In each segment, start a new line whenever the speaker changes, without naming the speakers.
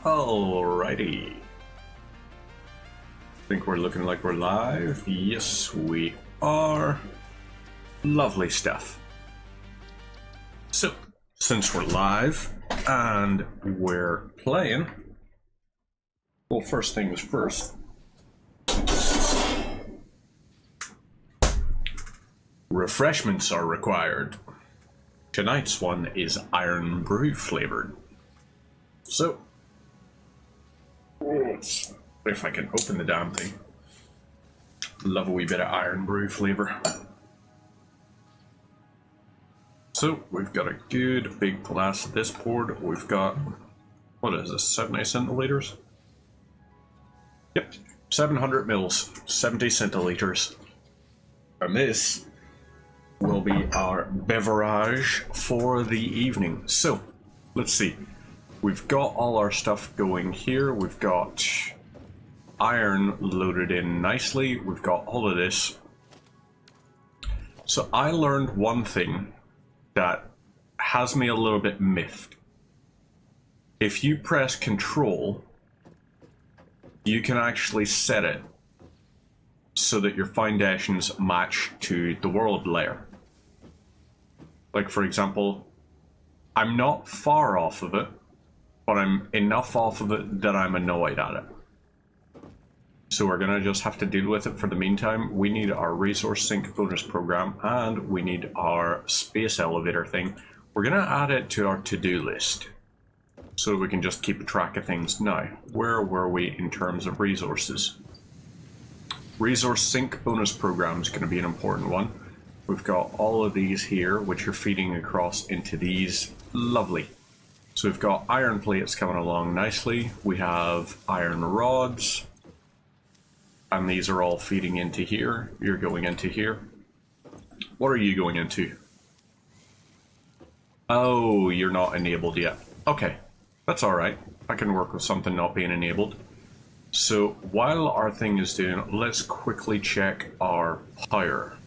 Alrighty. Think we're looking like we're live? Yes, we are. Lovely stuff. So, since we're live and we're playing, well, first things first. Refreshments are required. Tonight's one is iron brew flavored. So, if I can open the damn thing. Love a wee bit of iron brew flavor. So, we've got a good big glass of this poured. We've got, what is this, 70 centiliters? Yep, 700 mils, 70 centiliters. And this will be our beverage for the evening. So, let's see. We've got all our stuff going here. We've got iron loaded in nicely. We've got all of this. So I learned one thing that has me a little bit miffed. If you press Control, you can actually set it so that your foundations match to the world layer. Like, for example, I'm not far off of it, but I'm enough off of it that I'm annoyed at it. So we're gonna just have to deal with it for the meantime. We need our resource sync bonus program, and we need our space elevator thing. We're gonna add it to our to-do list so we can just keep track of things. Now, where were we in terms of resources? Resource sync bonus program is gonna be an important one. We've got all of these here, which are feeding across into these. Lovely. So we've got iron plates coming along nicely. We have iron rods. And these are all feeding into here. You're going into here. What are you going into? Oh, you're not enabled yet. Okay, that's alright. I can work with something not being enabled. So while our thing is doing, let's quickly check our power.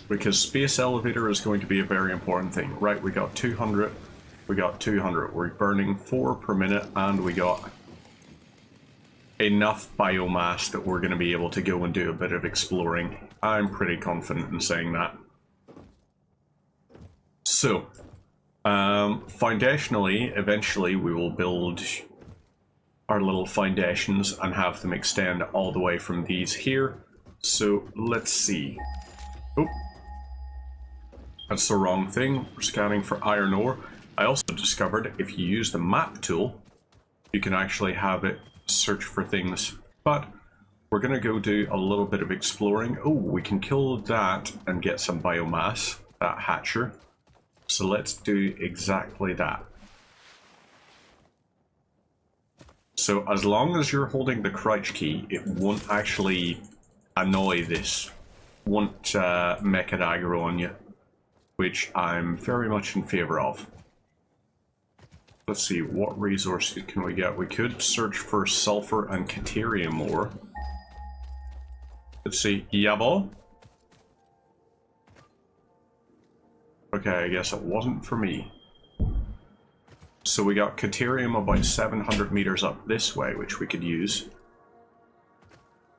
Because space elevator is going to be a very important thing. Right, we got 200, we got 200. We're burning 4 per minute, and we got enough biomass that we're going to be able to go and do a bit of exploring. I'm pretty confident in saying that. So, foundationally, eventually we will build our little foundations and have them extend all the way from these here. So, let's see. Oh. That's the wrong thing. We're scanning for iron ore. I also discovered if you use the map tool, you can actually have it search for things. But we're going to go do a little bit of exploring. Oh, we can kill that and get some biomass, that hatcher. So let's do exactly that. So as long as you're holding the crouch key, it won't actually annoy this. Won't make it aggro on you, which I'm very much in favor of. Let's see, what resources can we get? We could search for sulfur and caterium ore. Let's see, yabo. Okay, I guess it wasn't for me. So we got caterium about 700 meters up this way, which we could use.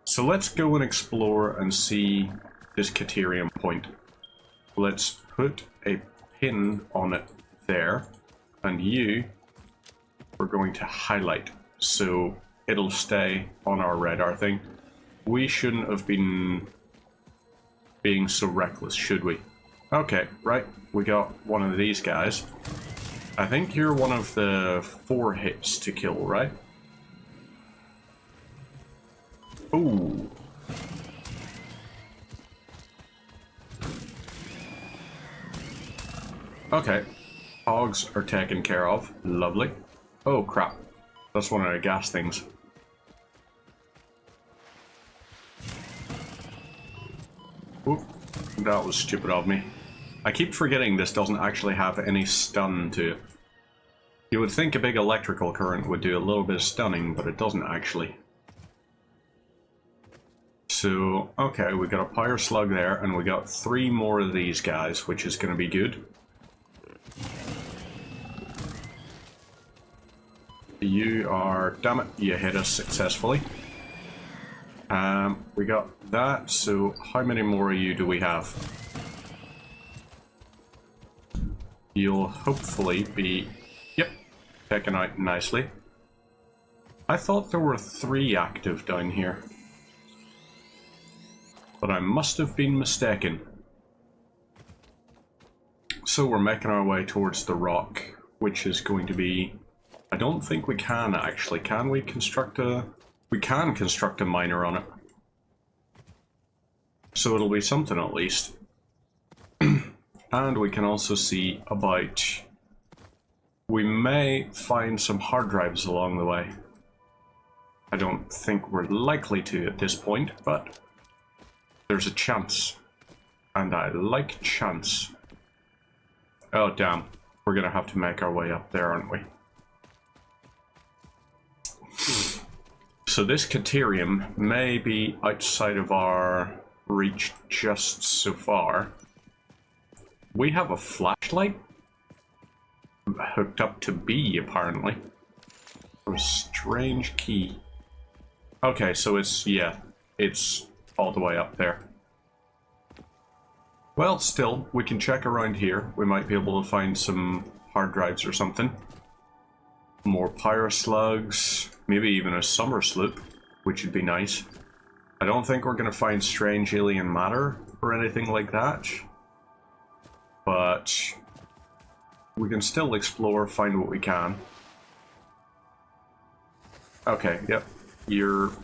So let's go and explore and see this caterium point. Let's put a pin on it there, and we're going to highlight so it'll stay on our radar thing. We shouldn't have been being so reckless, should we? Okay, right, we got one of these guys. I think you're one of the 4 hits to kill, right? Ooh. Okay, hogs are taken care of. Lovely. Oh crap, that's one of the gas things. Oop, that was stupid of me. I keep forgetting this doesn't actually have any stun to it. You would think a big electrical current would do a little bit of stunning, but it doesn't actually. So, okay, we got a power slug there, and we got 3 more of these guys, which is going to be good. You are... Damn it, you hit us successfully. We got that, so how many more of you do we have? You'll hopefully be... Yep, checking out nicely. I thought there were 3 active down here, but I must have been mistaken. So we're making our way towards the rock, which is going to be... I don't think we can actually. Can we construct a... We can construct a miner on it. So it'll be something at least. And we can also see about... We may find some hard drives along the way. I don't think we're likely to at this point, but there's a chance. And I like chance. Oh damn, we're gonna have to make our way up there, aren't we? So this Caterium may be outside of our reach just so far. We have a flashlight hooked up to B, apparently. A strange key. Okay, so it's, yeah, it's all the way up there. Well, still, we can check around here. We might be able to find some hard drives or something. More pyro slugs, maybe even a summer sloop, which would be nice. I don't think we're going to find strange alien matter or anything like that. But we can still explore, find what we can. Okay, yep. You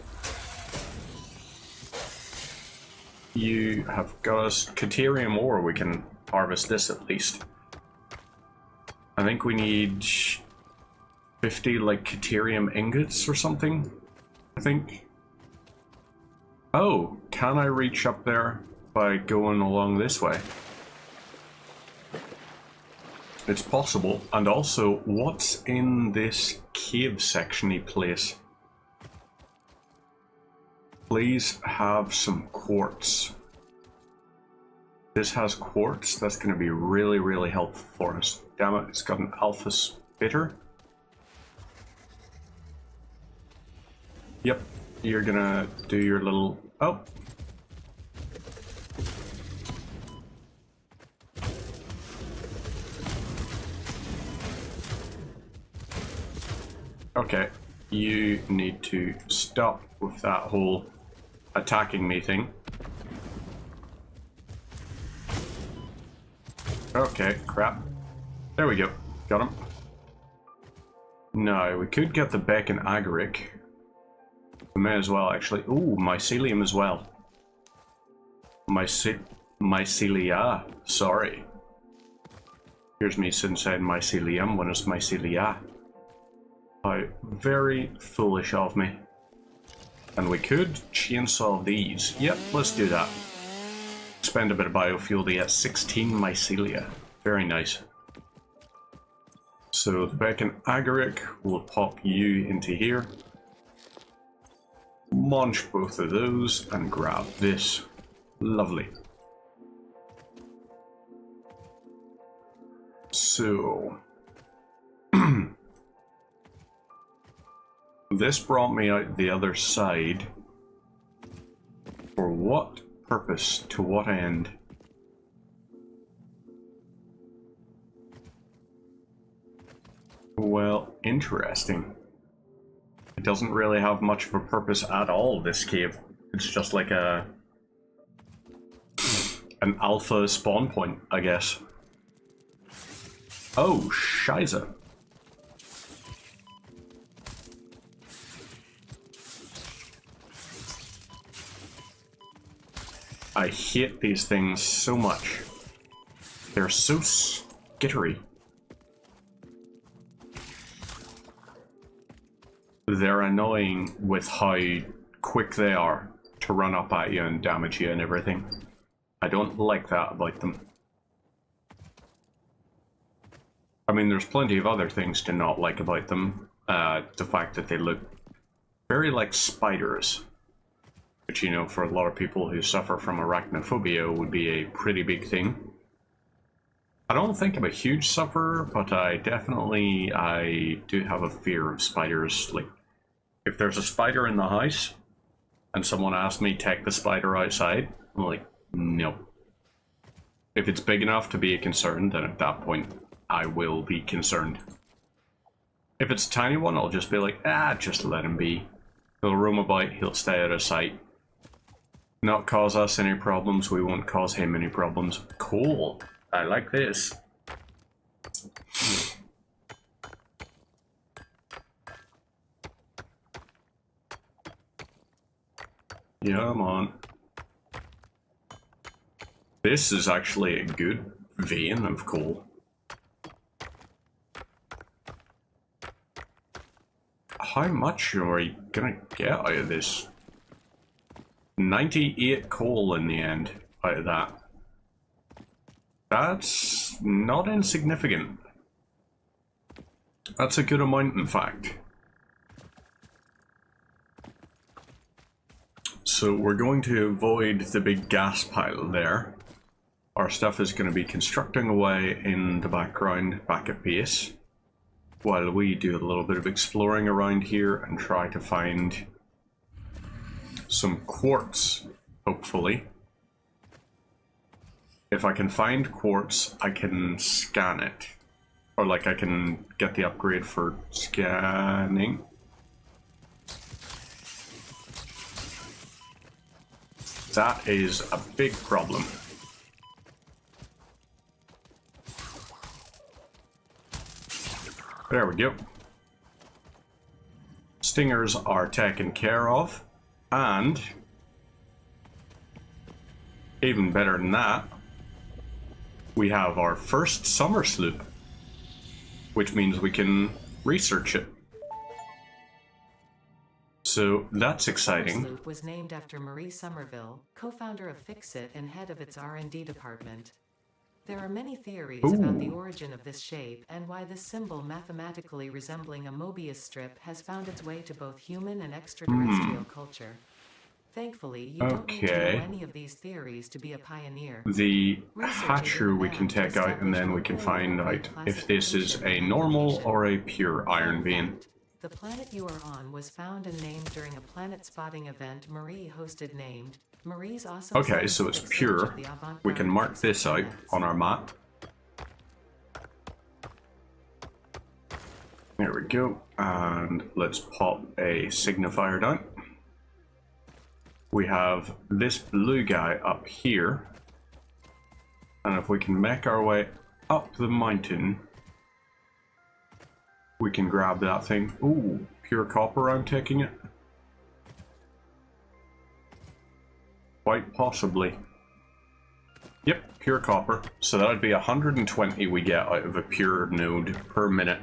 have got us Caterium ore. We can harvest this at least. I think we need 50 like Caterium ingots or something, I think. Oh, can I reach up there by going along this way? It's possible. And also, what's in this cave section-y place? Please have some quartz. This has quartz. That's going to be really, really helpful for us. Damn it, it's got an alpha spitter. Yep, you're gonna do your little... Oh! Okay, you need to stop with that whole attacking me thing. Okay, crap. There we go. Got him. Now, we could get the bacon agaric. We may as well, actually. Ooh, mycelium as well. Mycelia. Sorry. Here's me saying mycelium when it's mycelia. How very foolish of me. And we could chainsaw these. Yep, let's do that. Spend a bit of biofuel to get 16 mycelia. Very nice. So the bacon agaric will pop you into here. Munch both of those and grab this. Lovely. So... This brought me out the other side. For what purpose? To what end? Well, interesting. It doesn't really have much of a purpose at all, this cave. It's just like an alpha spawn point, I guess. Oh, Shiza. I hate these things so much. They're so skittery. They're annoying with how quick they are to run up at you and damage you and everything. I don't like that about them. I mean, there's plenty of other things to not like about them. The fact that they look very like spiders. Which, you know, for a lot of people who suffer from arachnophobia would be a pretty big thing. I don't think I'm a huge sufferer, but I do have a fear of spiders. Like, if there's a spider in the house and someone asks me take the spider outside, I'm like, no. If it's big enough to be a concern, then at that point I will be concerned. If it's a tiny one, I'll just be like, just let him be. He'll roam about, he'll stay out of sight. Not cause us any problems, we won't cause him any problems. Cool. I like this. Yeah, come on. This is actually a good vein of coal. How much are we gonna get out of this? 98 coal in the end out of that. That's not insignificant. That's a good amount, in fact. So we're going to avoid the big gas pile there. Our stuff is going to be constructing away in the background back at base, while we do a little bit of exploring around here and try to find some quartz, hopefully. If I can find quartz, I can scan it. Or like I can get the upgrade for scanning. That is a big problem. There we go. Stingers are taken care of. And even better than that, we have our first summer sloop, which means we can research it. So that's exciting.
The sloop was named after Marie Somerville, co-founder of Fixit and head of its R&D department. There are many theories about the origin of this shape and why this symbol mathematically resembling a Mobius strip has found its way to both human and extraterrestrial culture. Thankfully, you don't need to know any of these theories to be a pioneer.
The hatcher we can take out, and then we can find out if this is a normal or a pure iron vein.
The planet you are on was found and named during a planet spotting event Marie hosted named Marie's Awesome.
Okay, so it's pure. We can mark this out on our map. There we go. And let's pop a signifier down. We have this blue guy up here. And if we can make our way up the mountain, we can grab that thing. Ooh, pure copper, I'm taking it. Quite possibly. Yep, pure copper. So that would be 120 we get out of a pure node per minute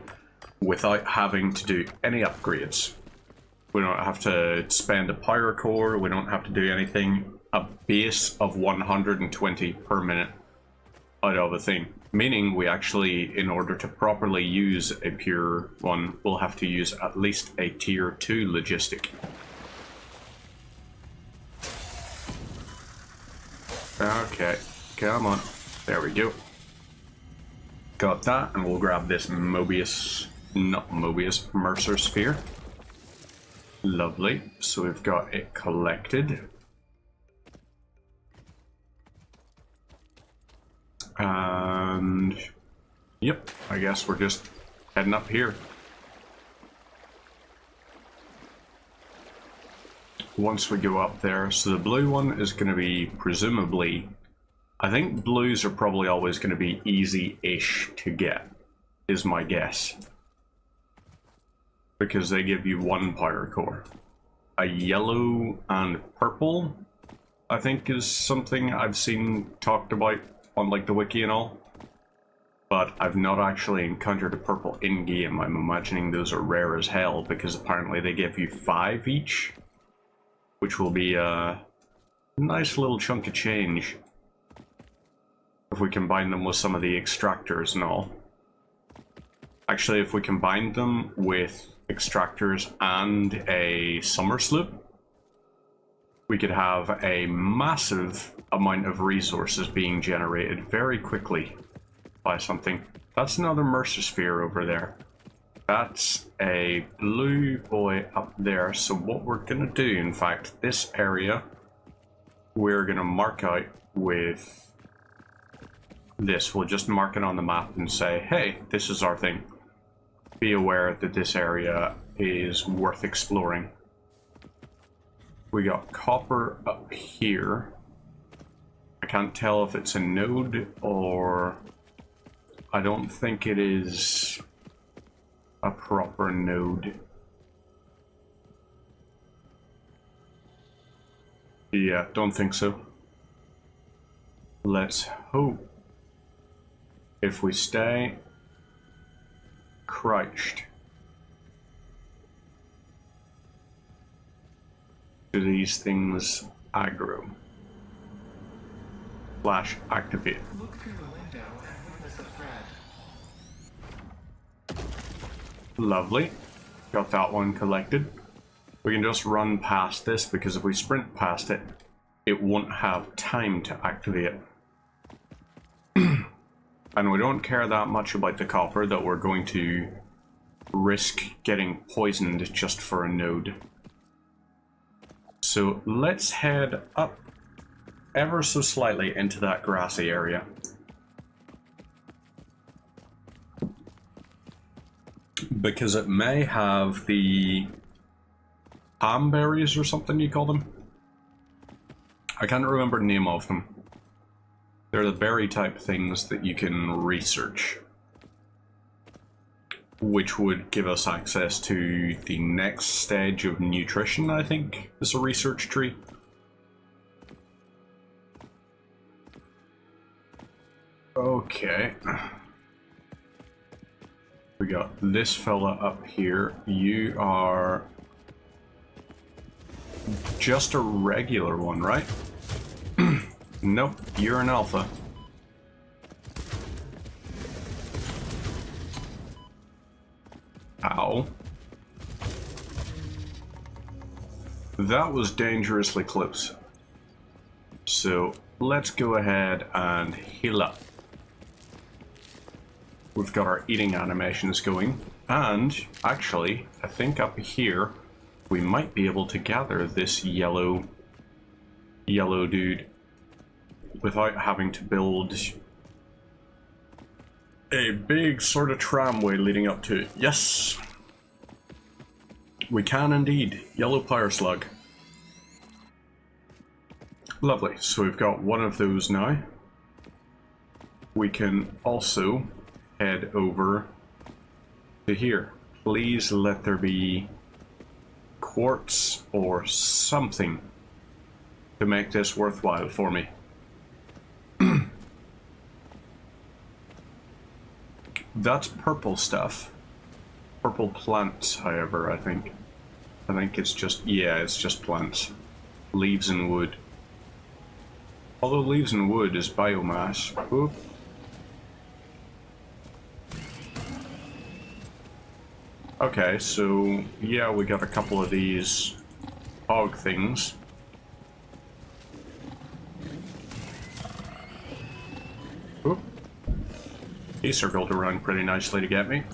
without having to do any upgrades. We don't have to spend a power core, we don't have to do anything. A base of 120 per minute out of a thing. Meaning we actually, in order to properly use a pure one, we'll have to use at least a tier 2 logistic. Okay, come on. There we go. Got that, and we'll grab this Mobius, not Mobius, Mercer sphere. Lovely. So we've got it collected. And yep, I guess we're just heading up here. Once we go up there, so the blue one is going to be presumably, I think blues are probably always going to be easy-ish to get, is my guess. Because they give you one power core. A yellow and purple, I think, is something I've seen talked about on like the wiki and all. But I've not actually encountered a purple in-game. I'm imagining those are rare as hell because apparently they give you 5 each. Which will be a nice little chunk of change if we combine them with some of the extractors and all. Actually, if we combine them with extractors and a summer sloop, we could have a massive amount of resources being generated very quickly. by something. That's another Mercer sphere over there. That's a blue boy up there. So what we're gonna do, in fact, this area, we're gonna mark out with this. We'll just mark it on the map and say, hey, this is our thing. Be aware that this area is worth exploring. We got copper up here. I can't tell if it's a node or... I don't think it is a proper node. Yeah, don't think so. Let's hope. If we stay crouched, do these things aggro? Slash activate.
Look through the window and witness a thread.
Lovely. Got that one collected. We can just run past this because if we sprint past it, it won't have time to activate. And we don't care that much about the copper that we're going to risk getting poisoned just for a node. So let's head up ever so slightly into that grassy area. Because it may have the palm berries or something you call them. I can't remember the name of them. They're the berry type things that you can research, which would give us access to the next stage of nutrition, I think, is a research tree. Okay. We got this fella up here. You are just a regular one, right? Nope, you're an alpha. Ow. That was dangerously close. So let's go ahead and heal up. We've got our eating animations going, and actually, I think up here we might be able to gather this yellow dude without having to build a big sort of tramway leading up to it. Yes! We can indeed. Yellow power slug. Lovely. So we've got one of those now. We can also head over to here. Please let there be quartz or something to make this worthwhile for me. That's purple stuff. Purple plants, however, I think. I think it's just, yeah, it's just plants. Leaves and wood. Although leaves and wood is biomass. Oop. Okay, so yeah, we got a couple of these hog things. Oop. He circled around pretty nicely to get me.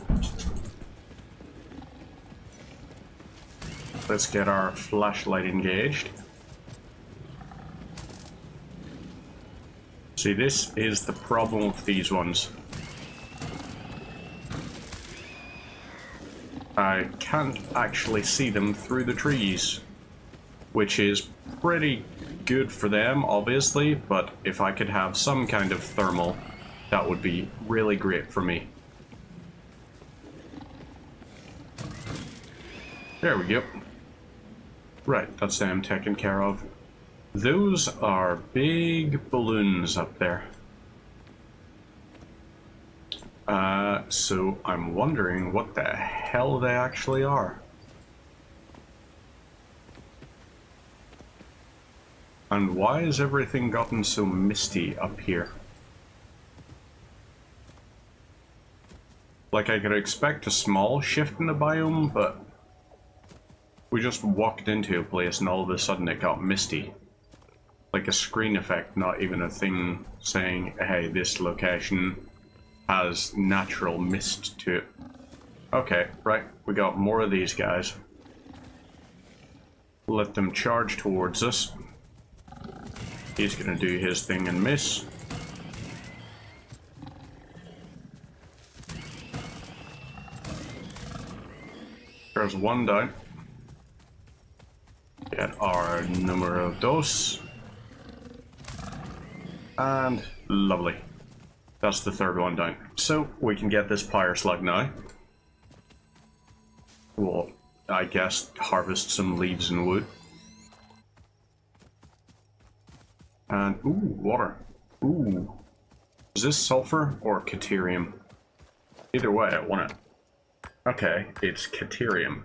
Let's get our flashlight engaged. See, this is the problem with these ones. I can't actually see them through the trees, which is pretty good for them, obviously, but if I could have some kind of thermal, that would be really great for me. There we go. Right, that's them taken care of. Those are big balloons up there. So I'm wondering what the hell they actually are. And why has everything gotten so misty up here? Like, I could expect a small shift in the biome, but we just walked into a place and all of a sudden it got misty. Like a screen effect, not even a thing saying, hey, this location has natural mist to it. Okay, right, we got more of these guys. Let them charge towards us. He's gonna do his thing and miss. There's one down. Get our numero dos. And lovely. That's the third one down. So we can get this pyre slug now. We'll, I guess, harvest some leaves and wood. And, ooh, water. Ooh. Is this sulfur or caterium? Either way, I want it. Okay, it's caterium.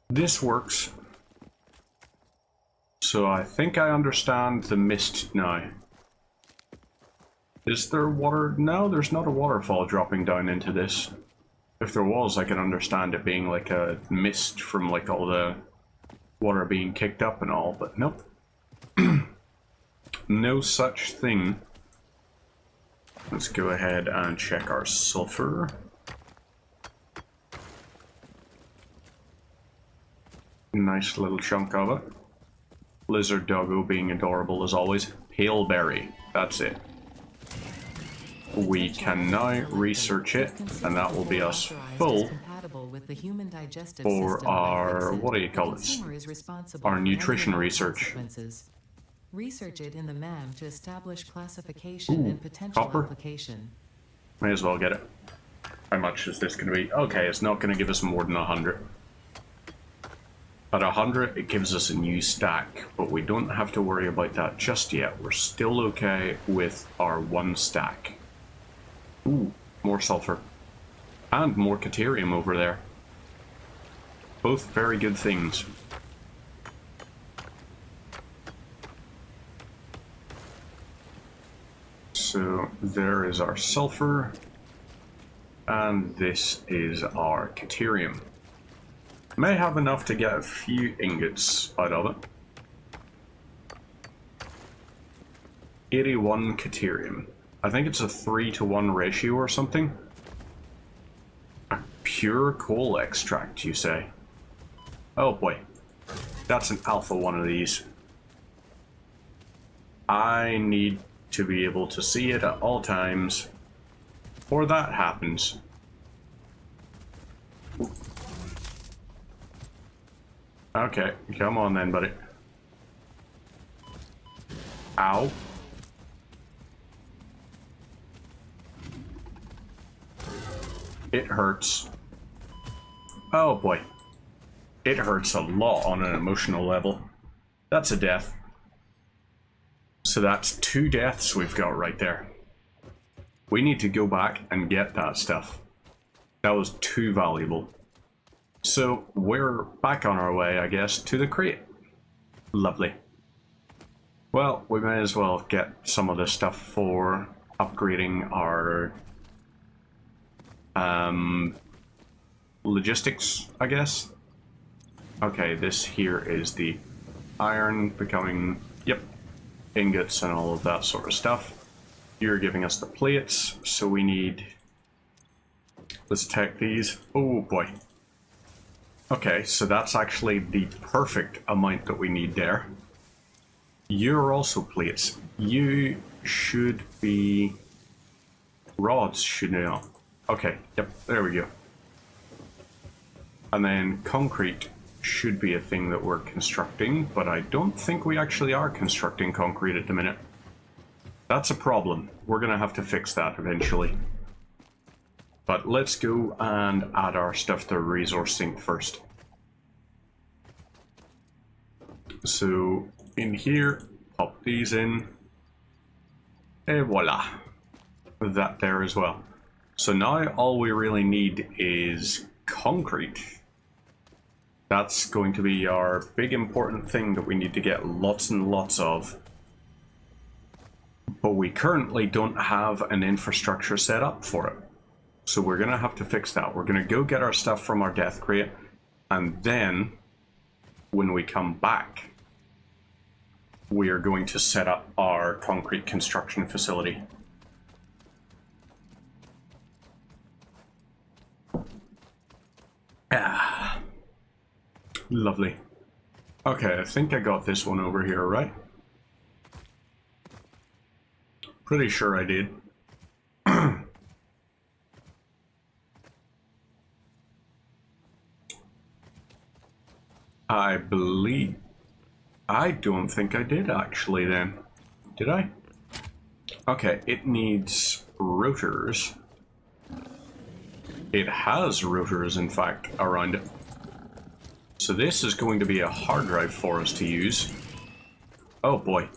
This works. So I think I understand the mist now. Is there water? No, there's not a waterfall dropping down into this. If there was, I could understand it being like a mist from like all the water being kicked up and all, but nope. No such thing. Let's go ahead and check our sulfur. Nice little chunk of it. Lizard doggo being adorable as always. Paleberry, that's it. We can now research it, and that will be us full for our, what do you call it? Our nutrition research.
Research it in the MAM to establish classification and potential
copper.
application.
May as well get it. How much is this going to be? Okay, it's not going to give us more than 100. At 100, it gives us a new stack, but we don't have to worry about that just yet. We're still okay with our one stack. Ooh, more sulfur. And more caterium over there. Both very good things. So there is our sulfur. And this is our caterium. May have enough to get a few ingots out of it. 81 caterium. I think it's a 3-to-1 ratio or something. A pure coal extract, you say? Oh boy. That's an alpha one of these. I need to be able to see it at all times, or that happens. Okay, come on then, buddy. Ow. It hurts. Oh boy. It hurts a lot on an emotional level. That's a death. So that's 2 deaths we've got right there. We need to go back and get that stuff. That was too valuable. So we're back on our way, I guess, to the crate. Lovely. Well, we may as well get some of this stuff for upgrading our logistics, I guess. Okay, this here is the iron becoming, yep, ingots and all of that sort of stuff. You're giving us the plates, so we need, let's take these. Oh boy. Okay, so that's actually the perfect amount that we need there. You're also plates. You should be rods, should you know? Okay, yep, there we go. And then concrete should be a thing that we're constructing, but I don't think we actually are constructing concrete at the minute. That's a problem. We're gonna have to fix that eventually. But let's go and add our stuff to resource sink first. So in here, pop these in. Et voila. With that there as well. So now all we really need is concrete. That's going to be our big important thing that we need to get lots and lots of. But we currently don't have an infrastructure set up for it. So we're going to have to fix that. We're going to go get our stuff from our death crate. And then, when we come back, we are going to set up our concrete construction facility. Ah, lovely. Okay, I think I got this one over here, right? Pretty sure I did. I believe... I don't think I did actually then. Did I? Okay, it needs rotors. It has rotors, in fact, around it. So this is going to be a hard drive for us to use. Oh boy.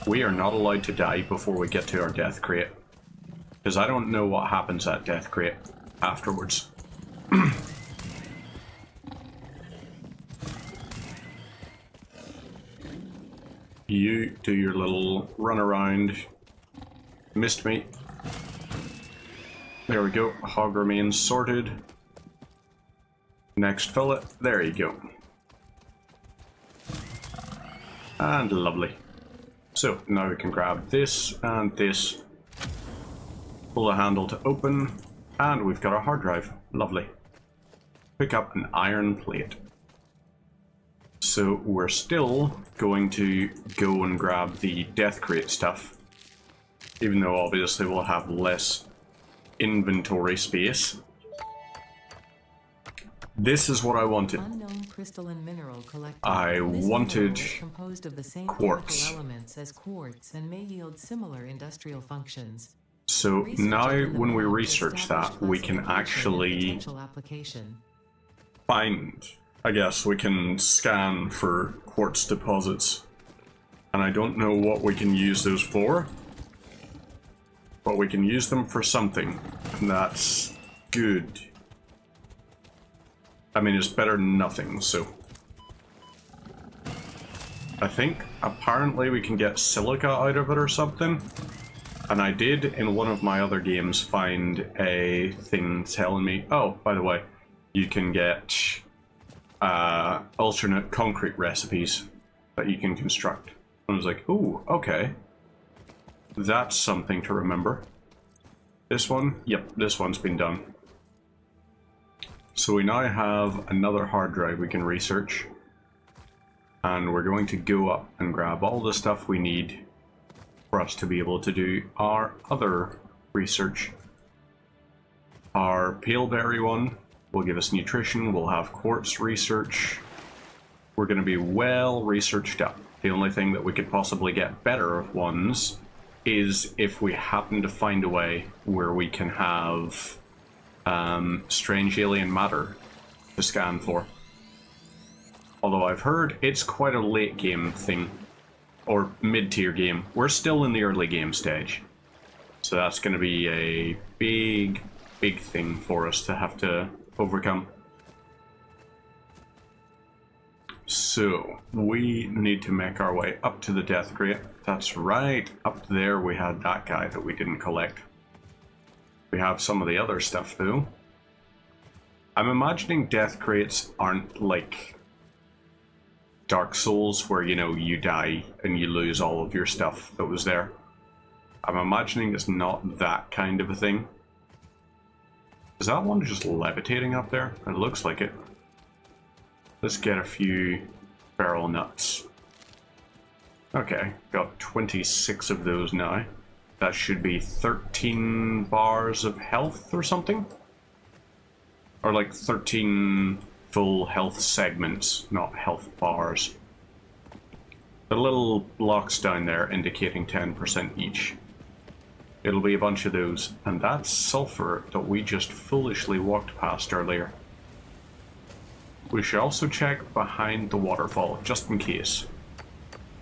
We are not allowed to die before we get to our death crate. Because I don't know what happens at death crate afterwards. You do your little run around. Missed me. There we go. Hog remains sorted. Next fillet. There you go. And lovely. So now we can grab this and this. Pull the handle to open. And we've got our hard drive. Lovely. Pick up an iron plate. So we're still going to go and grab the death crate stuff. Even though obviously we'll have less inventory space. This is what I wanted.
Unknown crystalline mineral collected.
I
This
wanted
mineral is composed of the same
quartz.
chemical elements as quartz and may yield similar industrial functions.
So
Research
now
up in the
when we
lab
research
established
that, we can
classification and
actually
potential application.
find, I guess we can scan for quartz deposits. And I don't know what we can use those for, but we can use them for something, and that's good. I mean, it's better than nothing, so. I think apparently we can get silica out of it or something. And I did in one of my other games find a thing telling me, oh, by the way, you can get alternate concrete recipes that you can construct. I was like, ooh, okay. That's something to remember. This one? Yep, this one's been done. So we now have another hard drive we can research. And we're going to go up and grab all the stuff we need for us to be able to do our other research. Our paleberry one will give us nutrition, we'll have quartz research. We're going to be well researched up. The only thing that we could possibly get better ones is if we happen to find a way where we can have strange alien matter to scan for. Although I've heard it's quite a late game thing, or mid-tier game. We're still in the early game stage. So that's going to be a big, big thing for us to have to overcome. So, we need to make our way up to the death crate. That's right, up there we had that guy that we didn't collect. We have some of the other stuff though. I'm imagining death crates aren't like Dark Souls where, you know, you die and you lose all of your stuff that was there. I'm imagining it's not that kind of a thing. Is that one just levitating up there? It looks like it. Let's get a few barrel nuts. Okay, got 26 of those now. That should be 13 bars of health or something? Or like 13 full health segments, not health bars. The little blocks down there indicating 10% each. It'll be a bunch of those, and that's sulfur that we just foolishly walked past earlier. We should also check behind the waterfall, just in case.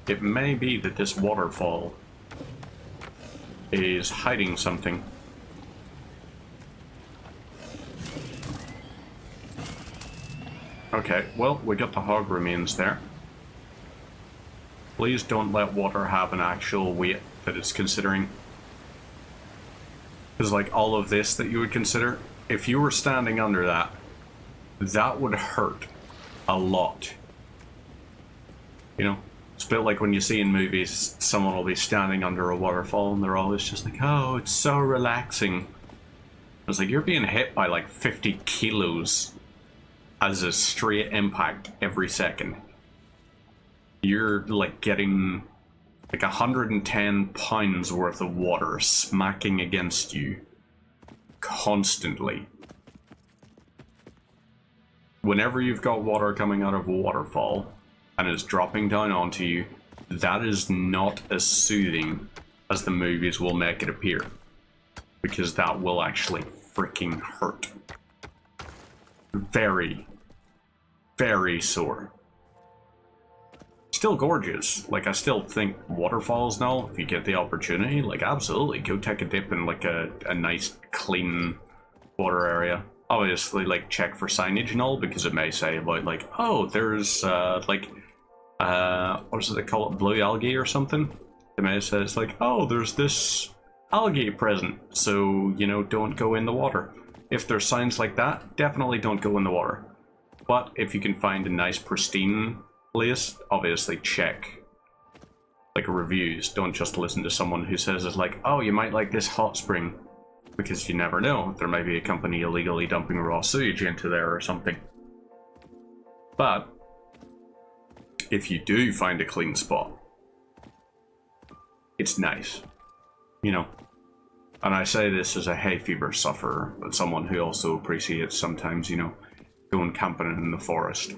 It may be that this waterfall is hiding something. Okay, well, we got the hog remains there. Please don't let water have an actual weight that it's considering. Because like all of this that you would consider, if you were standing under that, that would hurt a lot. You know? It's a bit like when you see in movies, someone will be standing under a waterfall and they're always just like, oh, it's so relaxing. It's like, you're being hit by like 50 kilos as a straight impact every second. You're like getting like 110 pounds worth of water smacking against you constantly. Whenever you've got water coming out of a waterfall and it's dropping down onto you, that is not as soothing as the movies will make it appear, because that will actually freaking hurt. Very, very sore. Still gorgeous. Like, I still think waterfalls now, if you get the opportunity, like, absolutely go take a dip in like a nice clean water area. Obviously, like, check for signage and all, because it may say about like, oh, there's what does it call it, blue algae or something. It may say it's like, oh, there's this algae present, so, you know, don't go in the water. If there's signs like that, definitely don't go in the water. But if you can find a nice pristine place, obviously check like reviews. Don't just listen to someone who says it's like, oh, you might like this hot spring, because you never know. There might be a company illegally dumping raw sewage into there or something. But if you do find a clean spot, it's nice, you know. And I say this as a hay fever sufferer, but someone who also appreciates sometimes, you know, going camping in the forest.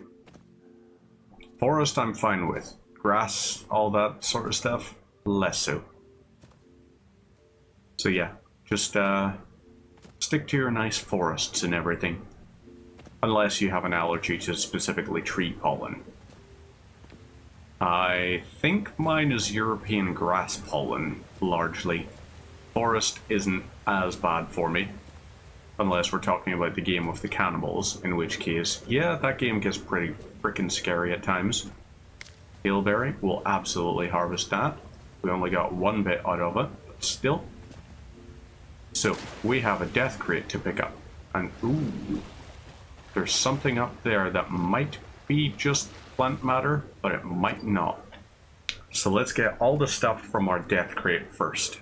Forest I'm fine with. Grass, all that sort of stuff, less so. So yeah, just stick to your nice forests and everything. Unless you have an allergy to specifically tree pollen. I think mine is European grass pollen, largely. Forest isn't as bad for me. Unless we're talking about the game with the cannibals, in which case, yeah, that game gets pretty freaking scary at times. Hailberry, we'll absolutely harvest that. We only got one bit out of it, but still. So, we have a death crate to pick up. And ooh, there's something up there that might be just plant matter, but it might not. So let's get all the stuff from our death crate first.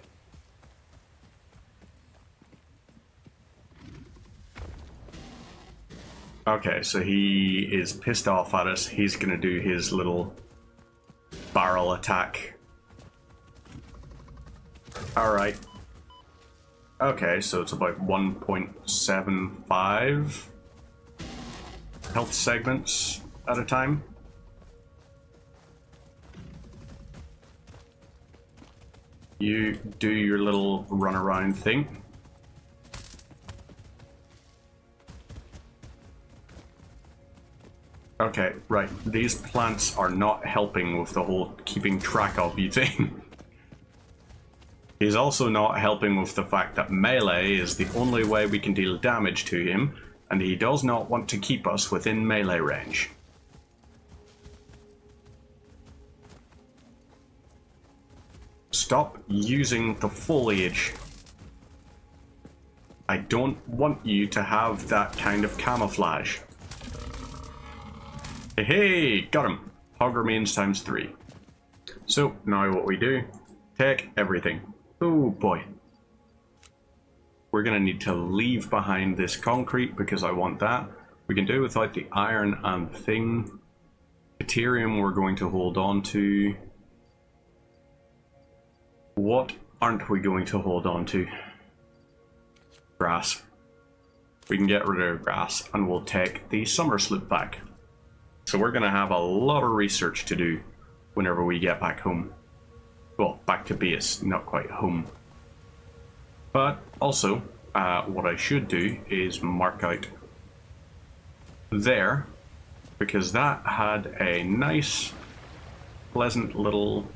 Okay, so he is pissed off at us. He's gonna do his little barrel attack. Alright. Okay, so it's about 1.75 health segments at a time. You do your little run around thing. Okay, right. These plants are not helping with the whole keeping track of you thing. He's also not helping with the fact that melee is the only way we can deal damage to him, and he does not want to keep us within melee range. Stop using the foliage. I don't want you to have that kind of camouflage. Hey, got him. Hog remains ×3. So, now what we do, take everything. Oh boy. We're gonna need to leave behind this concrete because I want that. We can do without the iron and thing. Deuterium we're going to hold on to. What aren't we going to hold on to? Grass. We can get rid of grass and we'll take the summer sloop back. So we're going to have a lot of research to do whenever we get back home. Well, back to base, not quite home. But also, what I should do is mark out there, because that had a nice, pleasant little,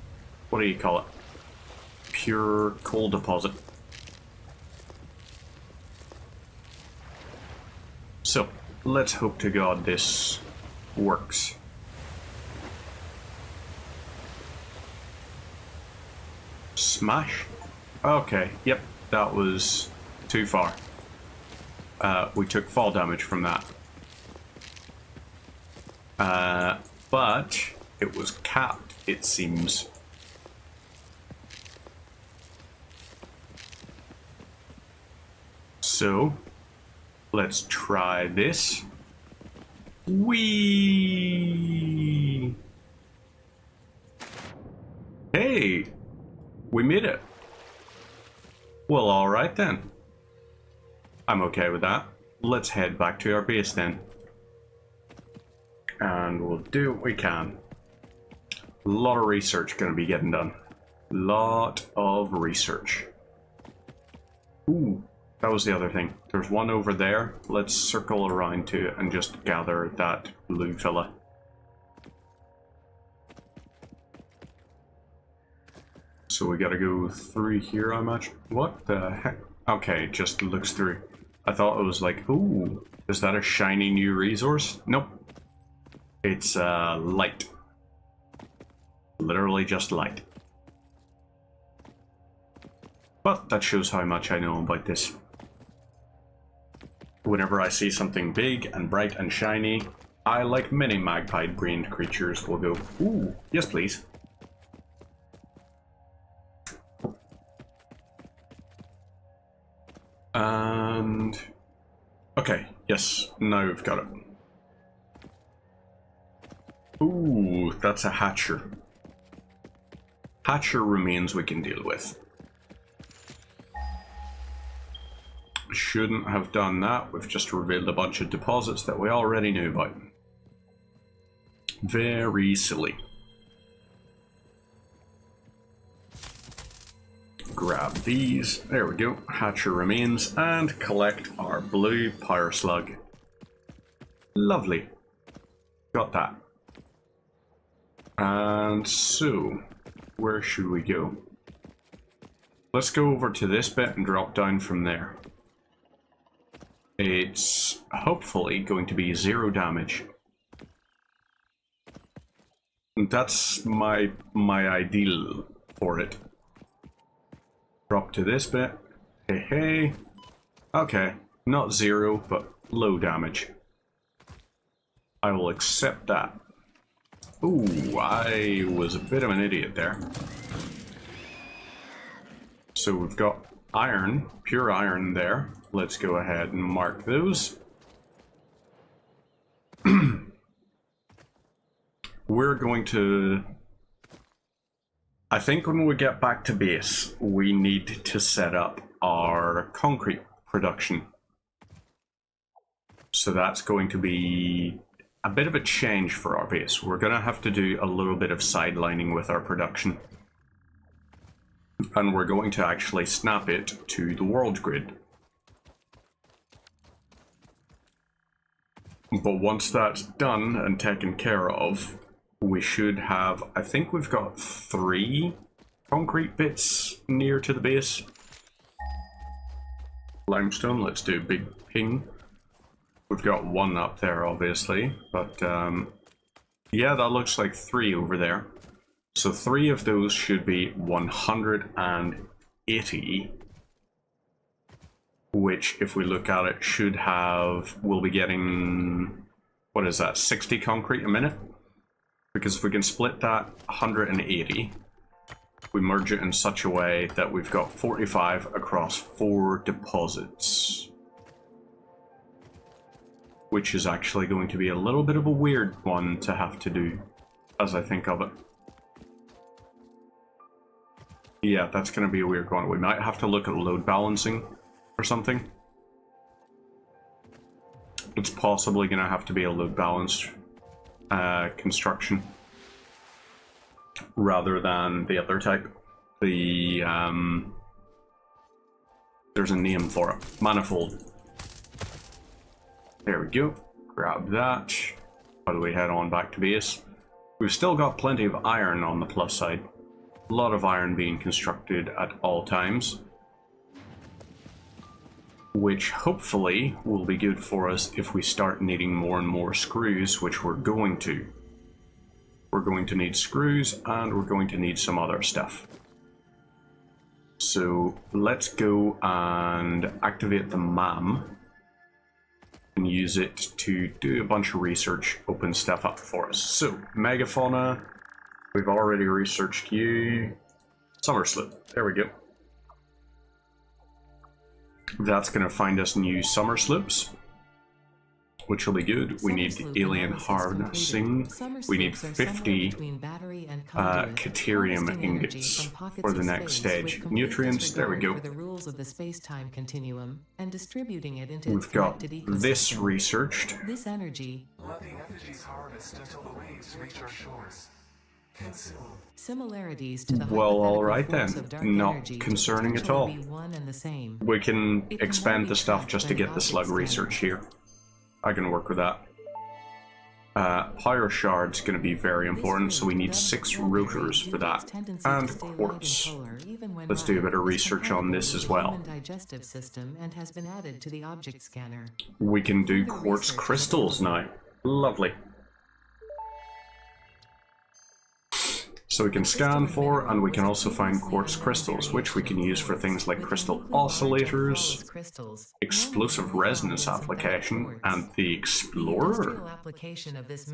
what do you call it? Pure coal deposit. So, let's hope to God this works. Smash? Okay, yep, that was too far. We took fall damage from that. But it was capped, it seems. So, let's try this. Whee! Hey! We made it. Well, alright then. I'm okay with that. Let's head back to our base then. And we'll do what we can. A lot of research going to be getting done. Lot of research. Ooh, that was the other thing. There's one over there. Let's circle around to it and just gather that blue fella. So we gotta go through here, I imagine. What the heck? Okay, just looks through. I thought it was like, ooh, is that a shiny new resource? Nope. It's light. Literally just light. But that shows how much I know about this. Whenever I see something big and bright and shiny, I, like many magpie-brained creatures, will go, ooh, yes please. And... okay, yes, now we've got it. Ooh, that's a hatcher. Hatcher remains we can deal with. Shouldn't have done that. We've just revealed a bunch of deposits that we already knew about. Very silly. Grab these. There we go. Hatcher remains. And collect our blue power slug. Lovely. Got that. And so, where should we go? Let's go over to this bit and drop down from there. It's hopefully going to be 0 damage. That's my ideal for it. Drop to this bit. Hey, hey. Okay, not 0, but low damage. I will accept that. Ooh, I was a bit of an idiot there. So we've got iron, pure iron there. Let's go ahead and mark those. We're going to... I think when we get back to base, we need to set up our concrete production. So that's going to be a bit of a change for our base. We're going to have to do a little bit of sidelining with our production. And we're going to actually snap it to the world grid. But once that's done and taken care of, we should have, I think we've got 3 concrete bits near to the base. Limestone, let's do a big ping. We've got 1 up there, obviously, but yeah, that looks like 3 over there. So 3 of those should be 180, which, if we look at it, should have, we'll be getting, what is that, 60 concrete a minute? Because if we can split that 180, we merge it in such a way that we've got 45 across 4 deposits. Which is actually going to be a little bit of a weird one to have to do, as I think of it. Yeah, that's going to be a weird one. We might have to look at load balancing or something. It's possibly going to have to be a load balanced construction rather than the other type. The there's a name for it. Manifold. There we go. Grab that. How do we head on back to base? We've still got plenty of iron on the plus side. A lot of iron being constructed at all times, which hopefully will be good for us if we start needing more and more screws, which we're going to. We're going to need screws, and we're going to need some other stuff. So let's go and activate the MAM and use it to do a bunch of research, open stuff up for us. So, megafauna, we've already researched you. Summer sloop, there we go. That's going to find us new summer sloops. which will be good. We need alien harnessing. We need 50 Caterium ingots for the next stage. Nutrients, there we go.
For the rules of the space-time continuum and distributing it into
We've
its
got
connected
this
ecosystem.
researched.
This energy,
Let the energies harvest until the waves reach our shores. Consume.
similarities to the
Well,
hypothetical
alright
force
then.
of dark
Not
energy
concerning at
potentially
all.
be one and the same.
We can
It can
expand
now
the
be
stuff
tracked
just
by
to
the
get the
object
slug
scanner.
research here. I can work with that. Pyro shard's going to be very important, so we need 6 routers for that. And quartz. Let's do a bit of research on this as well.
Digestive system and has been added to the object scanner.
We can do
Further
quartz
research
crystals now. Lovely. So we can scan for, and we can also find quartz crystals, which we can use for things like crystal oscillators, explosive resonance application, and the Explorer.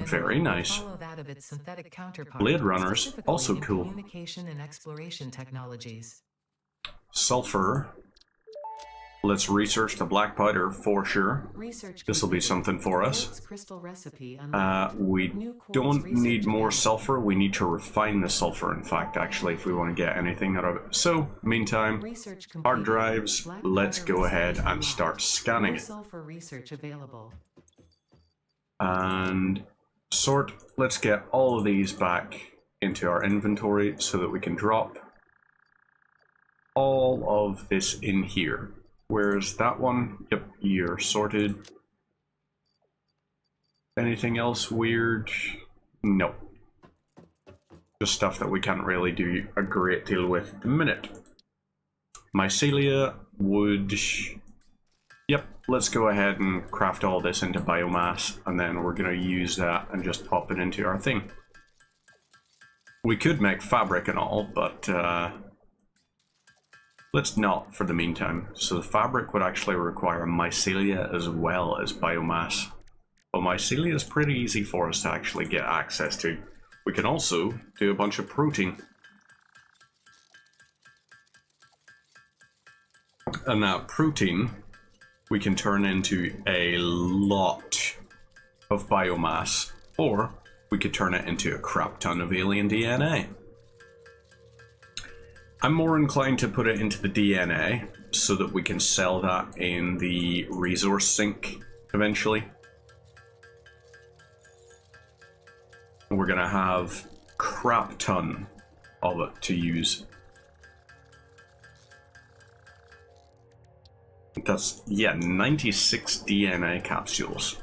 Very nice. Blade Runners, also cool.
Communication and exploration technologies.
Sulfur. Let's research the black powder for sure. This will be something for us. We don't need more sulfur. We need to refine the sulfur, in fact, actually, if we want to get anything out of it. So, meantime, hard drives, let's go ahead and start scanning it. And sort, let's get all of these back into our inventory so that we can drop all of this in here. Where's that one? Yep, you're sorted. Anything else weird? No. Just stuff that we can't really do a great deal with at the minute. Mycelia, wood. Yep, let's go ahead and craft all this into biomass, and then we're going to use that and just pop it into our thing. We could make fabric and all, but let's not for the meantime. So the fabric would actually require mycelia as well as biomass. Well, mycelia is pretty easy for us to actually get access to. We can also do a bunch of protein. And that protein we can turn into a lot of biomass, or we could turn it into a crap ton of alien DNA. I'm more inclined to put it into the DNA so that we can sell that in the resource sink eventually. We're gonna have crap ton of it to use. That's, yeah, 96 DNA capsules.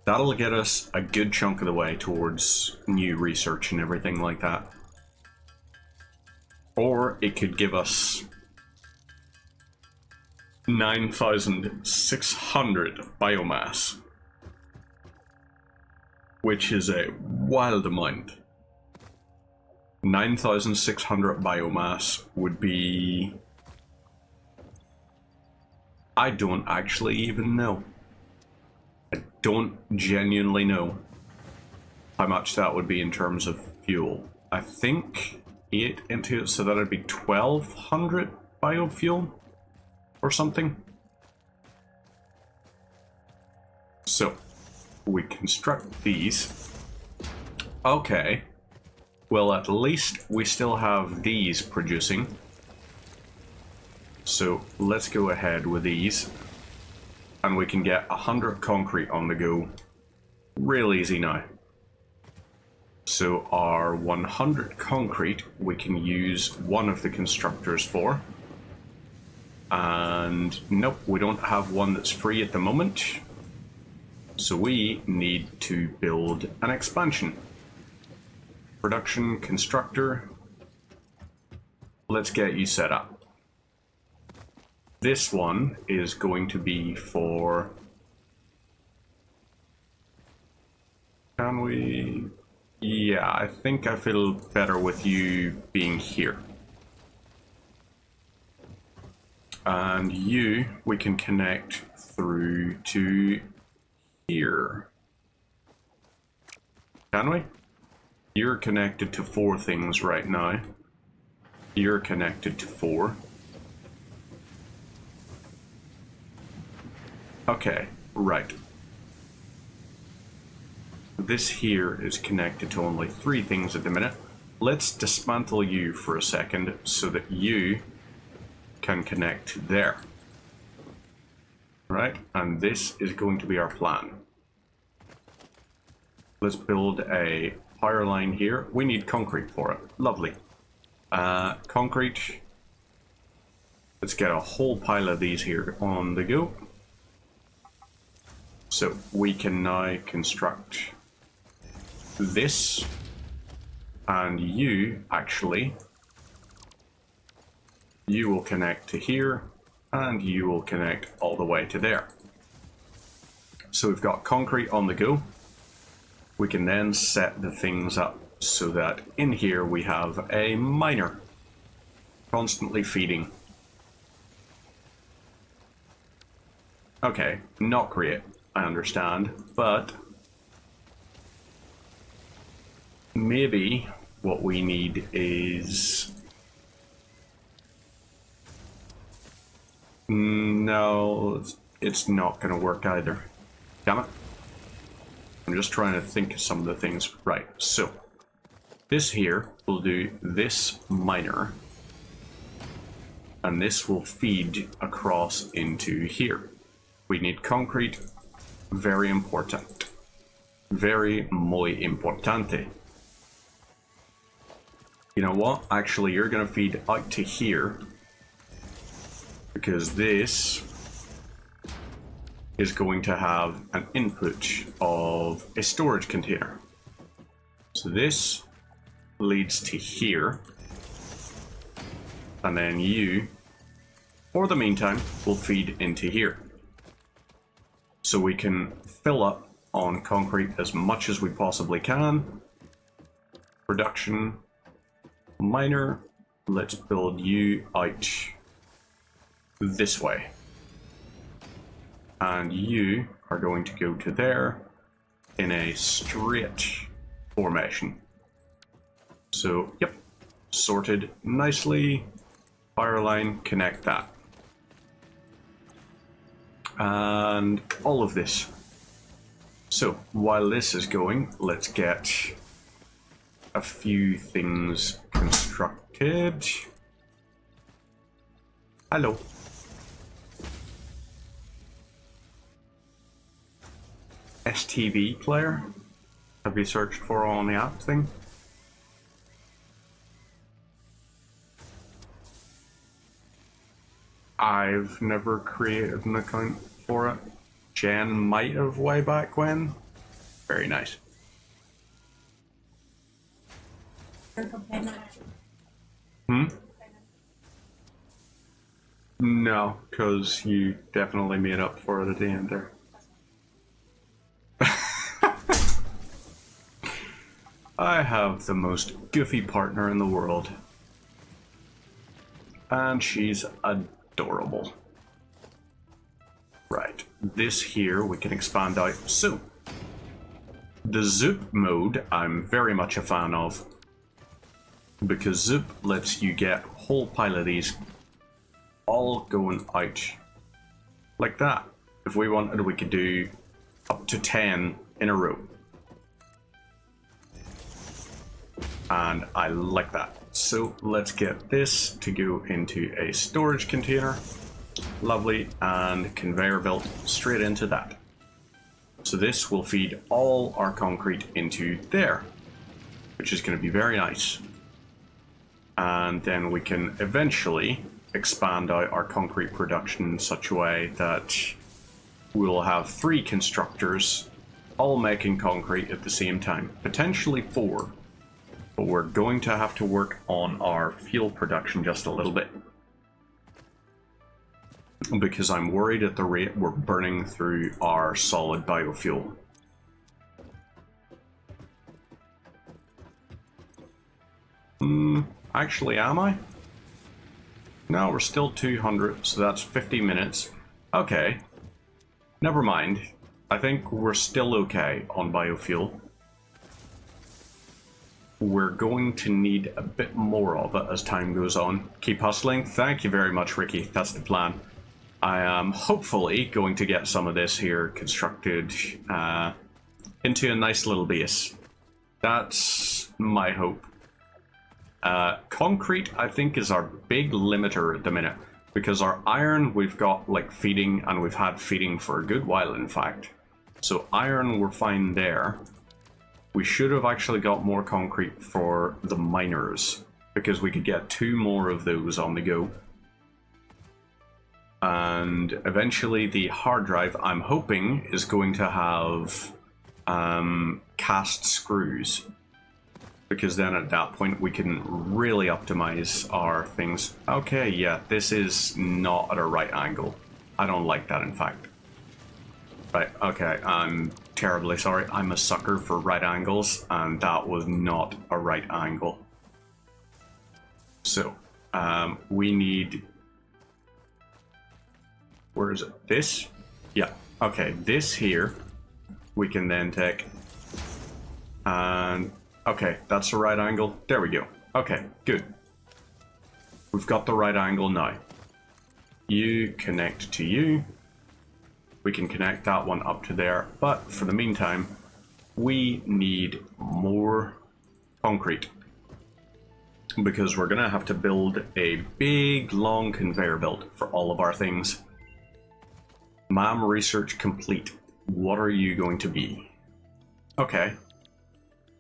That'll get us a good chunk of the way towards new research and everything like that. Or it could give us 9,600 biomass, which is a wild amount. 9,600 biomass would be... I don't actually even know. I don't genuinely know how much that would be in terms of fuel. I think 8 into it, so that'd be 1,200 biofuel or something. So we construct these. Okay. Well, at least we still have these producing. So let's go ahead with these. And we can get 100 concrete on the go. Real easy now. So our 100 concrete we can use one of the constructors for. And nope, we don't have one that's free at the moment. So we need to build an expansion. Production constructor. Let's get you set up. This one is going to be for... Can we... Yeah, I think I feel better with you being here. And you, we can connect through to here. Can we? You're connected to 4 things right now. You're connected to 4. Okay, Right. This here is connected to only 3 things at the minute. Let's dismantle you for a second so that you can connect to there. Right, and this is going to be our plan. Let's build a power line here. We need concrete for it. Lovely. Concrete. Let's get a whole pile of these here on the go. So we can now construct this, and you will connect to here, and you will connect all the way to there. So we've got concrete on the go. We can then set the things up so that in here we have a miner constantly feeding. Okay, not great, I understand, but maybe what we need is... No, it's not going to work either. Damn it. I'm just trying to think of some of the things. Right, so this here will do this miner, and this will feed across into here. We need concrete. Very important. Very muy importante. You know what? Actually, you're going to feed out to here, because this is going to have an input of a storage container. So this leads to here, and then you, for the meantime, will feed into here. So we can fill up on concrete as much as we possibly can. Production, miner, let's build you out this way. And you are going to go to there in a straight formation. So, yep, sorted nicely. Fire line, connect that. And all of this. So, while this is going, let's get a few things constructed. Hello. STV player? Have you searched for on the app thing? I've never created an account for it. Jen might have way back when. Very nice. No, because you definitely made up for it at the end there. I have the most goofy partner in the world. And she's adorable. Right, this here we can expand out. So, the Zoop mode I'm very much a fan of, because Zoop lets you get a whole pile of these all going out like that. If we wanted, we could do up to 10 in a row. And I like that. So let's get this to go into a storage container. Lovely, and conveyor belt straight into that. So this will feed all our concrete into there, which is going to be very nice. And then we can eventually expand out our concrete production in such a way that we'll have 3 constructors all making concrete at the same time, potentially 4. But we're going to have to work on our fuel production just a little bit, because I'm worried at the rate we're burning through our solid biofuel. Actually, am I? No, we're still 200, so that's 50 minutes. Okay, never mind. I think we're still okay on biofuel. We're going to need a bit more of it as time goes on. Keep hustling. Thank you very much, Ricky. That's the plan. I am hopefully going to get some of this here constructed into a nice little base. That's my hope. Concrete, I think, is our big limiter at the minute. Because our iron, we've got like feeding, and we've had feeding for a good while, in fact. So iron, we're fine there. We should have actually got more concrete for the miners, because we could get 2 more of those on the go. And eventually the hard drive, I'm hoping, is going to have cast screws. Because then at that point we can really optimize our things. Okay, yeah, this is not at a right angle. I don't like that, in fact. Right, okay, I'm terribly sorry. I'm a sucker for right angles, and that was not a right angle. So, we need... Where is it? This? Yeah, okay, this here we can then take... And... Okay, that's the right angle. There we go. Okay, good. We've got the right angle now. You connect to you. We can connect that one up to there. But for the meantime, we need more concrete. Because we're going to have to build a big, long conveyor belt for all of our things. Ma'am, research complete. What are you going to be? Okay.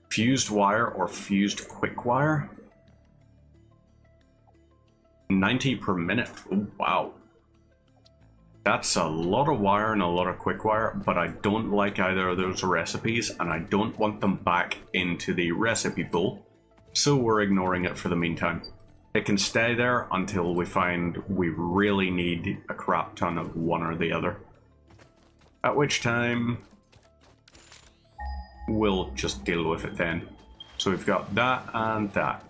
Fused wire or fused quick wire? 90 per minute. Oh, wow. That's a lot of wire and a lot of quick wire, but I don't like either of those recipes, and I don't want them back into the recipe pool, so we're ignoring it for the meantime. It can stay there until we find we really need a crap ton of one or the other. At which time... we'll just deal with it then. So we've got that and that.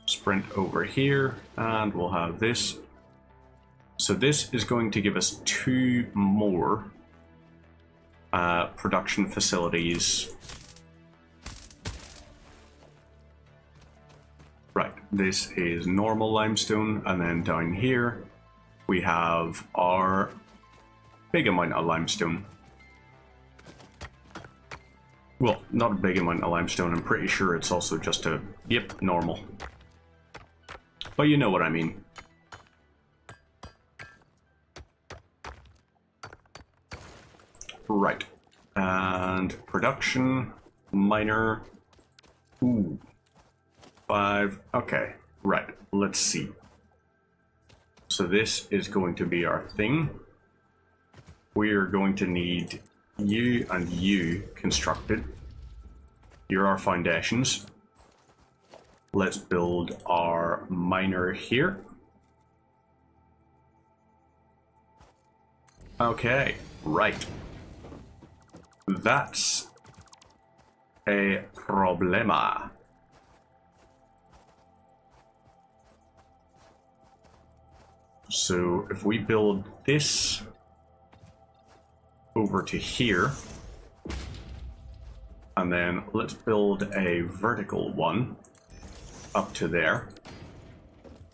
Sprint over here, and we'll have this. So this is going to give us 2 more production facilities. Right, this is normal limestone, and then down here we have our big amount of limestone. Well, not a big amount of limestone. I'm pretty sure it's also just a, yep, normal. But you know what I mean. Right. And production, miner. Ooh. 5. Okay. Right. Let's see. So this is going to be our thing. We are going to need you and you constructed. You're our foundations. Let's build our miner here. Okay, right. That's a problema. So if we build this over to here, and then let's build a vertical one up to there.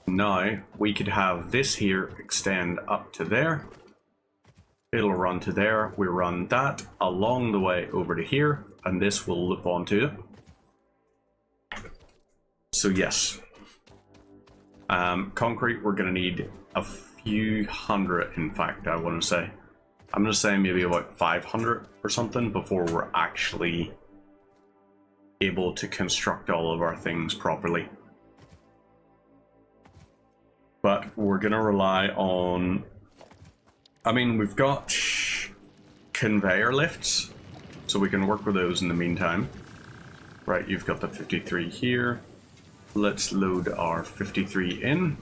Now we could have this here extend up to there. It'll run to there. We run that along the way over to here, and this will loop onto it. So yes, concrete, we're going to need a few hundred, in fact, I want to say. I'm going to say maybe about 500 or something before we're actually able to construct all of our things properly. But we're going to rely on... I mean, we've got conveyor lifts, so we can work with those in the meantime. Right, you've got the 53 here. Let's load our 53 in.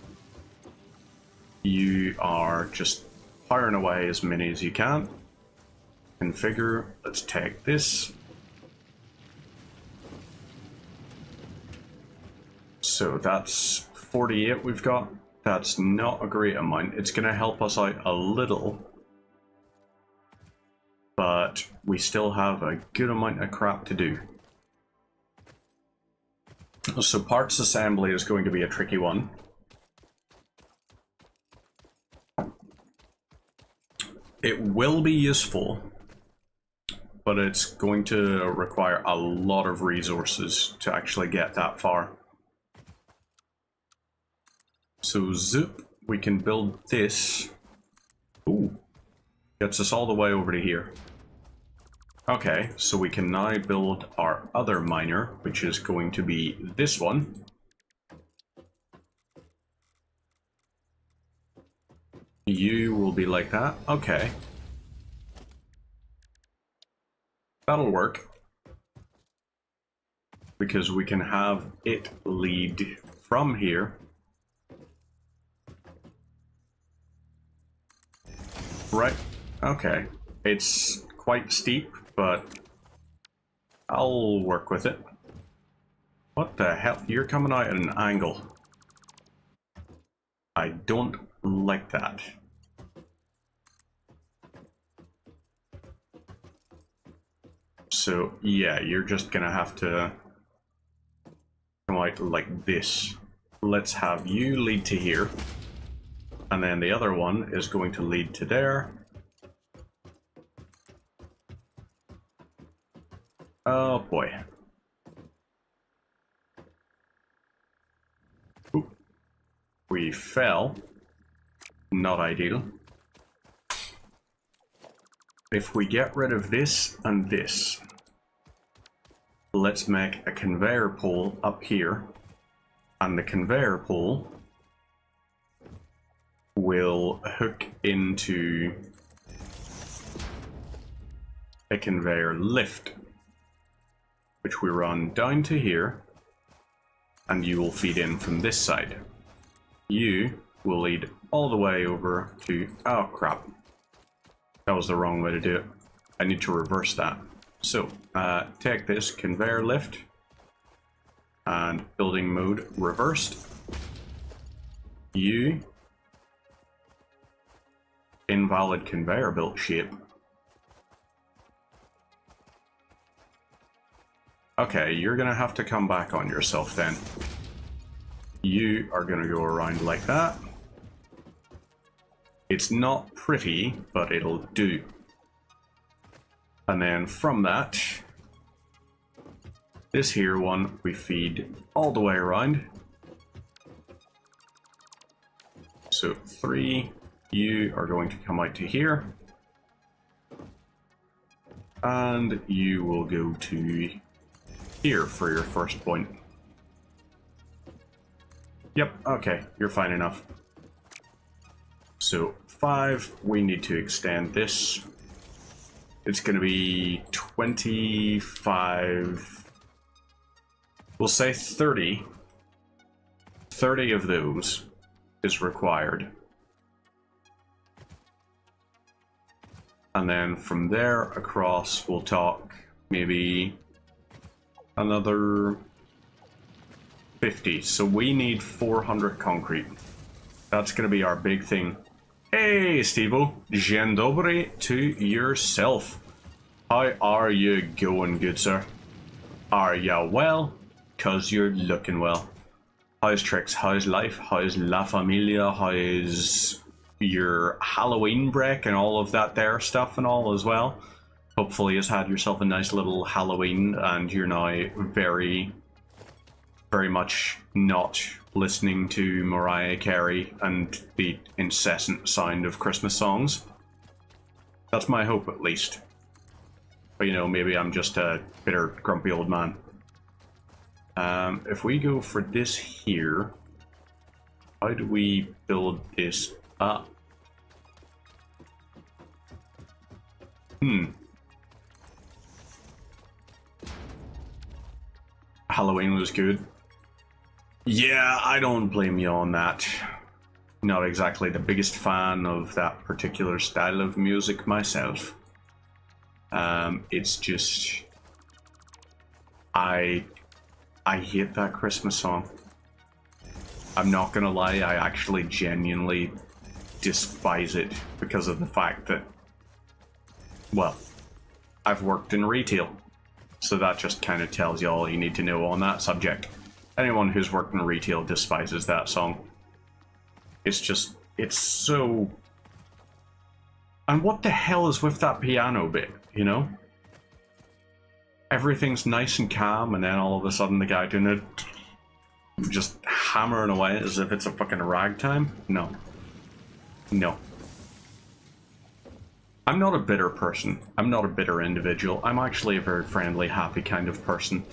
You are just firing away as many as you can. Configure. Let's take this. So that's 48 we've got. That's not a great amount. It's going to help us out a little, but we still have a good amount of crap to do. So parts assembly is going to be a tricky one. It will be useful, but it's going to require a lot of resources to actually get that far. So zoop, we can build this. Ooh, gets us all the way over to here. Okay, so we can now build our other miner, which is going to be this one. You will be like that. Okay. That'll work. Because we can have it lead from here. Right. Okay. It's quite steep, but I'll work with it. What the hell? You're coming out at an angle. I don't like that. So yeah, you're just gonna have to come out like this. Let's have you lead to here. And then the other one is going to lead to there. Oh boy. Oop. We fell. Not ideal. If we get rid of this and this, let's make a conveyor pole up here, and the conveyor pole will hook into a conveyor lift, which we run down to here, and you will feed in from this side. You will lead all the way over to... oh crap. That was the wrong way to do it. I need to reverse that. So, take this conveyor lift and building mode reversed. You invalid conveyor belt shape. Okay, you're gonna have to come back on yourself then. You are gonna go around like that. It's not pretty, but it'll do. And then from that, this here one we feed all the way around. So 3, you are going to come out to here. And you will go to here for your first point. Yep, okay, you're fine enough. So 5, we need to extend this. It's going to be 25, we'll say 30. 30 of those is required. And then from there across, we'll talk maybe another 50. So we need 400 concrete. That's going to be our big thing. Hey, Steve-O. Dzień dobry to yourself. How are you going, good sir? Are ya well? 'Cause you're looking well. How's tricks? How's life? How's La Familia? How's your Halloween break and all of that there stuff and all as well? Hopefully you've had yourself a nice little Halloween and you're now very much not listening to Mariah Carey and the incessant sound of Christmas songs. That's my hope, at least. But you know, maybe I'm just a bitter, grumpy old man. If we go for this here, how do we build this up? Halloween was good. Yeah, I don't blame you on that. Not exactly the biggest fan of that particular style of music myself. It's just... I hate that Christmas song. I'm not gonna lie, I actually genuinely despise it because of the fact that, well, I've worked in retail. So that just kind of tells you all you need to know on that subject. Anyone who's worked in retail despises that song. It's just, it's so And what the hell is with that piano bit, you know? Everything's nice and calm, and then all of a sudden the guy doing it, just hammering away as if it's a fucking ragtime? No. No. I'm not a bitter person. I'm not a bitter individual. I'm actually a very friendly, happy kind of person.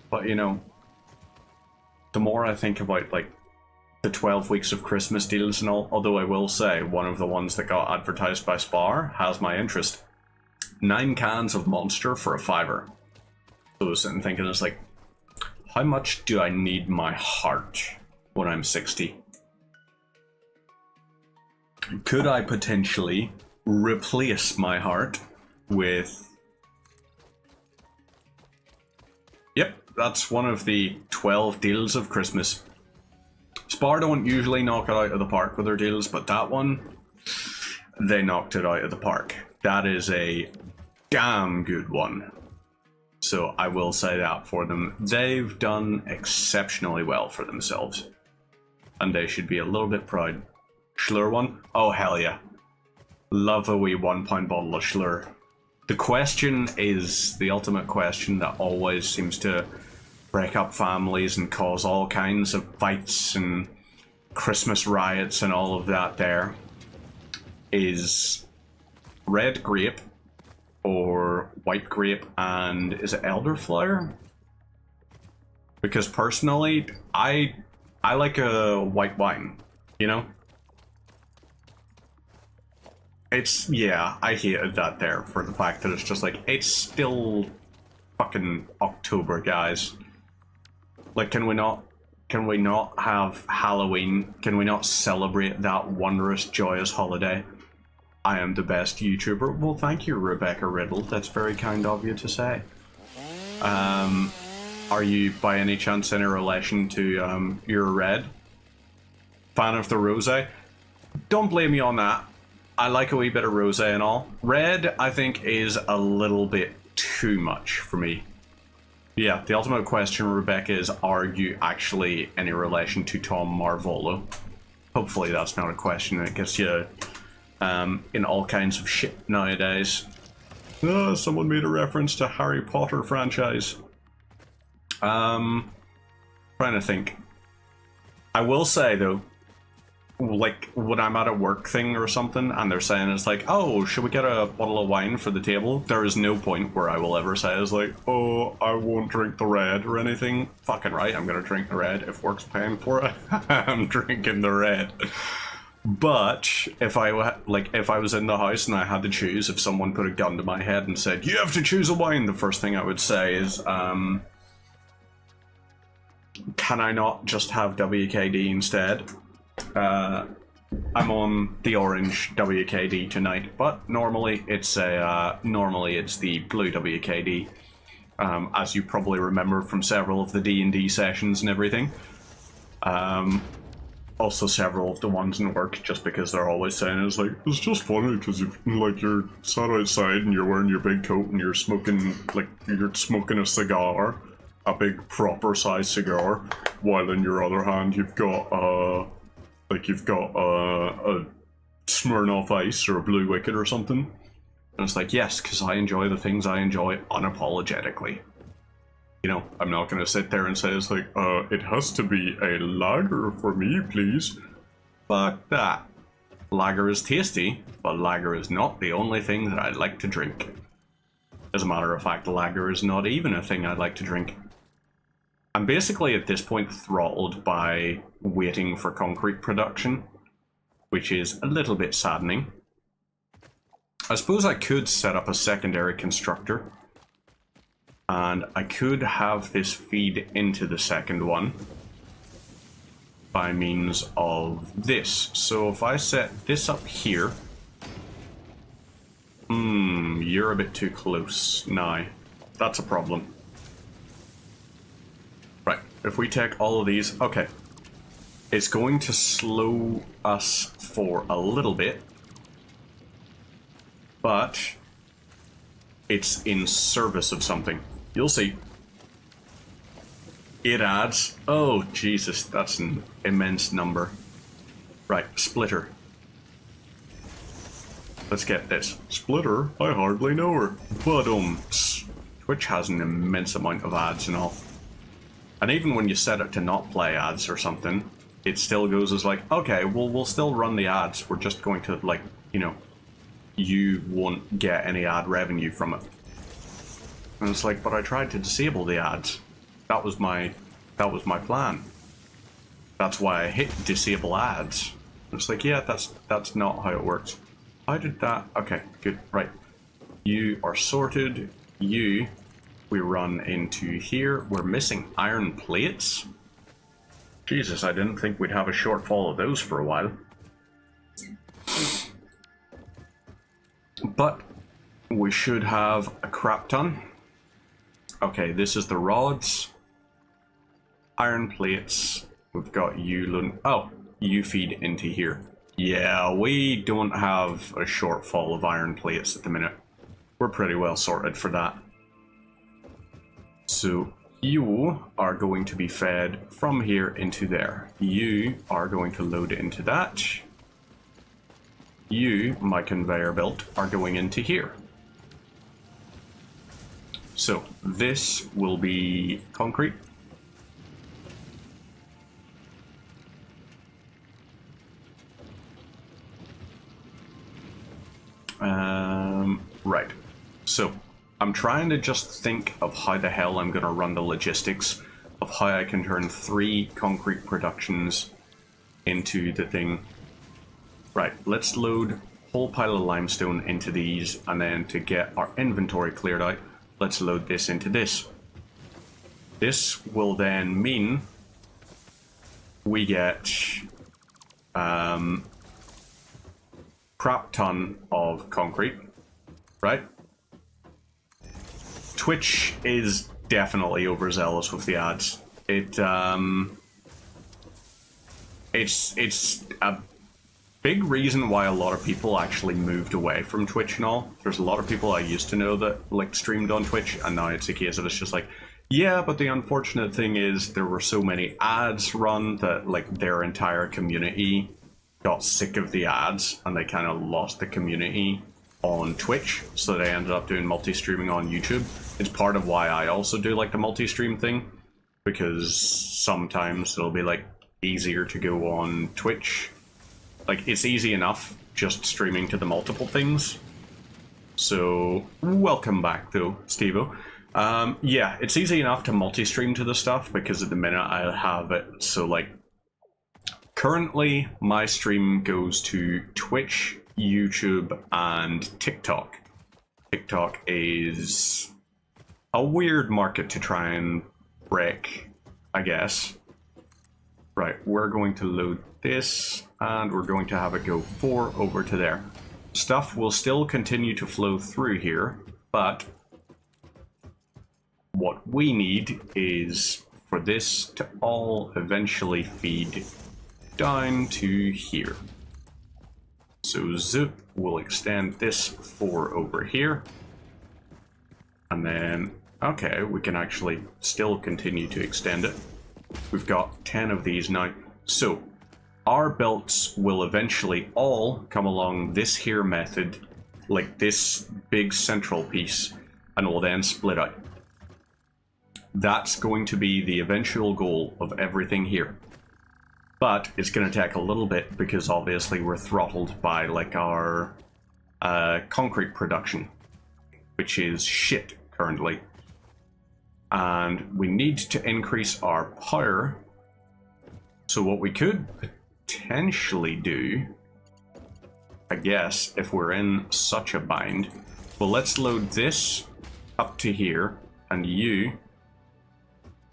But, you know, the more I think about, like, the 12 weeks of Christmas deals and all, although I will say one of the ones that got advertised by Spar has my interest. 9 cans of Monster for $5. So I was sitting thinking, it's like, how much do I need my heart when I'm 60? Could I potentially replace my heart with... Yep, that's one of the 12 deals of Christmas. Spar don't usually knock it out of the park with their deals, but that one, they knocked it out of the park. That is a damn good one. So I will say that for them. They've done exceptionally well for themselves. And they should be a little bit proud. Schlur one? Oh, hell yeah. Love a wee £1 bottle of Schlur. The question is the ultimate question that always seems to break up families and cause all kinds of fights and Christmas riots and all of that there. Is red grape or white grape and is it elderflower? Because personally, I like a white wine, you know? It's, yeah, I hated that there for the fact that it's just like, it's still fucking October, guys. Like, can we not have Halloween? Can we not celebrate that wondrous, joyous holiday? I am the best YouTuber. Well, thank you, Rebecca Riddle. That's very kind of you to say. Are you, by any chance, in a relation to your Red? Fan of the rosé? Don't blame me on that. I like a wee bit of rosé and all. Red, I think, is a little bit too much for me. Yeah, the ultimate question, Rebecca, is are you actually in a relation to Tom Marvolo? Hopefully that's not a question that gets you in all kinds of shit nowadays. Someone made a reference to Harry Potter franchise. Trying to think. I will say though, like when I'm at a work thing or something and they're saying it's like, oh, should we get a bottle of wine for the table? There is no point where I will ever say it's like, oh, I won't drink the red or anything. Fucking right, I'm gonna drink the red if work's paying for it. I'm drinking the red. But if I was in the house and I had to choose, if someone put a gun to my head and said, you have to choose a wine, the first thing I would say is, can I not just have WKD instead? I'm on the orange WKD tonight, but normally it's the blue WKD, as you probably remember from several of the D&D sessions and everything. Also several of the ones in work, just because they're always saying it's like, it's just funny because you're sat outside and you're wearing your big coat and you're smoking a cigar, a big proper size cigar, while in your other hand you've got a Smirnoff Ice or a Blue Wicked or something. And it's like, yes, because I enjoy the things I enjoy unapologetically. You know, I'm not going to sit there and say it's like, it has to be a lager for me, please. Fuck that. Lager is tasty, but lager is not the only thing that I like to drink. As a matter of fact, lager is not even a thing I like to drink. I'm basically at this point throttled by waiting for concrete production, which is a little bit saddening. I suppose I could set up a secondary constructor, and I could have this feed into the second one by means of this. So if I set this up here... you're a bit too close now. That's a problem. Right, if we take all of these... Okay. It's going to slow us for a little bit, but it's in service of something. You'll see. It adds... Oh, Jesus, that's an immense number. Right, splitter. let's get this. Splitter, I hardly know her. But Twitch has an immense amount of ads and all. And even when you set it to not play ads or something, it still goes as like, okay, well, we'll still run the ads. We're just going to, like, you know, you won't get any ad revenue from it. And it's like, but I tried to disable the ads. That was my plan. That's why I hit disable ads. It's like, yeah, that's not how it works. How did that? Okay, good, right. You are sorted. We run into here. We're missing iron plates. Jesus, I didn't think we'd have a shortfall of those for a while. But we should have a crap ton. Okay, this is the rods. Iron plates. We've got you feed into here. Yeah, we don't have a shortfall of iron plates at the minute. We're pretty well sorted for that. So you are going to be fed from here into there. You are going to load into that. You, my conveyor belt, are going into here. So this will be concrete. Right. So I'm trying to just think of how the hell I'm going to run the logistics of how I can turn 3 concrete productions into the thing. Right, let's load a whole pile of limestone into these, and then to get our inventory cleared out, let's load this into this. This will then mean we get crap ton of concrete, right? Twitch is definitely overzealous with the ads. It's a big reason why a lot of people actually moved away from Twitch and all. There's a lot of people I used to know that like streamed on Twitch, and now it's a case of it's just like, yeah, but the unfortunate thing is there were so many ads run that like their entire community got sick of the ads and they kind of lost the community on Twitch, so they ended up doing multi-streaming on YouTube. It's part of why I also do like the multi-stream thing, because sometimes it'll be like easier to go on Twitch. Like, it's easy enough just streaming to the multiple things. So, welcome back though, Steve-O. Yeah, it's easy enough to multi-stream to the stuff because at the minute I have it. So like, currently my stream goes to Twitch, YouTube, and TikTok. TikTok is a weird market to try and break, I guess. Right, we're going to load this, and we're going to have it go 4 over to there. Stuff will still continue to flow through here, but what we need is for this to all eventually feed down to here. So zip, we'll extend this 4 over here. And then, okay, we can actually still continue to extend it. We've got 10 of these now. So our belts will eventually all come along this here method, like this big central piece, and will then split out. That's going to be the eventual goal of everything here. But it's going to take a little bit because obviously we're throttled by like our concrete production, which is shit currently. And we need to increase our power. So what we could potentially do, I guess, if we're in such a bind, well, let's load this up to here, and you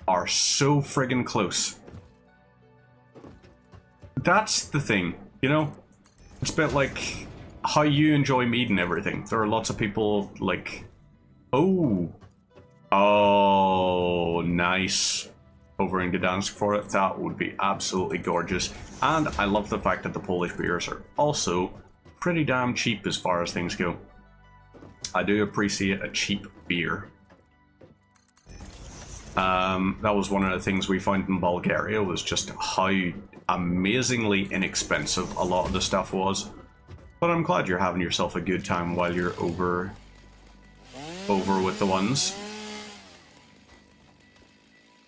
are so friggin' close. That's the thing, you know? It's a bit like how you enjoy meat and everything. There are lots of people like, oh, nice. Over in Gdansk for it. That would be absolutely gorgeous. And I love the fact that the Polish beers are also pretty damn cheap as far as things go. I do appreciate a cheap beer. That was one of the things we found in Bulgaria, was just how amazingly inexpensive a lot of the stuff was. But I'm glad you're having yourself a good time while you're over with the ones.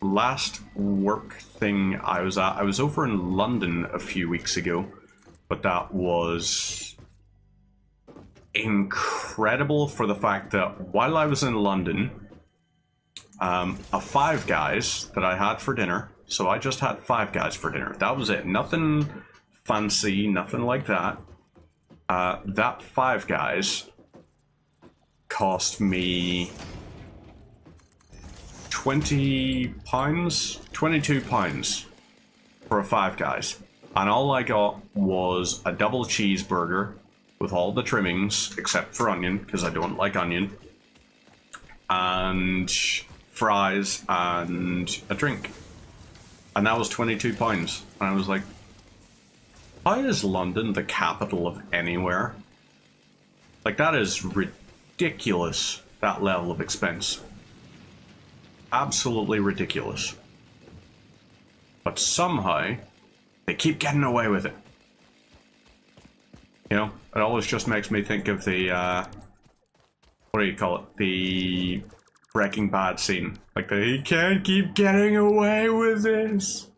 Last work thing I was over in London a few weeks ago, but that was incredible for the fact that while I was in London, a Five Guys that I had for dinner, so I just had Five Guys for dinner. That was it. Nothing fancy, nothing like that. That Five Guys cost me £20, £22 for a Five Guys. And all I got was a double cheeseburger with all the trimmings, except for onion, because I don't like onion, and fries and a drink. And that was £22. And I was like, how is London the capital of anywhere? Like, that is ridiculous, that level of expense. Absolutely ridiculous. But somehow, they keep getting away with it. You know, it always just makes me think of the, what do you call it? The Breaking Bad scene. Like, they can't keep getting away with this.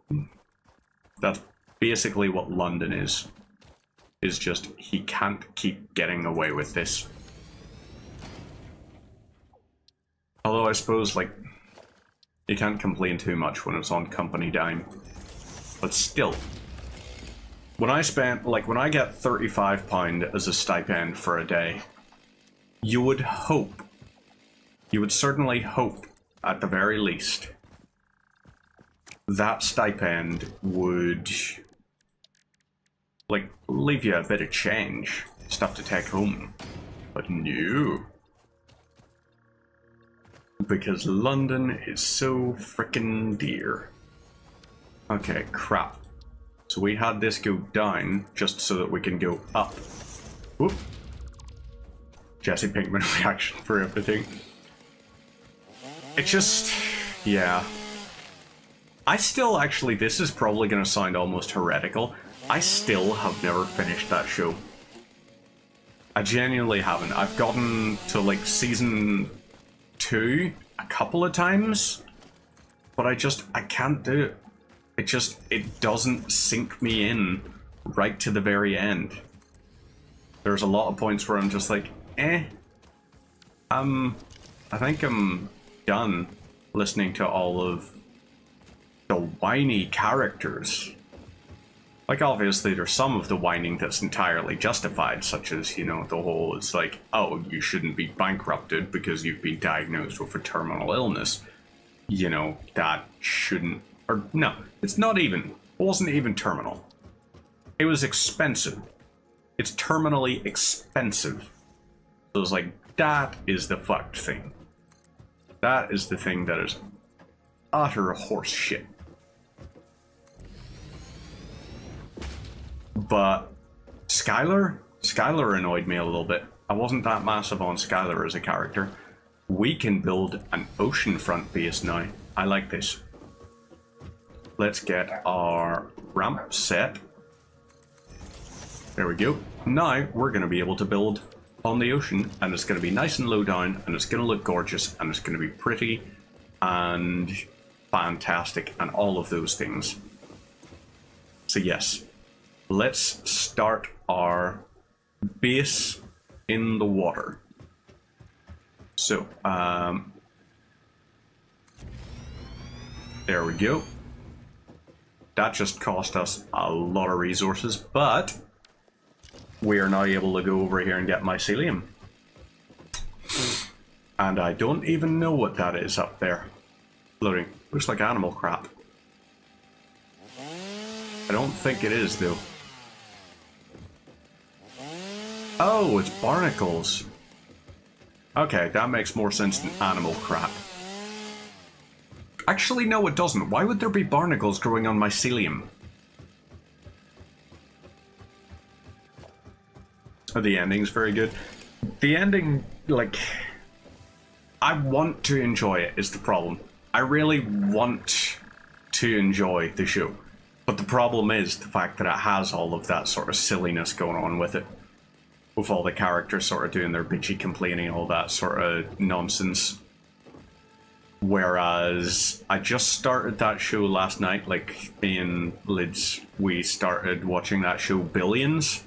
That's basically what London is. Is just, he can't keep getting away with this. Although I suppose, like, you can't complain too much when it's on company dime. But still, when I get £35 as a stipend for a day, you would certainly hope, at the very least, that stipend would, like, leave you a bit of change, stuff to take home. But no. Because London is so frickin' dear. Okay, crap. So we had this go down just so that we can go up. Whoop. Jesse Pinkman reaction for everything. It just... yeah. I still actually... this is probably going to sound almost heretical. I still have never finished that show. I genuinely haven't. I've gotten to, like, season 2 a couple of times, but I can't do it. It doesn't sink me in right to the very end. There's a lot of points where I'm just like, I think I'm done listening to all of the whiny characters. Like, obviously, there's some of the whining that's entirely justified, such as, you know, the whole, it's like, oh, you shouldn't be bankrupted because you've been diagnosed with a terminal illness. You know, that shouldn't, or no, it wasn't even terminal. It was expensive. It's terminally expensive. So it's like, that is the fucked thing. That is the thing that is utter horse shit. But Skylar annoyed me a little bit. I wasn't that massive on Skylar as a character. We can build an oceanfront base now. I like this. Let's get our ramp set. There we go. Now we're going to be able to build on the ocean, and it's going to be nice and low down, and it's going to look gorgeous, and it's going to be pretty and fantastic, and all of those things. So yes, let's start our base in the water. So, there we go. That just cost us a lot of resources, but we are now able to go over here and get mycelium. And I don't even know what that is up there. Floating. Looks like animal crap. I don't think it is, though. Oh, it's barnacles. Okay, that makes more sense than animal crap. Actually, no, it doesn't. Why would there be barnacles growing on mycelium? Oh, the ending's very good. The ending, like... I want to enjoy it, is the problem. I really want to enjoy the show. But the problem is the fact that it has all of that sort of silliness going on with it. with all the characters sort of doing their bitchy complaining, all that sort of nonsense. Whereas I just started that show last night, like me and Lids, we started watching that show Billions.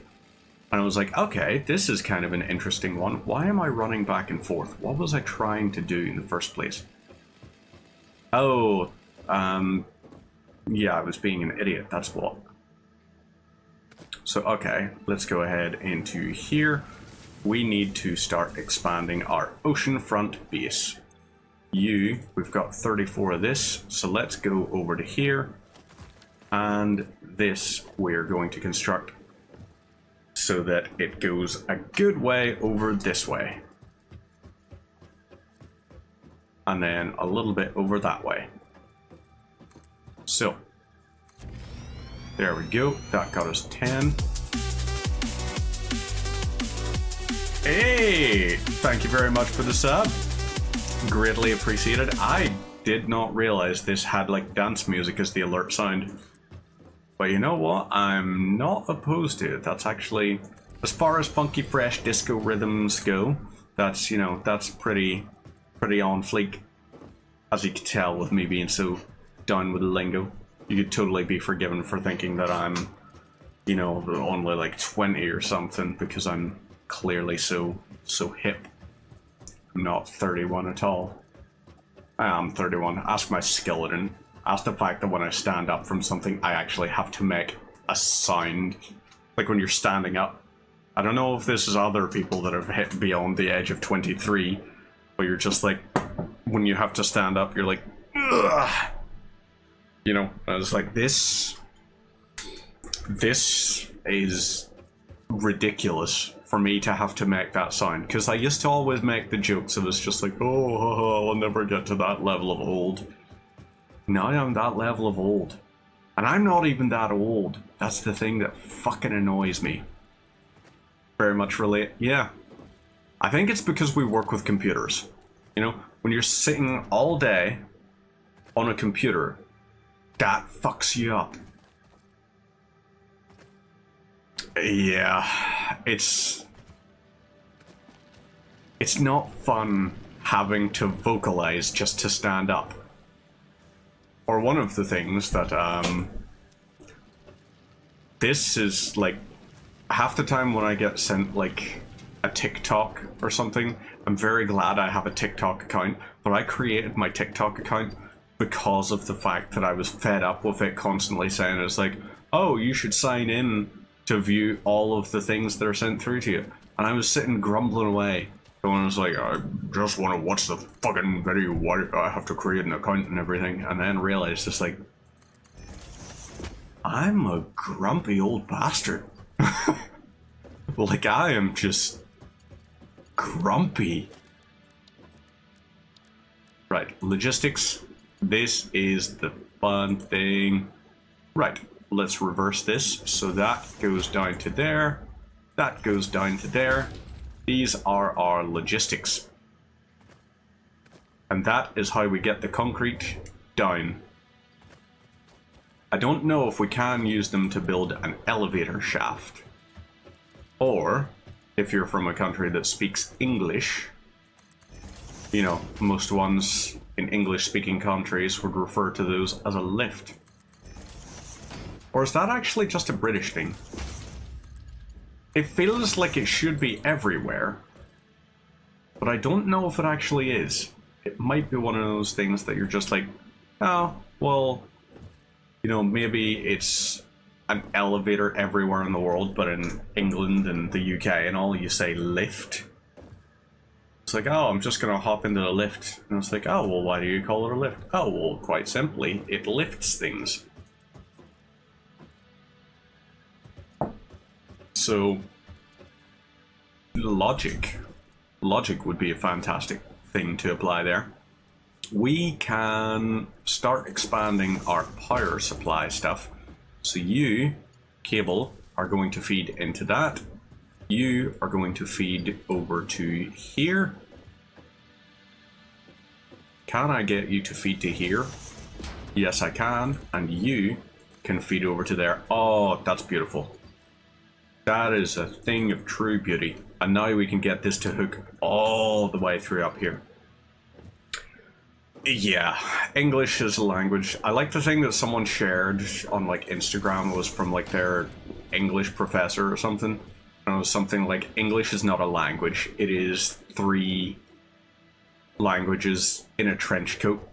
And I was like, okay, this is kind of an interesting one. Why am I running back and forth? What was I trying to do in the first place? Oh, yeah, I was being an idiot, that's what. So, okay, let's go ahead into here. We need to start expanding our oceanfront base. We've got 34 of this, so let's go over to here. And this we're going to construct so that it goes a good way over this way. And then a little bit over that way. So, there we go. That got us 10. Hey! Thank you very much for the sub. Greatly appreciated. I did not realize this had like dance music as the alert sound. But you know what? I'm not opposed to it. That's actually, as far as funky fresh disco rhythms go, that's, you know, that's pretty on fleek. As you can tell with me being so down with the lingo. You could totally be forgiven for thinking that I'm, you know, only like 20 or something because I'm clearly so hip. I'm not 31 at all. I am 31. Ask my skeleton. Ask the fact that when I stand up from something, I actually have to make a sound. Like when you're standing up. I don't know if this is other people that have hit beyond the age of 23, but you're just like, when you have to stand up, you're like, ugh. You know, I was like, this is ridiculous for me to have to make that sound. Because I used to always make the jokes of it's just like, oh, I'll never get to that level of old. Now I'm that level of old. And I'm not even that old. That's the thing that fucking annoys me. Very much relate. Yeah. I think it's because we work with computers. You know, when you're sitting all day on a computer, that fucks you up. Yeah, it's not fun having to vocalize just to stand up. Or one of the things that this is like half the time when I get sent like a TikTok or something, I'm very glad I have a TikTok account, but I created my TikTok account because of the fact that I was fed up with it constantly saying it's like, oh, you should sign in to view all of the things that are sent through to you. And I was sitting grumbling away. And I was like, I just want to watch the fucking video. Why do I have to create an account and everything? And then realized it's like, I'm a grumpy old bastard. Like, I am just grumpy. Right, logistics. This is the fun thing. Right, let's reverse this. So that goes down to there. That goes down to there. These are our logistics. And that is how we get the concrete down. I don't know if we can use them to build an elevator shaft. Or, if you're from a country that speaks English, you know, most ones in English-speaking countries would refer to those as a lift. Or is that actually just a British thing? It feels like it should be everywhere, but I don't know if it actually is. It might be one of those things that you're just like, oh, well, you know, maybe it's an elevator everywhere in the world, but in England and the UK and all, you say lift. It's like, oh, I'm just gonna hop into the lift. And it's like, oh, well, why do you call it a lift? Oh, well, quite simply, it lifts things. So, logic would be a fantastic thing to apply there. We can start expanding our power supply stuff. So you, cable, are going to feed into that. You are going to feed over to here. Can I get you to feed to here? Yes, I can. And you can feed over to there. Oh, that's beautiful. That is a thing of true beauty. And now we can get this to hook all the way through up here. Yeah, English is a language. I like the thing that someone shared on like Instagram was from like their English professor or something. And it was something like, English is not a language. It is 3 languages in a trench coat.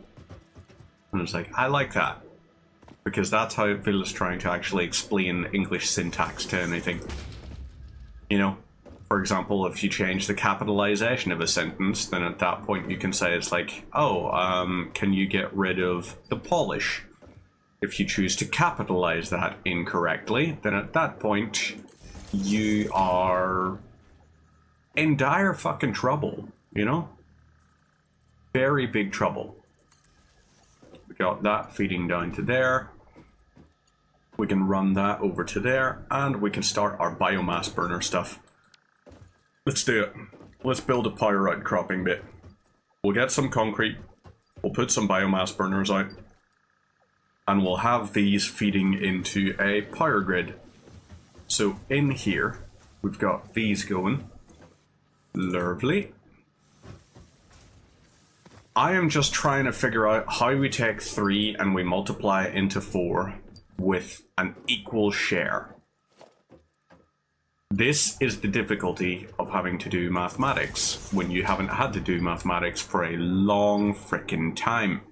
And it's like, I like that. Because that's how it feels trying to actually explain English syntax to anything. You know? For example, if you change the capitalization of a sentence, then at that point you can say it's like, oh, can you get rid of the Polish? If you choose to capitalize that incorrectly, then at that point you are in dire fucking trouble, you know? Very big trouble. We got that feeding down to there. We can run that over to there, and we can start our biomass burner stuff. Let's do it. Let's build a power outcropping bit. We'll get some concrete, we'll put some biomass burners out, and we'll have these feeding into a power grid. So in here, we've got these going. Lovely. I am just trying to figure out how we take 3 and we multiply it into 4 with an equal share. This is the difficulty of having to do mathematics when you haven't had to do mathematics for a long frickin' time.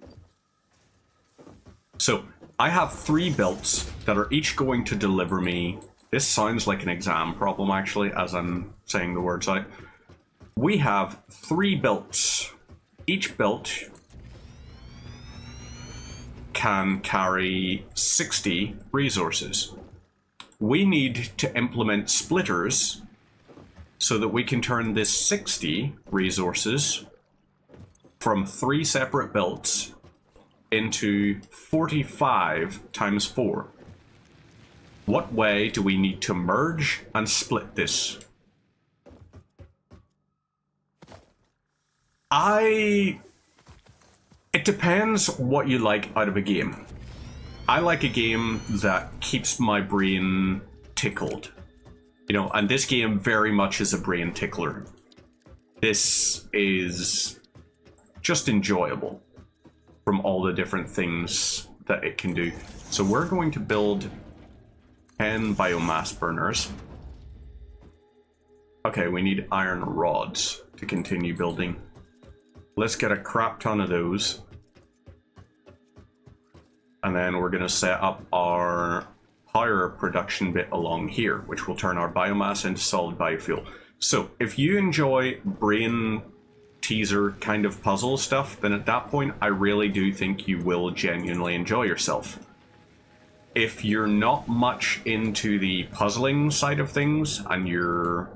So, I have 3 belts that are each going to deliver me... This sounds like an exam problem, actually, as I'm saying the words out. We have 3 belts. Each belt can carry 60 resources. We need to implement splitters so that we can turn this 60 resources from 3 separate belts into 45 times 4. What way do we need to merge and split this? It depends what you like out of a game. I like a game that keeps my brain tickled. You know, and this game very much is a brain tickler. This is just enjoyable from all the different things that it can do. So we're going to build 10 biomass burners. Okay, we need iron rods to continue building. Let's get a crap ton of those. And then we're going to set up our power production bit along here, which will turn our biomass into solid biofuel. So if you enjoy brain teaser kind of puzzle stuff, then at that point I really do think you will genuinely enjoy yourself. If you're not much into the puzzling side of things and you're,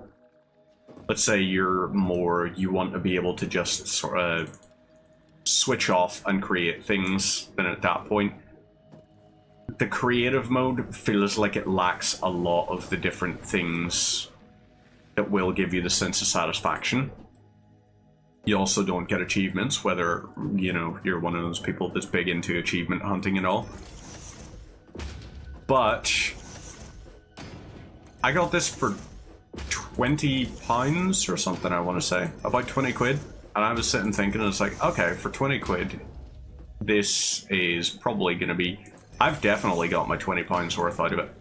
let's say you're more, you want to be able to just sort of switch off and create things, then at that point the creative mode feels like it lacks a lot of the different things that will give you the sense of satisfaction. You also don't get achievements, whether, you know, you're one of those people that's big into achievement hunting and all. But I got this for £20 or something, I want to say. About 20 quid. And I was sitting thinking, it's like, okay, for 20 quid, this is probably going to be... I've definitely got my £20 worth out of it.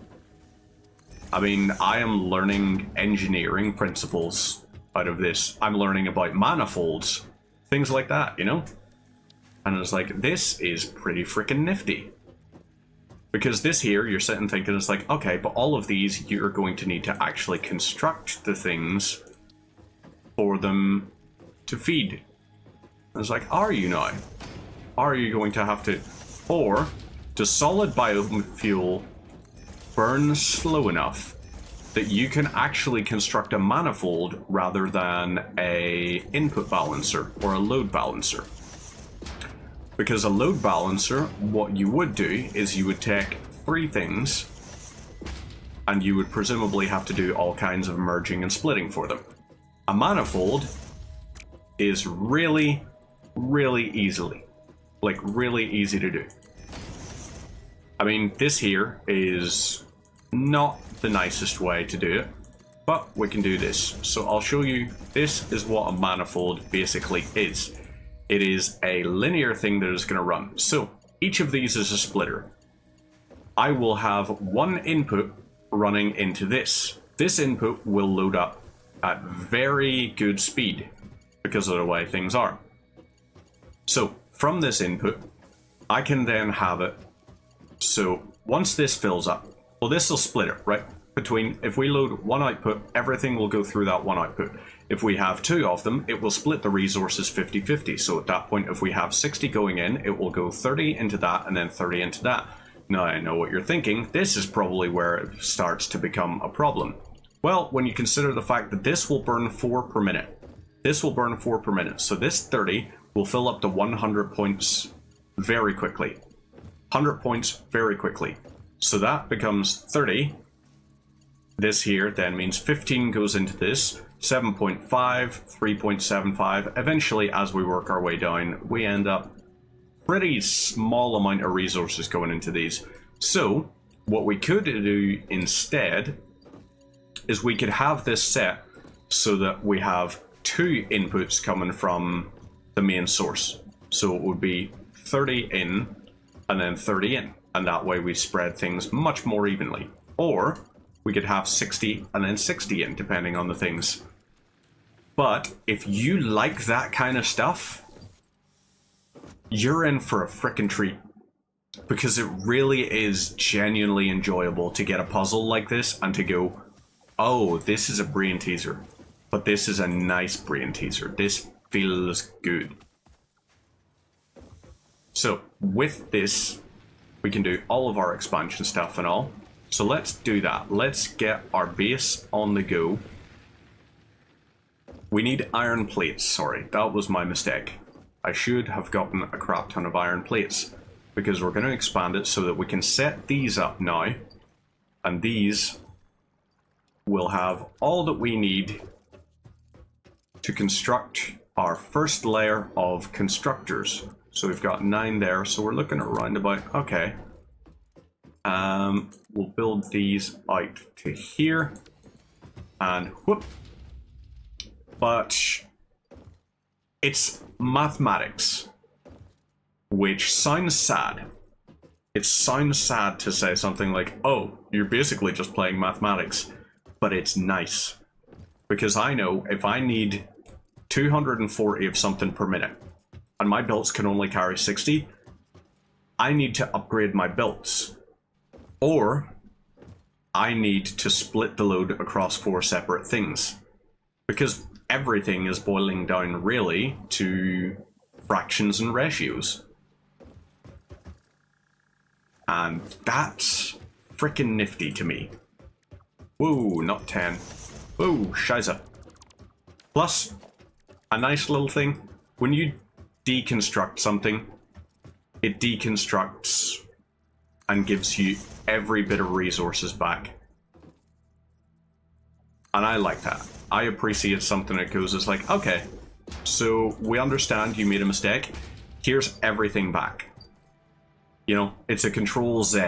I mean, I am learning engineering principles out of this. I'm learning about manifolds. Things like that, you know? And it's like, this is pretty freaking nifty. Because this here, you're sitting thinking, it's like, okay, but all of these, you're going to need to actually construct the things for them to feed. And it's like, are you now? Are you going to have to... Or, does solid biofuel burn slow enough that you can actually construct a manifold rather than a input balancer or a load balancer? Because a load balancer, what you would do is you would take 3 things and you would presumably have to do all kinds of merging and splitting for them. A manifold is really, really really easy to do. I mean, this here is not the nicest way to do it, but we can do this. So I'll show you, this is what a manifold basically is. It is a linear thing that is going to run. So each of these is a splitter. I will have one input running into this. This input will load up at very good speed because of the way things are. So from this input, I can then have it. So once this fills up, well, this will split it, right? Between, if we load one output, everything will go through that one output. If we have two of them, it will split the resources 50-50. So at that point, if we have 60 going in, it will go 30 into that and then 30 into that. Now I know what you're thinking. This is probably where it starts to become a problem. Well, when you consider the fact that this will burn 4 per minute. This will burn 4 per minute. So this 30 will fill up to 100 points very quickly. 100 points very quickly. So that becomes 30. This here then means 15 goes into this, 7.5, 3.75. Eventually, as we work our way down, we end up pretty small amount of resources going into these. So what we could do instead is we could have this set so that we have 2 inputs coming from the main source. So it would be 30 in and then 30 in, and that way we spread things much more evenly. Or we could have 60 and then 60 in, depending on the things. But if you like that kind of stuff, you're in for a frickin' treat. Because it really is genuinely enjoyable to get a puzzle like this and to go, oh, this is a brain teaser. But this is a nice brain teaser. This feels good. So with this, we can do all of our expansion stuff and all. So let's do that. Let's get our base on the go. We need iron plates. Sorry, that was my mistake. I should have gotten a crap ton of iron plates, because we're going to expand it so that we can set these up now, and these will have all that we need to construct our first layer of constructors. So we've got 9 there, so we're looking at around about, okay. We'll build these out to here, and whoop. But it's mathematics, which sounds sad. It sounds sad to say something like, oh, you're basically just playing mathematics, but it's nice. Because I know if I need 240 of something per minute, and my belts can only carry 60, I need to upgrade my belts. Or I need to split the load across 4 separate things. Because everything is boiling down really to fractions and ratios. And that's freaking nifty to me. Whoa, not 10. Whoa, shiza. Plus, a nice little thing, when you deconstruct something, it deconstructs and gives you every bit of resources back. And I like that. I appreciate something that goes as like, okay, so we understand you made a mistake. Here's everything back. You know, it's a Control Z.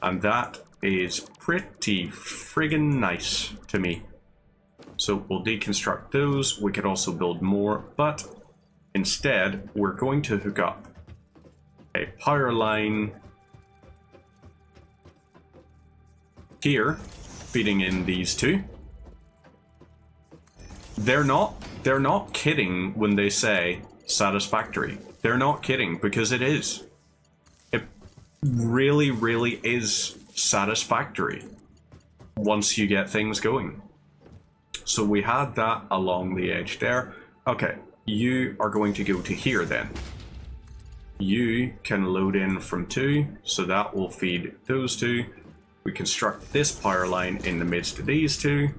And that is pretty friggin' nice to me. So we'll deconstruct those. We could also build more, but instead we're going to hook up a power line here, feeding in these 2. They're not kidding when they say satisfactory. They're not kidding, because it is. It really, really is satisfactory once you get things going. So we had that along the edge there. Okay, you are going to go to here then. You can load in from 2, so that will feed those 2. We construct this power line in the midst of these 2.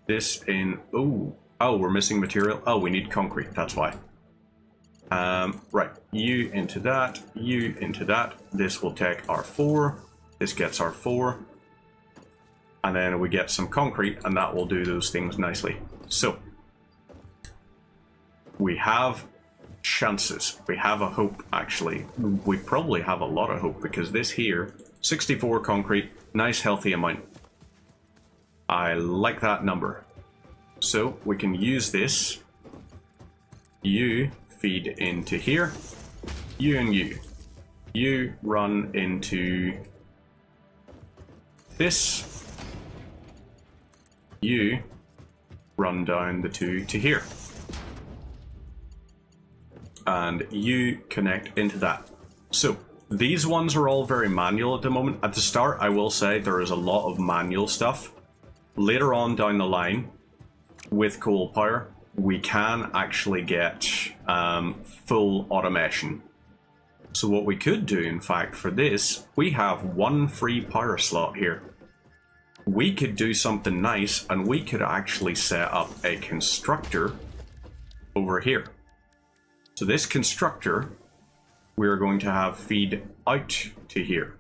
This in... Oh, we're missing material. Oh, we need concrete, that's why. Right, you into that, you into that. This will take our 4. This gets our 4. And then we get some concrete, and that will do those things nicely. So, we have chances. We have a hope, actually. We probably have a lot of hope, because this here 64 concrete, nice healthy amount. I like that number. So we can use this. You feed into here. You and you. You run into this. You run down the two to here. And you connect into that. So these ones are all very manual at the moment. At the start, I will say there is a lot of manual stuff. Later on down the line, with coal power, we can actually get full automation. So what we could do, in fact, for this, we have one free power slot here. We could do something nice, and we could actually set up a constructor over here. So this constructor, we're going to have feed out to here.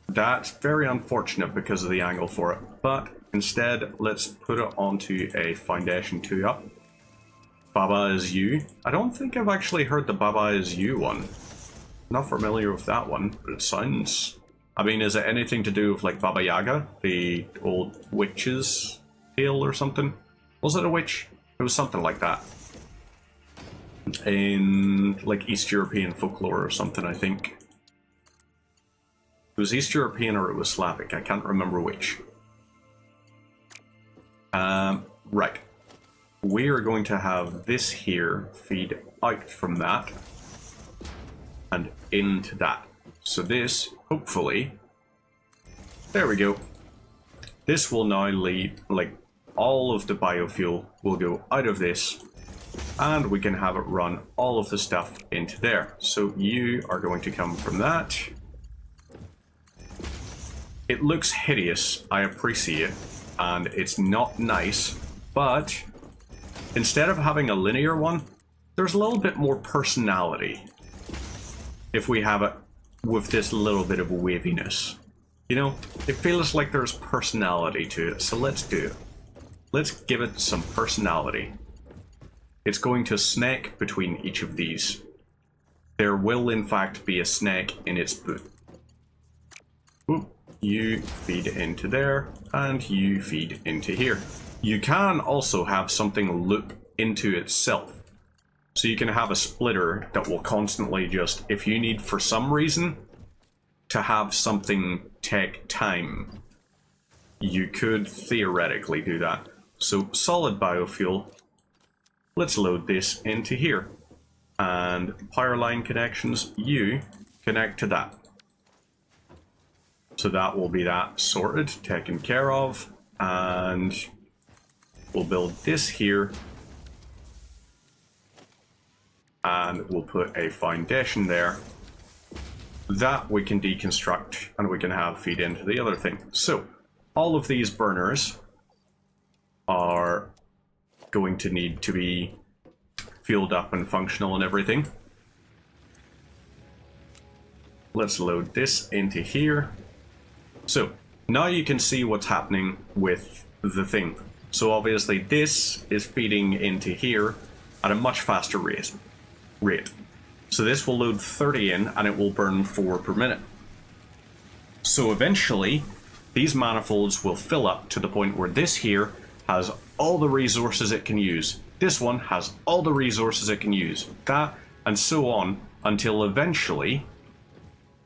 That's very unfortunate because of the angle for it, but instead, let's put it onto a foundation 2 up. Baba is you. I don't think I've actually heard the Baba is you one. Not familiar with that one, but it sounds... I mean, is it anything to do with like Baba Yaga, the old witch's tale or something? Was it a witch? It was something like that. In like East European folklore or something, I think. It was East European or it was Slavic, I can't remember which. Right. We are going to have this here feed out from that and into that. So this, hopefully, there we go. This will now lead, like, all of the biofuel will go out of this, and we can have it run all of the stuff into there. So you are going to come from that. It looks hideous, I appreciate, and it's not nice, but instead of having a linear one, there's a little bit more personality if we have it with this little bit of waviness. You know, it feels like there's personality to it, so let's do it. Let's give it some personality. It's going to snake between each of these. There will in fact be a snake in its boot. Oop. You feed into there, and you feed into here. You can also have something loop into itself. So you can have a splitter that will constantly just, if you need for some reason to have something take time, you could theoretically do that. So solid biofuel, let's load this into here. And power line connections, you connect to that. So that will be that sorted, taken care of, and we'll build this here, and we'll put a foundation there. That we can deconstruct, and we can have feed into the other thing. So, all of these burners are going to need to be fueled up and functional and everything. Let's load this into here. So, now you can see what's happening with the thing. So obviously this is feeding into here at a much faster rate. So this will load 30 in and it will burn 4 per minute. So eventually, these manifolds will fill up to the point where this here has all the resources it can use. This one has all the resources it can use. That, and so on, until eventually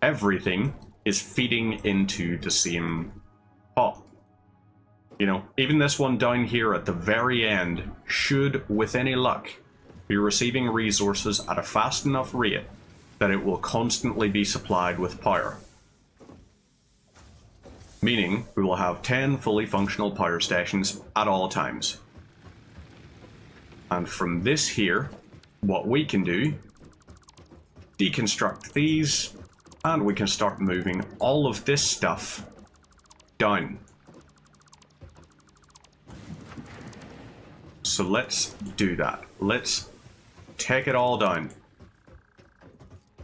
everything is feeding into the same pot. You know, even this one down here at the very end should, with any luck, be receiving resources at a fast enough rate that it will constantly be supplied with power. Meaning, we will have 10 fully functional power stations at all times. And from this here, what we can do, deconstruct these, and we can start moving all of this stuff down. So let's do that. Let's take it all down.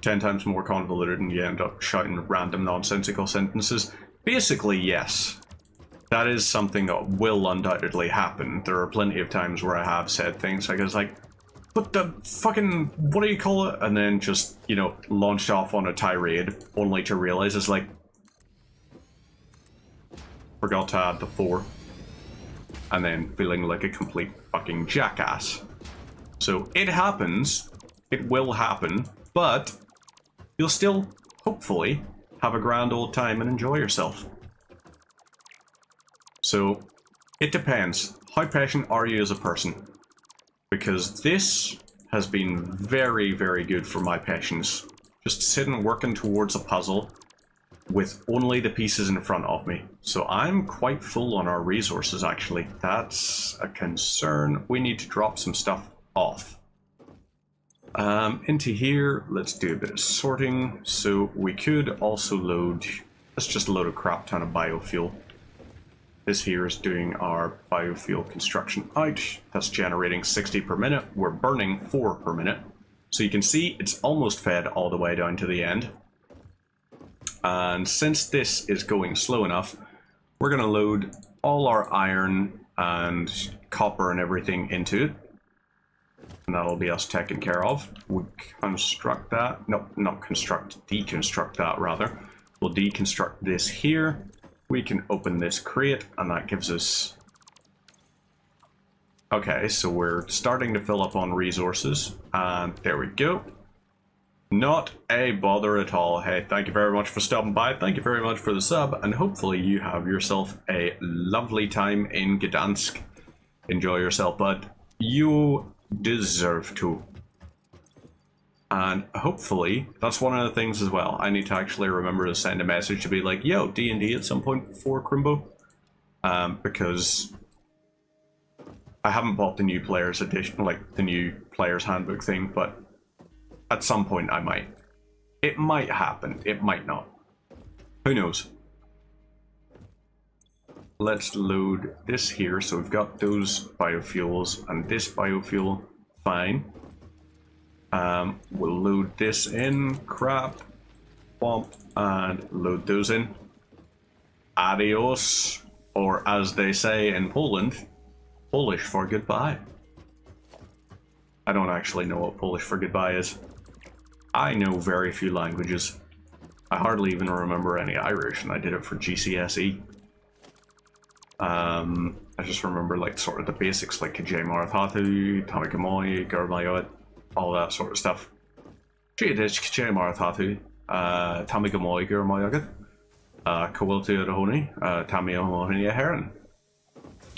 10 times more convoluted and you end up shouting random nonsensical sentences. Basically, yes. That is something that will undoubtedly happen. There are plenty of times where I have said things like, but the fucking, what do you call it? And then just, you know, launched off on a tirade, only to realize it's like, forgot to add the 4. And then feeling like a complete fucking jackass. So it happens, it will happen, but you'll still, hopefully, have a grand old time and enjoy yourself. So, it depends. How patient are you as a person? Because this has been very, very good for my patience. Just sitting working towards a puzzle with only the pieces in front of me. So I'm quite full on our resources, actually. That's a concern. We need to drop some stuff off. Into here, let's do a bit of sorting. So we could also load, let's just load a crap ton of biofuel. This here is doing our biofuel construction out. That's generating 60 per minute. We're burning 4 per minute. So you can see it's almost fed all the way down to the end. And since this is going slow enough, we're going to load all our iron and copper and everything into it. And that'll be us taken care of. We'll construct that. No, not construct. Deconstruct that, rather. We'll deconstruct this here. We can open this crate, and that gives us... Okay, so we're starting to fill up on resources. And there we go. Not a bother at all. Hey, thank you very much for stopping by. Thank you very much for the sub. And hopefully you have yourself a lovely time in Gdansk. Enjoy yourself, bud. You deserve to. And hopefully, that's one of the things as well. I need to actually remember to send a message to be like, yo, D&D at some point for Crimbo. Because I haven't bought the new players edition, like the new players handbook thing, but at some point I might. It might happen, it might not. Who knows? Let's load this here. So we've got those biofuels and this biofuel. Fine. We'll load this in. Crap. Bump. And load those in. Adios. Or as they say in Poland, Polish for goodbye. I don't actually know what Polish for goodbye is. I know very few languages. I hardly even remember any Irish, and I did it for GCSE. I just remember like sort of the basics, like Kajay Marathatu, Tamikamoy, Gurmayot, all that sort of stuff. Chiadish Kajay Marathatu, Tamikamoy, Gurmayogat, Kawiltu Adahoni, Tamiomohini Heron.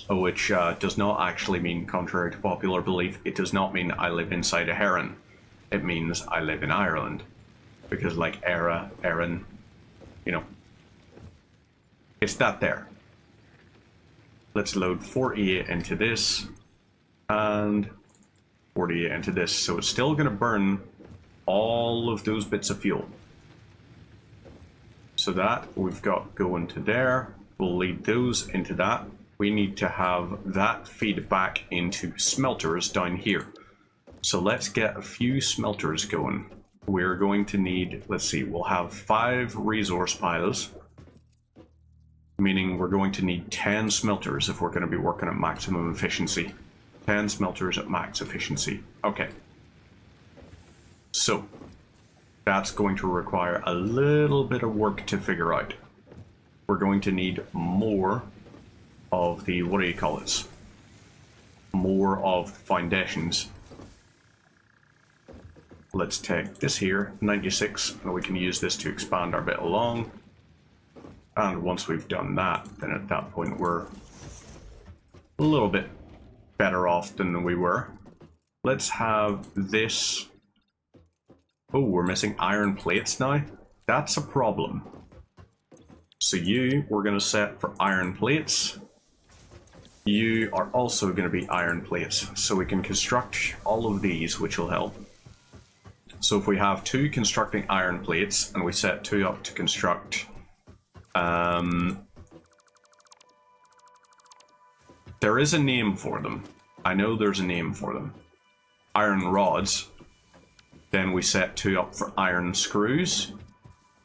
Which does not actually mean, contrary to popular belief, it does not mean I live inside a heron. It means I live in Ireland. Because like Era, Erin, you know. It's that there. Let's load 48 into this. And 48 into this. So it's still going to burn all of those bits of fuel. So that we've got going to there. We'll lead those into that. We need to have that feed back into smelters down here. So let's get a few smelters going. We're going to need, let's see, we'll have 5 resource piles. Meaning we're going to need 10 smelters if we're going to be working at maximum efficiency. 10 smelters at max efficiency. Okay. So, that's going to require a little bit of work to figure out. We're going to need more of the, what do you call it? More of foundations. Let's take this here, 96, and we can use this to expand our bit along. And once we've done that, then at that point we're a little bit better off than we were. Let's have this. Oh, we're missing iron plates now. That's a problem. So you, we're going to set for iron plates. You are also going to be iron plates. So we can construct all of these, which will help. So if we have 2 constructing iron plates, and we set 2 up to construct... there is a name for them. I know there's a name for them. Iron rods. Then we set 2 up for iron screws.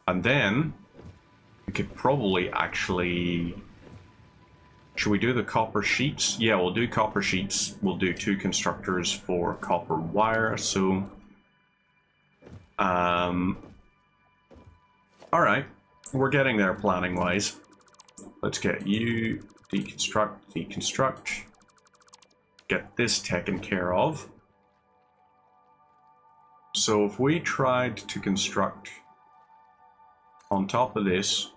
And then we could probably actually Should we do the copper sheets? Yeah, we'll do copper sheets. We'll do 2 constructors for copper wire. So, all right, we're getting there planning wise. Let's get you deconstruct. Get this taken care of. So if we tried to construct on top of this,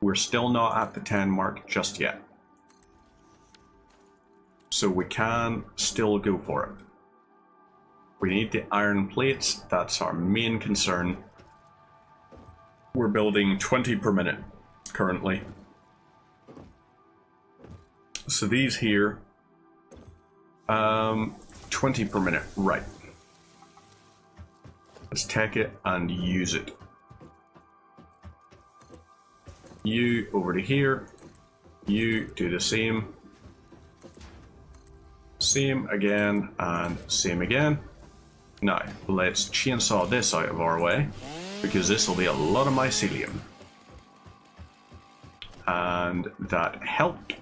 we're still not at the 10 mark just yet. So we can still go for it. We need the iron plates, that's our main concern. We're building 20 per minute currently. So these here, 20 per minute, right. Let's take it and use it. You over to here, you do the same. Same again and same again. Now, let's chainsaw this out of our way, because this will be a lot of mycelium. And that helped.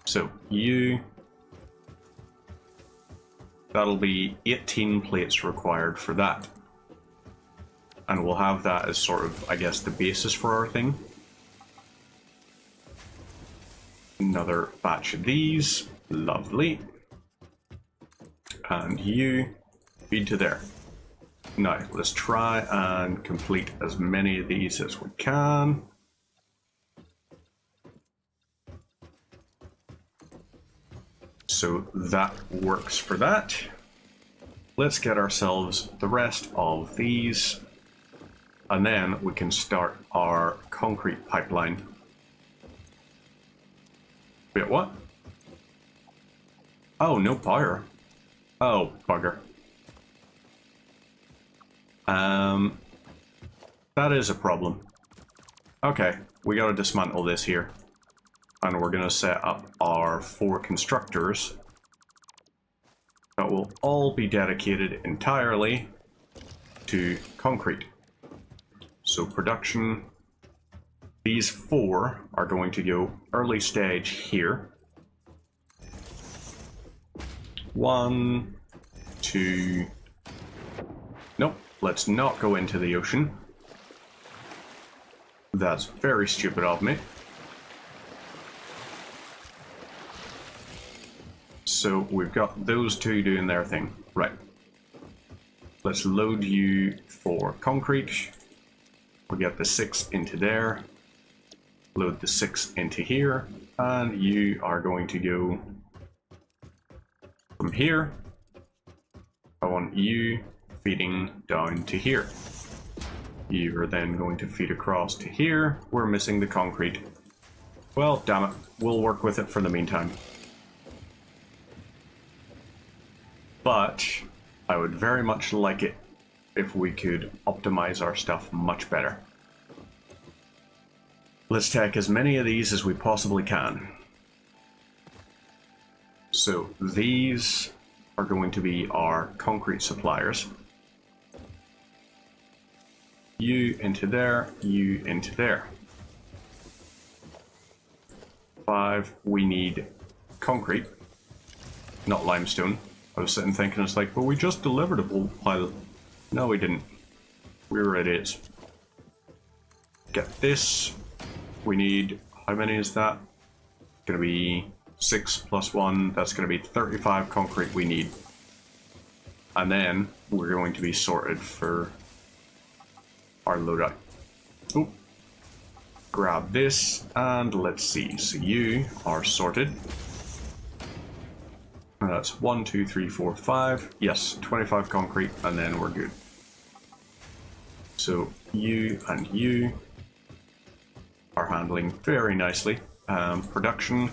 So, you... That'll be 18 plates required for that. And we'll have that as sort of, I guess, the basis for our thing. Another batch of these. Lovely. And you feed to there. Now, let's try and complete as many of these as we can. So that works for that. Let's get ourselves the rest of these. And then we can start our concrete pipeline. Wait, what? Oh, no power. Oh, bugger. That is a problem. Okay, we gotta dismantle this here. And we're gonna set up our 4 constructors that will all be dedicated entirely to concrete. So production, these 4 are going to go early stage here. 1, 2, nope, let's not go into the ocean. That's very stupid of me. So we've got those 2 doing their thing. Right. Let's load you for concrete. We'll get the 6 into there. Load the 6 into here. And you are going to go from here. I want you feeding down to here. You are then going to feed across to here. We're missing the concrete. Well, damn it. We'll work with it for the meantime. But I would very much like it if we could optimize our stuff much better. Let's take as many of these as we possibly can. So these are going to be our concrete suppliers. You into there, you into there. 5, we need concrete, not limestone. I was sitting thinking, it's like, but we just delivered a whole pile. No, we didn't. We were idiots. Get this. We need, how many is that? Gonna be 6 plus 1. That's gonna be 35 concrete we need. And then we're going to be sorted for our loadout. Oop. Grab this and let's see. So you are sorted. That's 1, 2, 3, 4, 5. Yes, 25 concrete, and then we're good. So you and you are handling very nicely. Production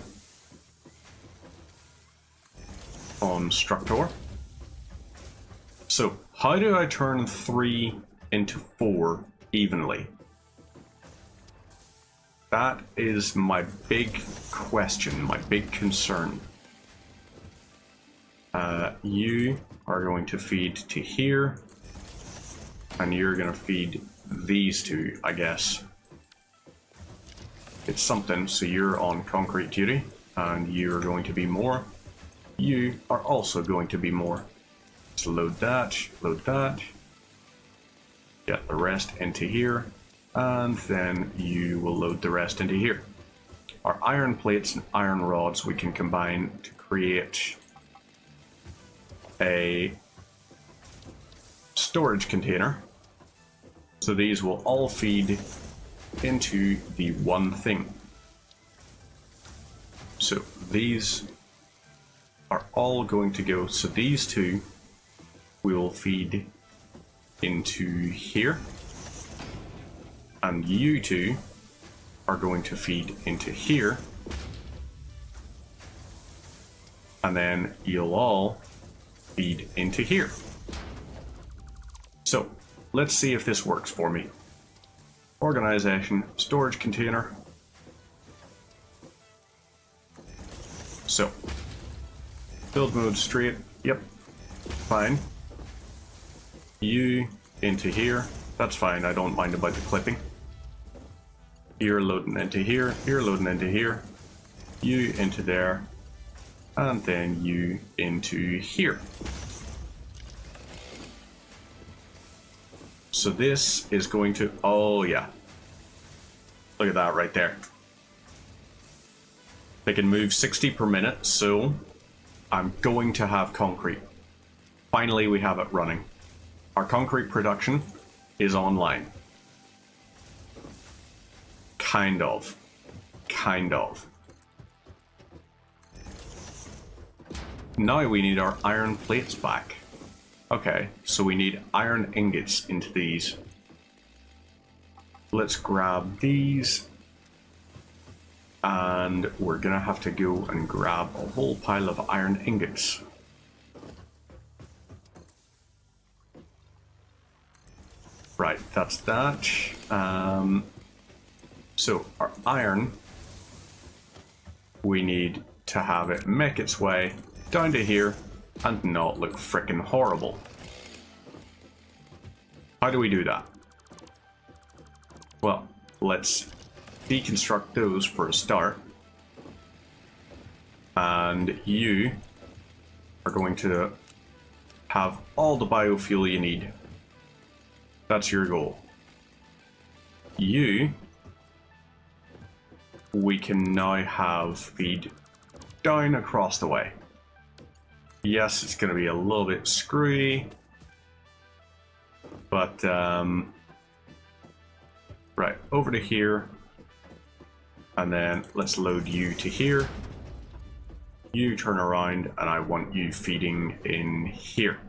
on Structor. So how do I turn 3 into 4 evenly? That is my big question, my big concern. You are going to feed to here, and you're going to feed these 2, I guess. it's something, so you're on concrete duty, and you're going to be more. You are also going to be more. So load that, get the rest into here, and then you will load the rest into here. Our iron plates and iron rods we can combine to create a storage container. So these will all feed into the one thing. So these are all going to go, so these two will feed into here, and you two are going to feed into here, and then you'll all feed into here. So let's see if this works for me. Organization, storage container. So build mode straight, yep, fine. You into here, that's fine, I don't mind about the clipping. You're loading into here, you're loading into here, you into there, and then you into here. So this is going to, oh yeah, look at that right there. They can move 60 per minute, so I'm going to have concrete. Finally, we have it running. Our concrete production is online. Kind of. Now we need our iron plates back. Okay, so we need iron ingots into these. Let's grab these. And we're gonna have to go and grab a whole pile of iron ingots. Right, that's that. So our iron, we need to have it make its way down to here and not look frickin' horrible. How do we do that? Well, let's deconstruct those for a start. And you are going to have all the biofuel you need. That's your goal. You, we can now have feed down across the way. Yes, it's going to be a little bit screwy, but right, over to here, and then let's load you to here. You turn around, and I want you feeding in here.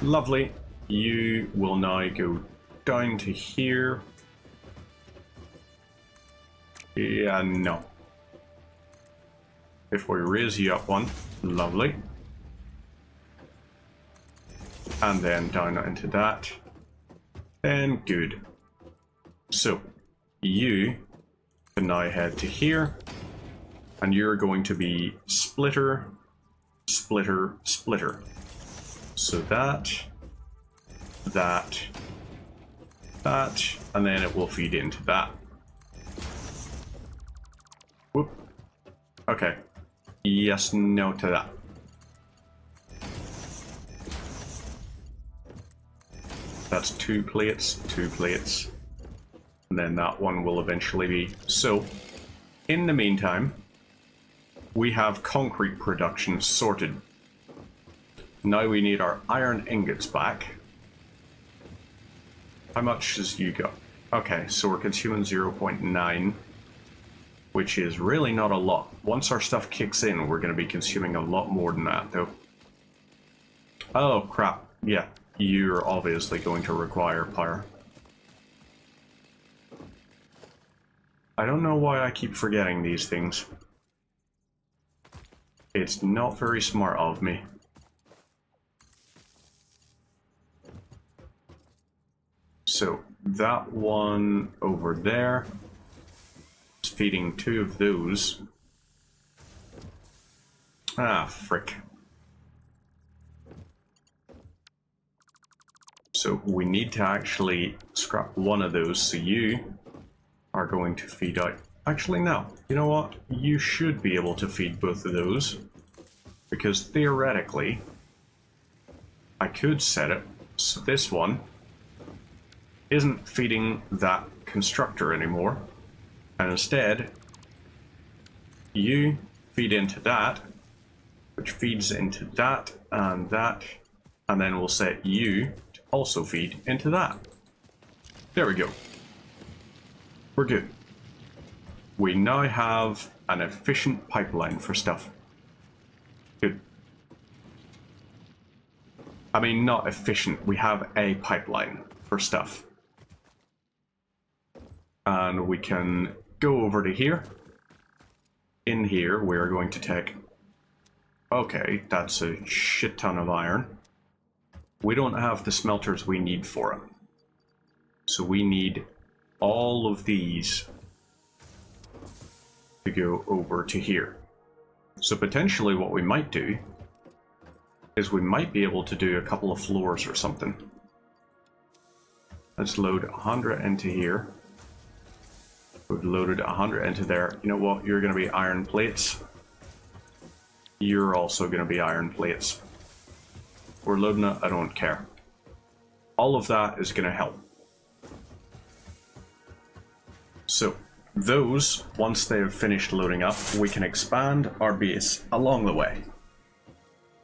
Lovely. You will now go down to here. Yeah, no. If we raise you up one, lovely. And then down into that. Then good. So, you can now head to here. And you're going to be splitter, splitter, splitter. So that, and then it will feed into that. Whoop. Okay. Yes, no to that. That's two plates, and then that one will eventually be. So, in the meantime, we have concrete production sorted. Now we need our iron ingots back. How much has you got? Okay, so we're consuming 0.9, which is really not a lot. Once our stuff kicks in, we're going to be consuming a lot more than that, though. Oh, crap. Yeah, you're obviously going to require power. I don't know why I keep forgetting these things. It's not very smart of me. So that one over there is feeding two of those. Ah, frick. So we need to actually scrap one of those, so you are going to feed out. Actually, no. You know what? You should be able to feed both of those. Because theoretically, I could set it so this one isn't feeding that constructor anymore. And instead, you feed into that, which feeds into that, and then we'll set you to also feed into that. There we go. We're good. We now have an efficient pipeline for stuff. Good. I mean, not efficient. We have a pipeline for stuff. And we can go over to here. In here, we're going to take... Okay, that's a shit ton of iron. We don't have the smelters we need for it. So we need all of these to go over to here. So potentially what we might do is we might be able to do a couple of floors or something. Let's load 100 into here. We've loaded 100 into there. You know what? You're going to be iron plates. You're also going to be iron plates. We're loading it. I don't care. All of that is going to help. So, those, once they have finished loading up, we can expand our base along the way.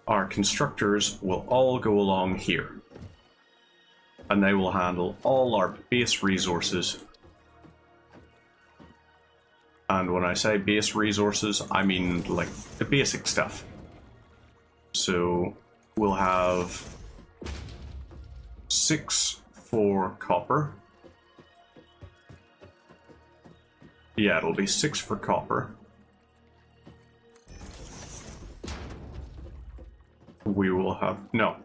Our constructors will all go along here. And they will handle all our base resources. And when I say base resources, I mean like the basic stuff. So we'll have 6 for copper. Yeah, it'll be 6 for copper. We will have, no,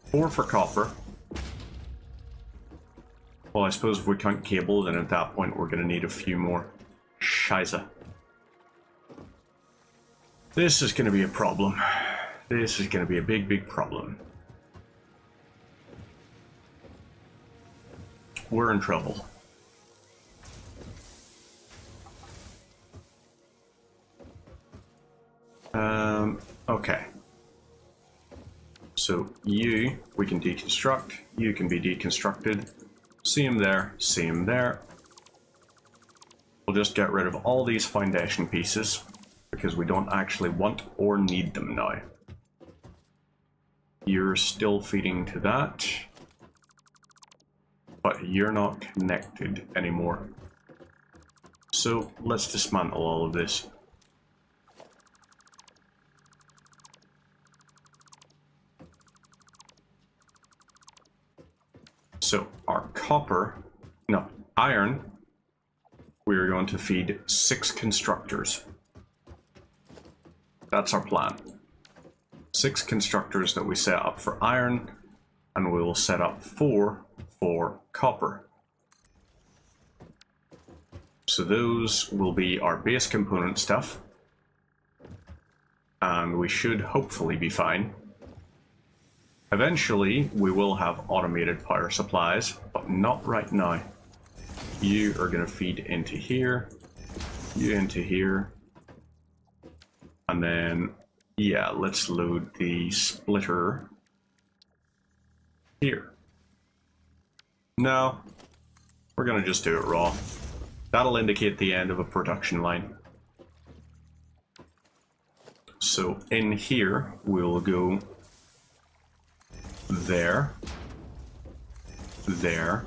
4 for copper. Well, I suppose if we count cable, then at that point we're going to need a few more. Scheiße. This is going to be a problem. This is going to be a big, big problem. We're in trouble. Okay. So you, we can deconstruct. You can be deconstructed. See him there. See him there. We'll just get rid of all these foundation pieces because we don't actually want or need them now. You're still feeding to that, but you're not connected anymore. So let's dismantle all of this. So our copper, no, iron, we are going to feed 6 constructors. That's our plan. 6 constructors that we set up for iron, and we will set up 4 for copper. So those will be our base component stuff, and we should hopefully be fine. Eventually, we will have automated power supplies, but not right now. You are going to feed into here, you into here, and then, yeah, let's load the splitter here. No, we're going to just do it raw. That'll indicate the end of a production line. So in here, we'll go there, there.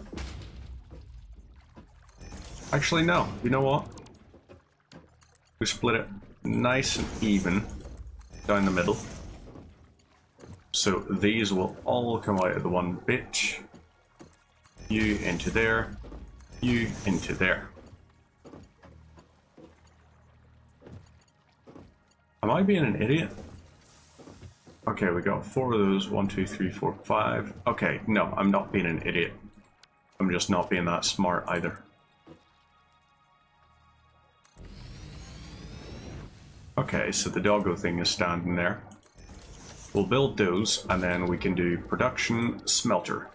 Actually, no. You know what? We split it nice and even down the middle. So these will all come out of the one bit. You into there. You into there. Am I being an idiot? Okay, we got 4 of those. 1, 2, 3, 4, 5. Okay, no, I'm not being an idiot. I'm just not being that smart either. Okay, so the doggo thing is standing there. We'll build those, and then we can do production smelter.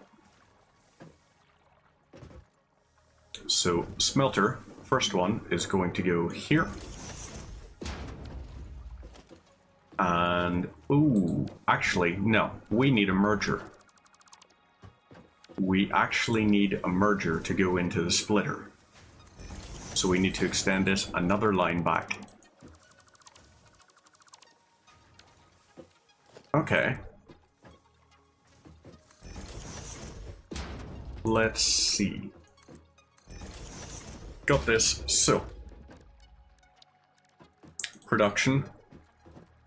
So, smelter first one is going to go here. And, ooh, actually, no, we need a merger. We actually need a merger to go into the splitter. So we need to extend this another line back. Okay. Let's see. Got this. So, production.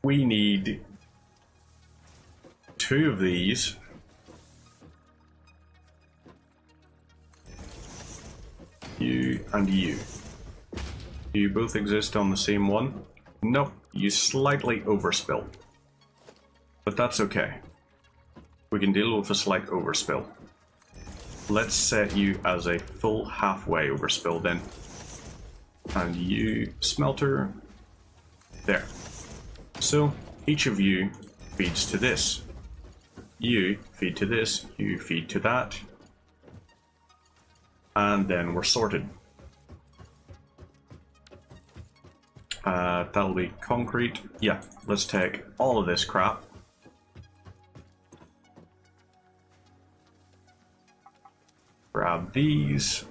We need 2 of these. You and you. Do you both exist on the same one? Nope, you slightly overspill. But that's okay. We can deal with a slight overspill. Let's set you as a full halfway overspill then. And you, smelter, there. So, each of you feeds to this. You feed to this, you feed to that. And then we're sorted. That'll be concrete. Yeah, let's take all of this crap. Grab these,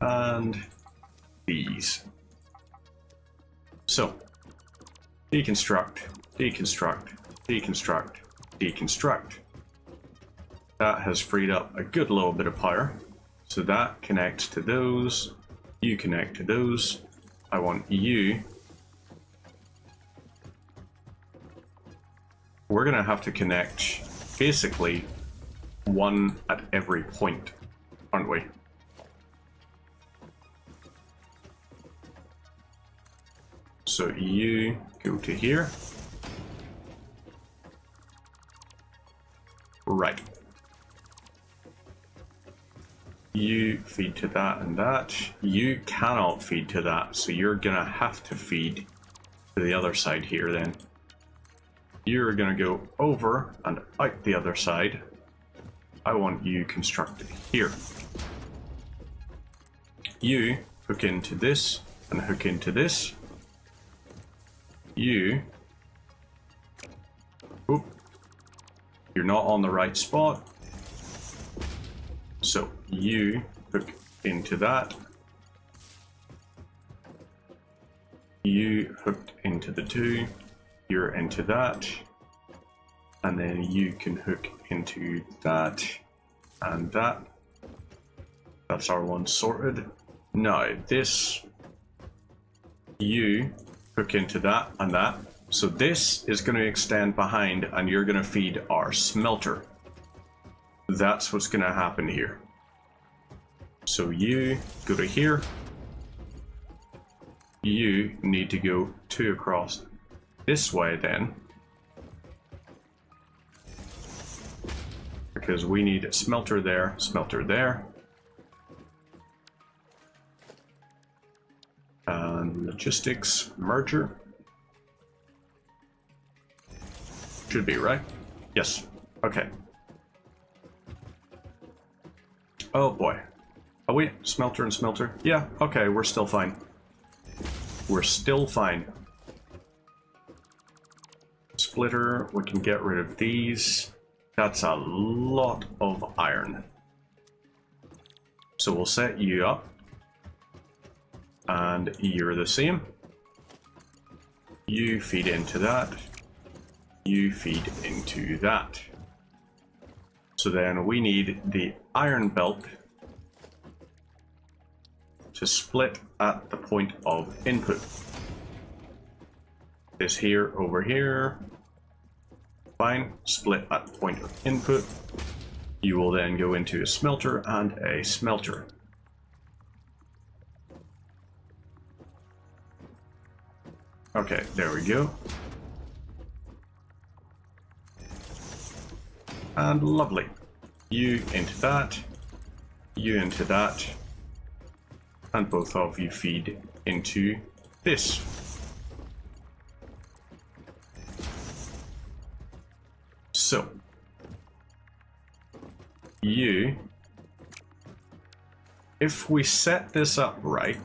and these. So, deconstruct, deconstruct, deconstruct, deconstruct. That has freed up a good little bit of power. So that connects to those, you connect to those. I want you. We're gonna have to connect basically one at every point, aren't we? So you go to here. Right. You feed to that and that. You cannot feed to that, so you're gonna have to feed to the other side here then. You're gonna go over and out the other side. I want you constructed here. You hook into this and hook into this. You, oop, you're not on the right spot. So you hook into that. You hooked into the 2. You're into that. And then you can hook into that and that. That's our one sorted. Now this, you hook into that and that. So this is going to extend behind and you're going to feed our smelter. That's what's going to happen here. So you go to here. You need to go 2 across this way then. Because we need a smelter there, and logistics merger. Should be, right? Yes. Okay. Oh boy. Oh wait, smelter and smelter. Yeah, okay, we're still fine. We're still fine. Splitter, we can get rid of these. That's a lot of iron. So we'll set you up. And you're the same. You feed into that. You feed into that. So then we need the iron belt to split at the point of input. This here over here. Fine, split at point of input. You will then go into a smelter and a smelter. Okay, there we go. And lovely. You into that, you into that, and both of you feed into this. So, you if we set this up right,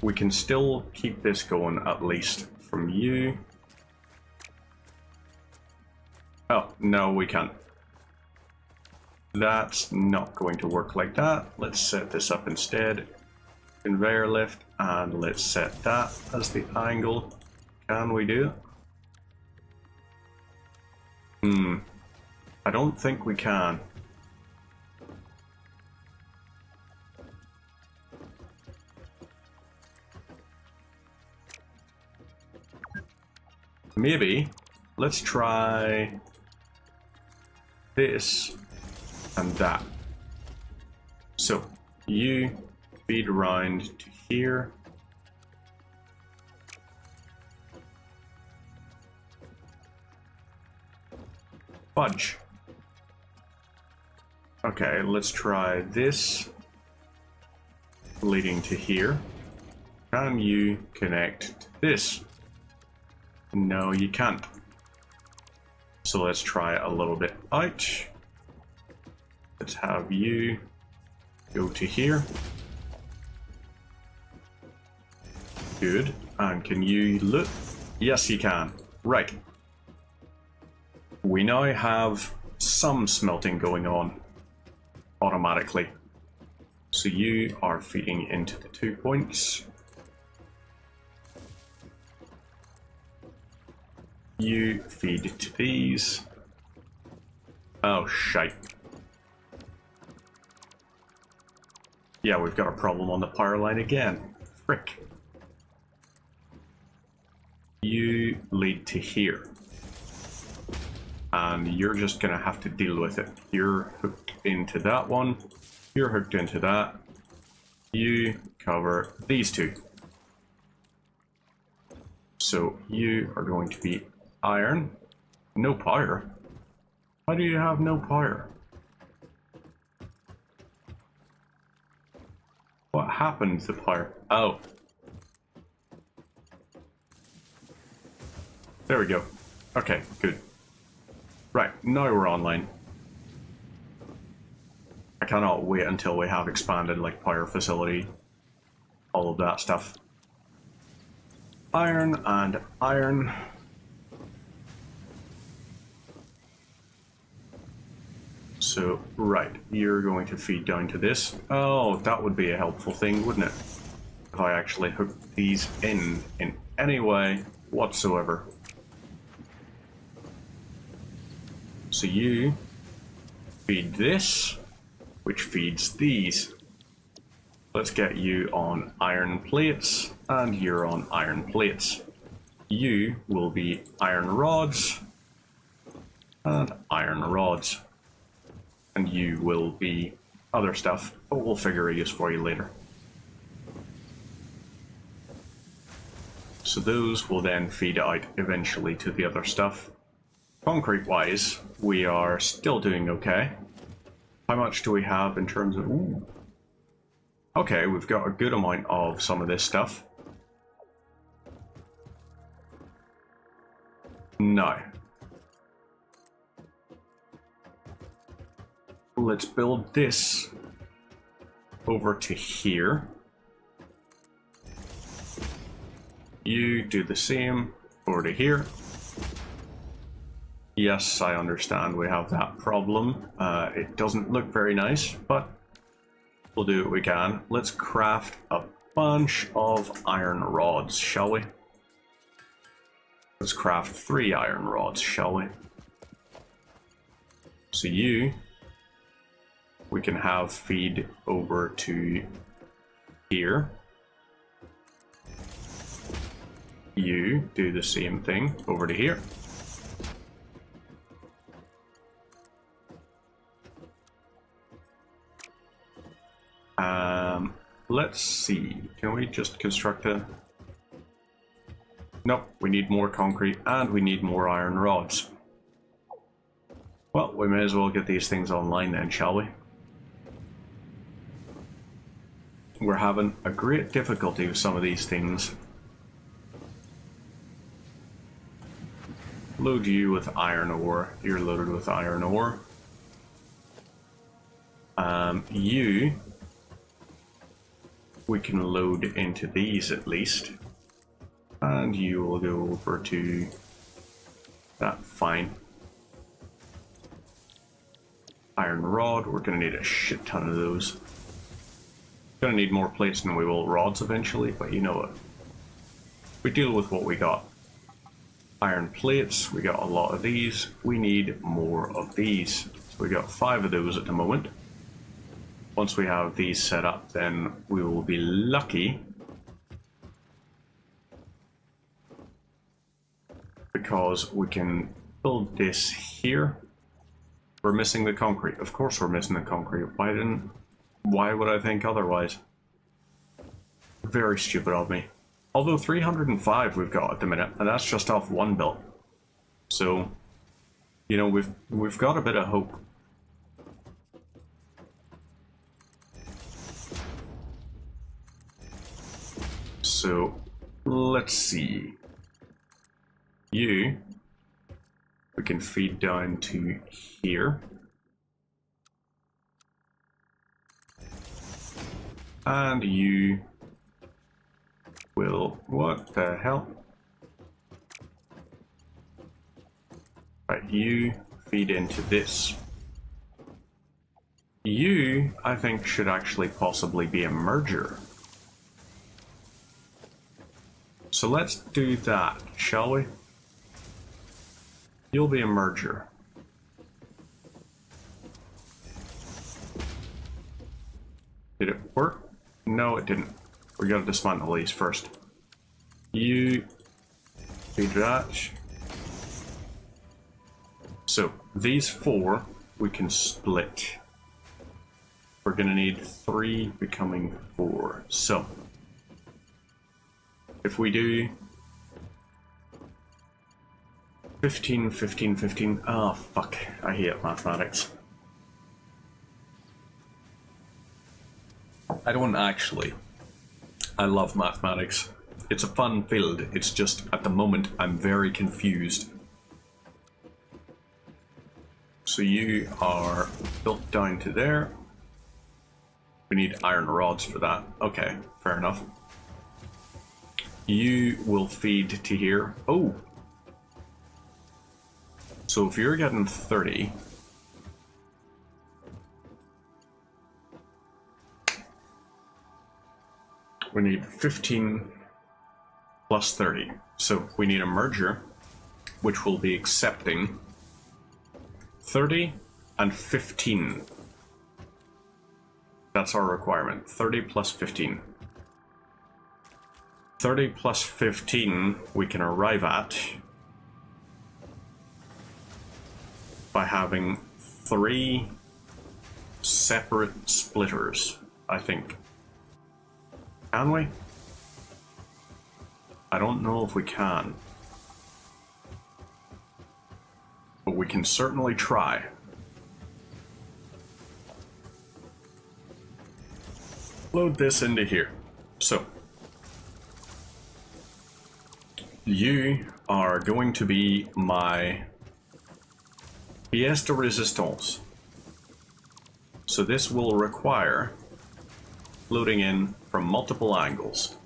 we can still keep this going at least from you. Oh, no, we can't. That's not going to work like that. Let's set this up instead. Conveyor lift, and let's set that as the angle. Can we do it? I don't think we can. Maybe. Let's try this and that. So, you feed around to here. Fudge. Okay, let's try this leading to here. Can you connect to this? No, you can't. So let's try a little bit out. Let's have you go to here. Good. And can you look? Yes, you can. Right. We now have some smelting going on automatically. So you are feeding into the 2 points. You feed to these. Oh, shite. Yeah, we've got a problem on the power line again. Frick. You lead to here. And you're just gonna have to deal with it. You're hooked into that one. You're hooked into that. You cover these two. So you are going to be iron. No power. Why do you have no power? What happened to power? Oh. There we go. Okay, good. Right, now we're online. I cannot wait until we have expanded like power facility, all of that stuff. Iron and iron. So, right, you're going to feed down to this. Oh, that would be a helpful thing, wouldn't it? If I actually hooked these in any way whatsoever. So you feed this, which feeds these. Let's get you on iron plates, and you're on iron plates. You will be iron rods, and iron rods. And you will be other stuff, but we'll figure a use for you later. So those will then feed out eventually to the other stuff. Concrete-wise, we are still doing okay. How much do we have in terms of... Ooh. Okay, we've got a good amount of some of this stuff. Now, let's build this over to here. You do the same over to here. Yes, I understand we have that problem. It doesn't look very nice, but we'll do what we can. Let's craft a bunch of iron rods, shall we? Let's craft 3 iron rods, shall we? So you, we can have feed over to here. You do the same thing over to here. Let's see, can we just construct a... Nope, we need more concrete and we need more iron rods. Well, we may as well get these things online then, shall we? We're having a great difficulty with some of these things. Load you with iron ore. You're loaded with iron ore. You, we can load into these at least. And you will go over to that, fine. Iron rod, we're gonna need a shit ton of those. Gonna need more plates than we will rods eventually, but you know what? We deal with what we got. Iron plates, we got a lot of these. We need more of these. So we got 5 of those at the moment. Once we have these set up, then we will be lucky because we can build this here. We're missing the concrete. Of course we're missing the concrete. Why would I think otherwise? Very stupid of me. Although 305 we've got at the minute, and that's just off one build. So, you know, we've got a bit of hope. So, let's see. You, we can feed down to here. And you will, what the hell? Right, you feed into this. You, I think, should actually possibly be a merger. So let's do that, shall we? You'll be a merger. Did it work? No, it didn't. We gotta dismantle these first. You feed that. So these 4 we can split. We're gonna need 3 becoming 4. So if we do 15, 15, 15. Oh, fuck. I hate mathematics. I don't actually. I love mathematics. It's a fun field. It's just, at the moment, I'm very confused. So you are built down to there. We need iron rods for that. Okay, fair enough. You will feed to here. Oh! So if you're getting 30, we need 15 plus 30. So we need a merger, which will be accepting 30 and 15. That's our requirement. 30 plus 15. 30 plus 15 we can arrive at by having 3 separate splitters, I think. Can we? I don't know if we can. But we can certainly try. Load this into here. So, you are going to be my pièce de résistance. So this will require loading in from multiple angles.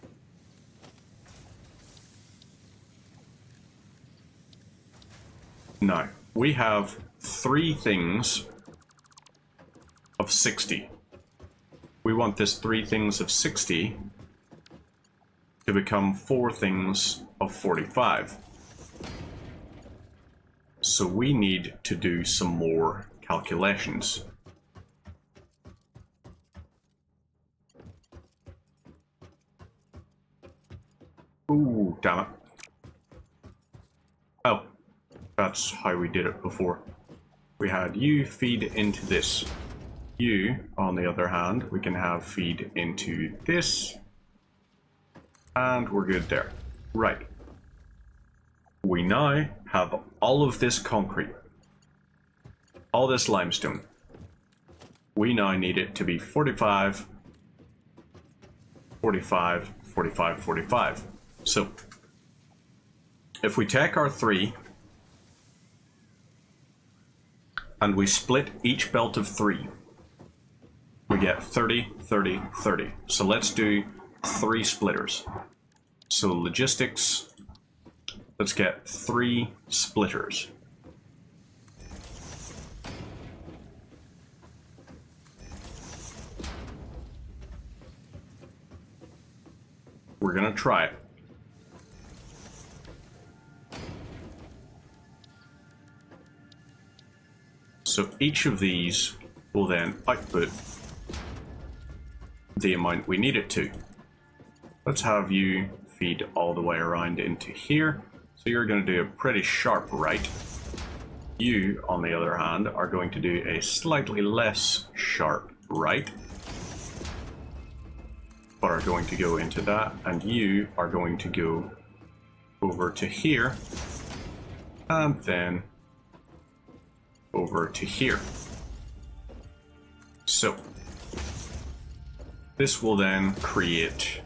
Now, we have 3 things of 60. We want this 3 things of 60 to become 4 things of 45. So we need to do some more calculations. Ooh, damn it. Oh, that's how we did it before. We had you feed into this. You, on the other hand, we can have feed into this. And we're good there. Right. We now have all of this concrete. All this limestone. We now need it to be 45, 45, 45, 45. So, if we take our 3 and we split each belt of 3, we get 30, 30, 30. So let's do 3 splitters. So logistics, let's get 3 splitters. We're gonna try it. So each of these will then output the amount we need it to. Let's have you feed all the way around into here. So you're going to do a pretty sharp right. You, on the other hand, are going to do a slightly less sharp right, but are going to go into that, and you are going to go over to here, and then over to here. So this will then create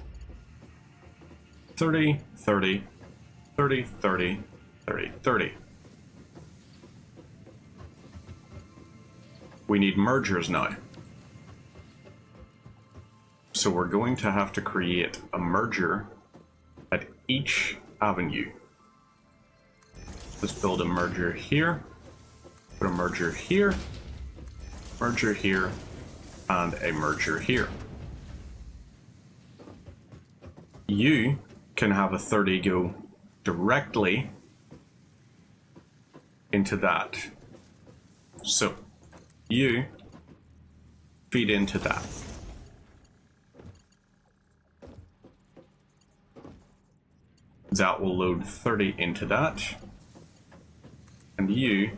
30, 30, 30, 30, 30, 30. We need mergers now. So we're going to have to create a merger at each avenue. Let's build a merger here, put a merger here, and a merger here. You can have a 30 go directly into that. So you feed into that. That will load 30 into that. And you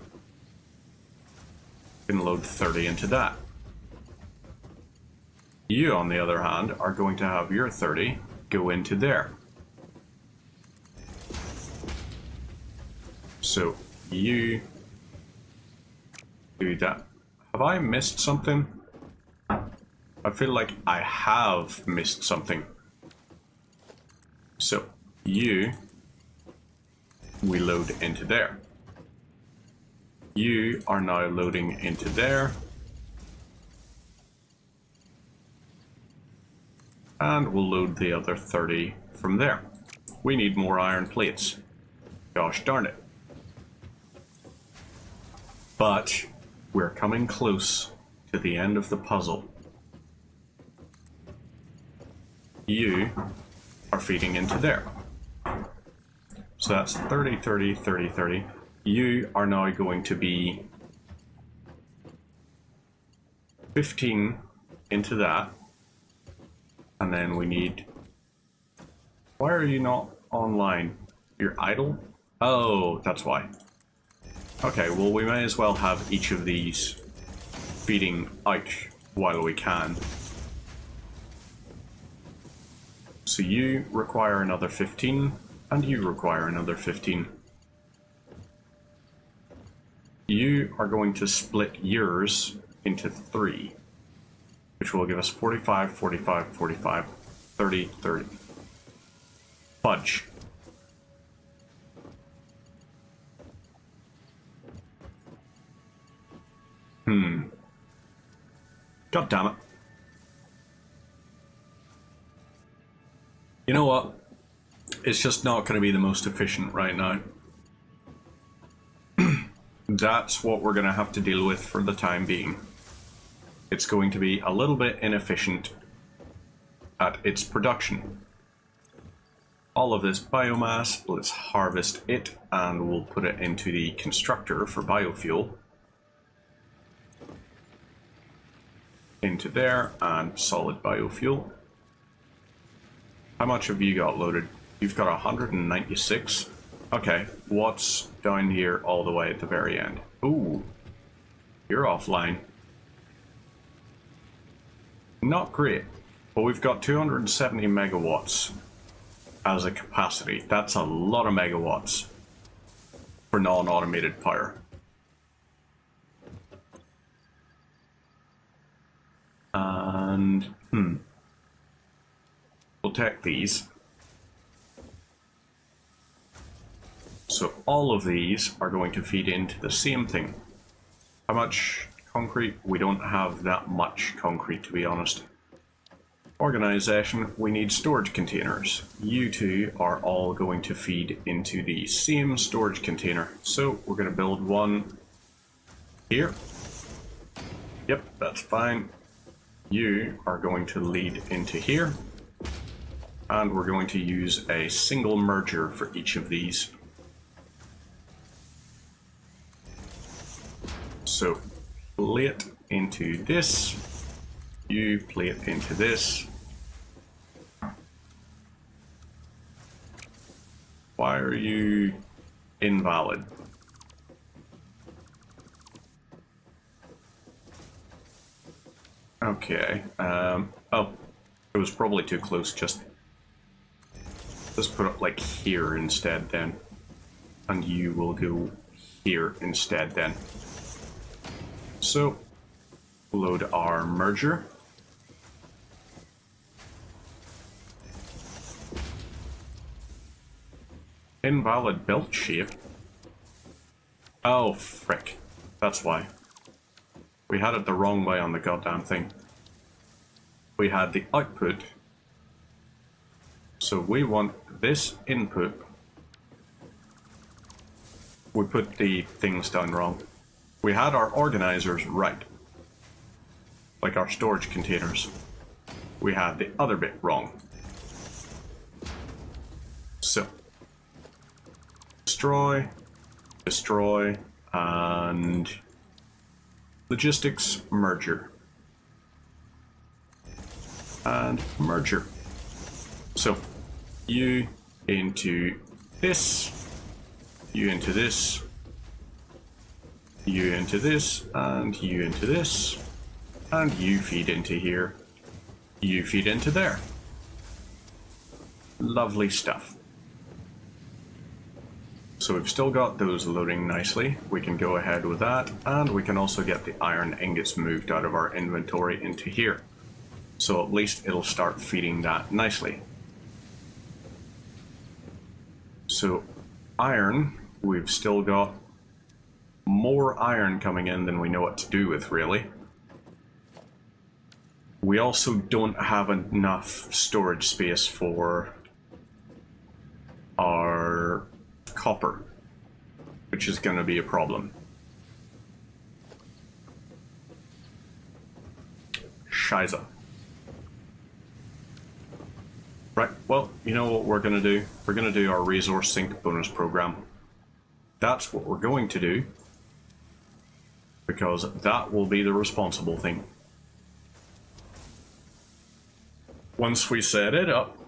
can load 30 into that. You, on the other hand, are going to have your 30 go into there. So you do that. Have I missed something? I feel like I have missed something. So you, we load into there. You are now loading into there. And we'll load the other 30 from there. We need more iron plates. Gosh darn it. But we're coming close to the end of the puzzle. You are feeding into there. So that's 30, 30, 30, 30. You are now going to be 15 into that. And then we need... Why are you not online? You're idle? Oh, that's why. Okay, well we may as well have each of these feeding out while we can. So you require another 15, and you require another 15. You are going to split yours into 3, which will give us 45, 45, 45, 30, 30. Fudge. God damn it. You know what? It's just not going to be the most efficient right now. That's what we're going to have to deal with for the time being. It's going to be a little bit inefficient at its production. All of this biomass, let's harvest it and we'll put it into the constructor for biofuel. Into there, and solid biofuel. How much have you got loaded? You've got 196. Okay, what's down here all the way at the very end? Ooh, you're offline. Not great, but we've got 270 megawatts as a capacity. That's a lot of megawatts for non-automated power. And we'll take these. So all of these are going to feed into the same thing. How much concrete. We don't have that much concrete, to be honest. Organization, we need storage containers. You two are all going to feed into the same storage container. So we're going to build one here. Yep, that's fine. You are going to lead into here. And we're going to use a single merger for each of these. So plate into this. You plate into this. Why are you invalid? Okay. Oh, it was probably too close. Just let's put it like here instead then. And you will go here instead then. So, load our merger. Invalid build shape. Oh, frick. That's why. We had it the wrong way on the goddamn thing. We had the output. So we want this input. We put the things down wrong. We had our organizers right. Like our storage containers. We had the other bit wrong. So. Destroy, destroy, and logistics merger. And merger. So, you into this, you into this, you into this, and you into this, and you feed into here, you feed into there. Lovely stuff. So we've still got those loading nicely. We can go ahead with that, and we can also get the iron ingots moved out of our inventory into here. So at least it'll start feeding that nicely. So iron, we've still got more iron coming in than we know what to do with, really. We also don't have enough storage space for our copper, which is going to be a problem. Shiza. Right, well, you know what we're going to do? We're going to do our resource sink bonus program. That's what we're going to do, because that will be the responsible thing. Once we set it up,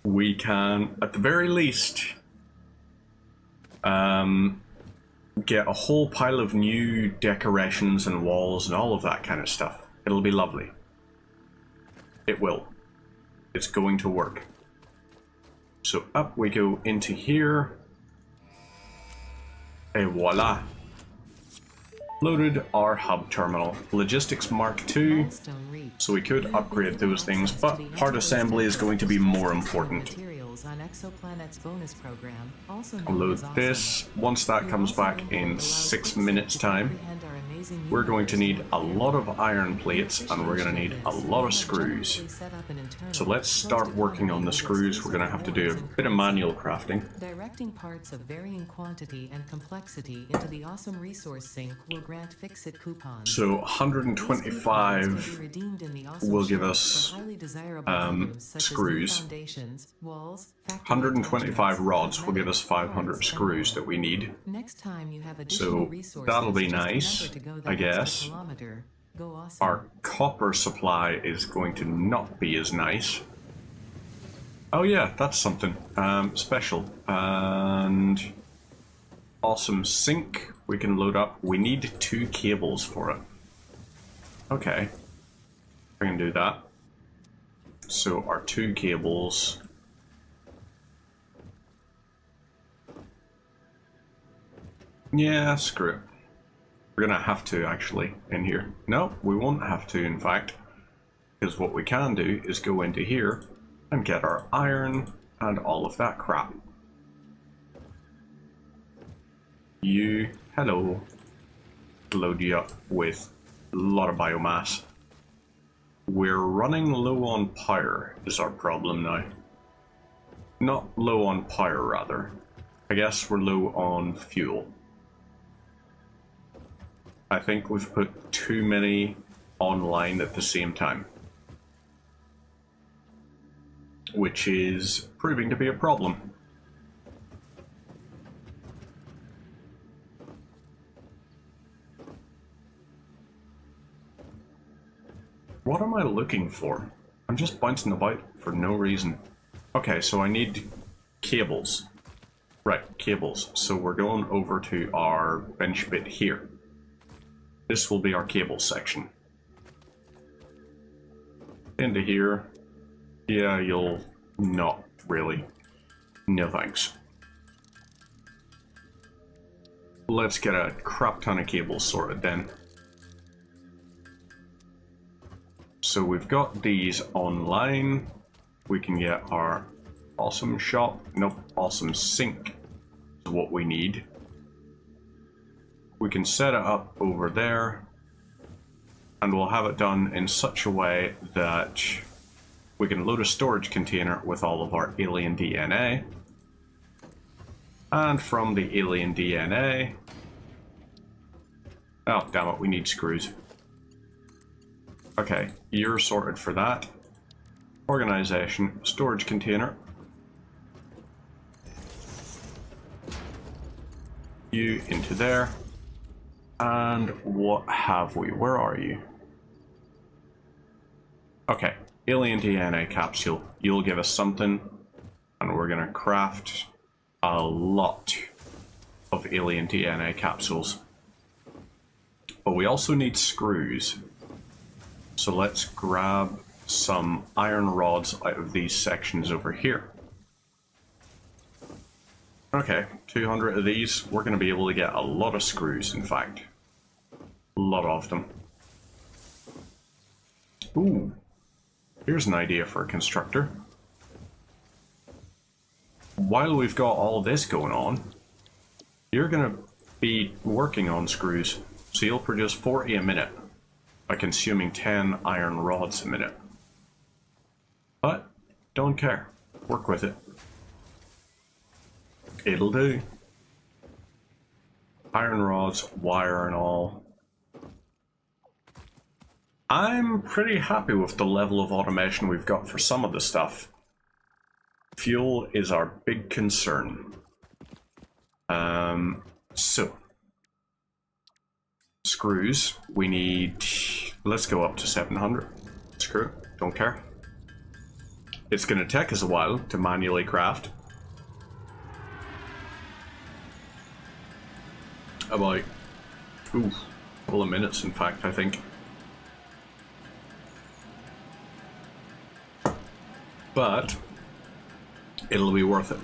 we can, at the very least, get a whole pile of new decorations and walls and all of that kind of stuff. It'll be lovely. It will. It's going to work. So up we go into here. Et voila. Loaded our hub terminal. Logistics Mark II. So we could upgrade those things, but part assembly is going to be more important. I'll load this. Once that comes back in 6 minutes time, we're going to need a lot of iron plates and we're going to need a lot of screws. So let's start working on the screws. We're going to have to do a bit of manual crafting.
Directing parts of varying quantity and complexity into the awesome resource sink will grant fix-it coupons.
So 125 will give us screws. 125 rods will give us 500 screws that we need. So that'll be nice, I guess. Our copper supply is going to not be as nice. Oh yeah, that's something special. And awesome sink we can load up. We need 2 cables for it. Okay, we can do that. So our 2 cables. Yeah, screw it. We're gonna have to actually in here. No, we won't have to, in fact, because what we can do is go into here and get our iron and all of that crap. You, hello. load you up with a lot of biomass. We're running low on power is our problem now. Not low on power, rather. I guess we're low on fuel. I think we've put too many online at the same time, which is proving to be a problem. What am I looking for? I'm just bouncing about for no reason. Okay, so I need cables. Right, cables. So we're going over to our bench bit here. This will be our cable section. Into here. Yeah, you'll not really. No thanks. Let's get a crap ton of cables sorted then. So we've got these online. We can get our awesome shop. Nope, awesome sink is what we need. We can set it up over there, and we'll have it done in such a way that we can load a storage container with all of our alien DNA, and from the alien DNA, oh damn it, we need screws. Okay, you're sorted for that. Organization, storage container. You into there. And what have we? Where are you? Okay, alien DNA capsule. You'll give us something, and we're gonna craft a lot of alien DNA capsules. But we also need screws. So let's grab some iron rods out of these sections over here. Okay, 200 of these. We're going to be able to get a lot of screws, in fact. A lot of them. Ooh, here's an idea for a constructor. While we've got all this going on, you're going to be working on screws. So you'll produce 40 a minute by consuming 10 iron rods a minute. But don't care. Work with it. It'll do. Iron rods, wire and all. I'm pretty happy with the level of automation we've got for some of the stuff. Fuel is our big concern. So screws, we need, let's go up to 700. Screw, don't care. It's going to take us a while to manually craft. About, a couple of minutes in fact, I think. But it'll be worth it.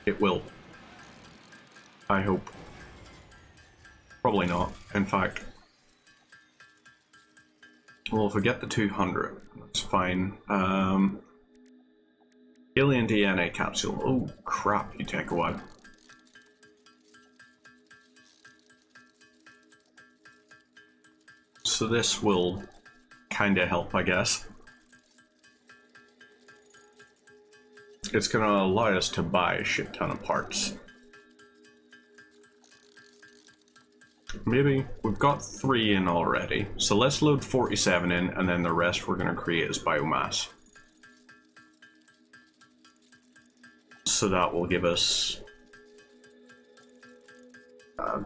It will. I hope. Probably not, in fact. Well, if we get the 200, that's fine. Alien DNA capsule. Oh, crap, you take a while. So this will kind of help, I guess. It's going to allow us to buy a shit ton of parts. Maybe we've got 3 in already, so let's load 47 in, and then the rest we're going to create as biomass. So that will give us a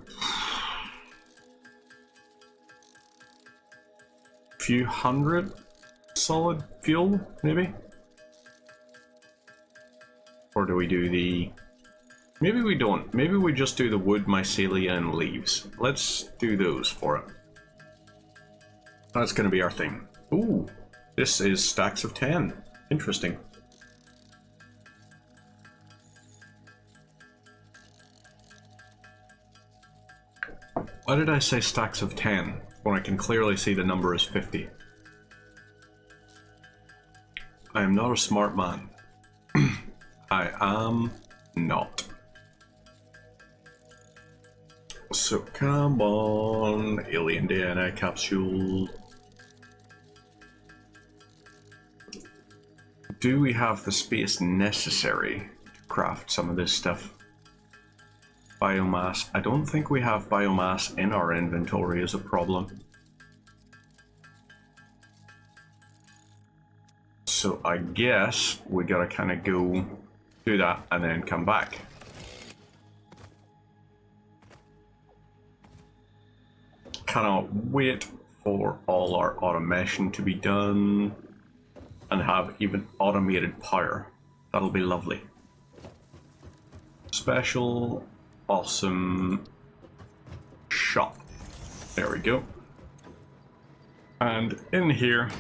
few hundred solid fuel, maybe? Or do we do the... Maybe we don't. Maybe we just do the wood, mycelia, and leaves. Let's do those for it. That's going to be our thing. Ooh, this is stacks of 10. Interesting. Why did I say stacks of 10 when I can clearly see the number is 50? I am not a smart man. I am not. So come on, alien DNA capsule. Do we have the space necessary to craft some of this stuff? Biomass. I don't think we have biomass in our inventory as a problem. So I guess we gotta kind of go do that and then come back. Cannot wait for all our automation to be done and have even automated power. That'll be lovely. Special, awesome shop. There we go. And in here,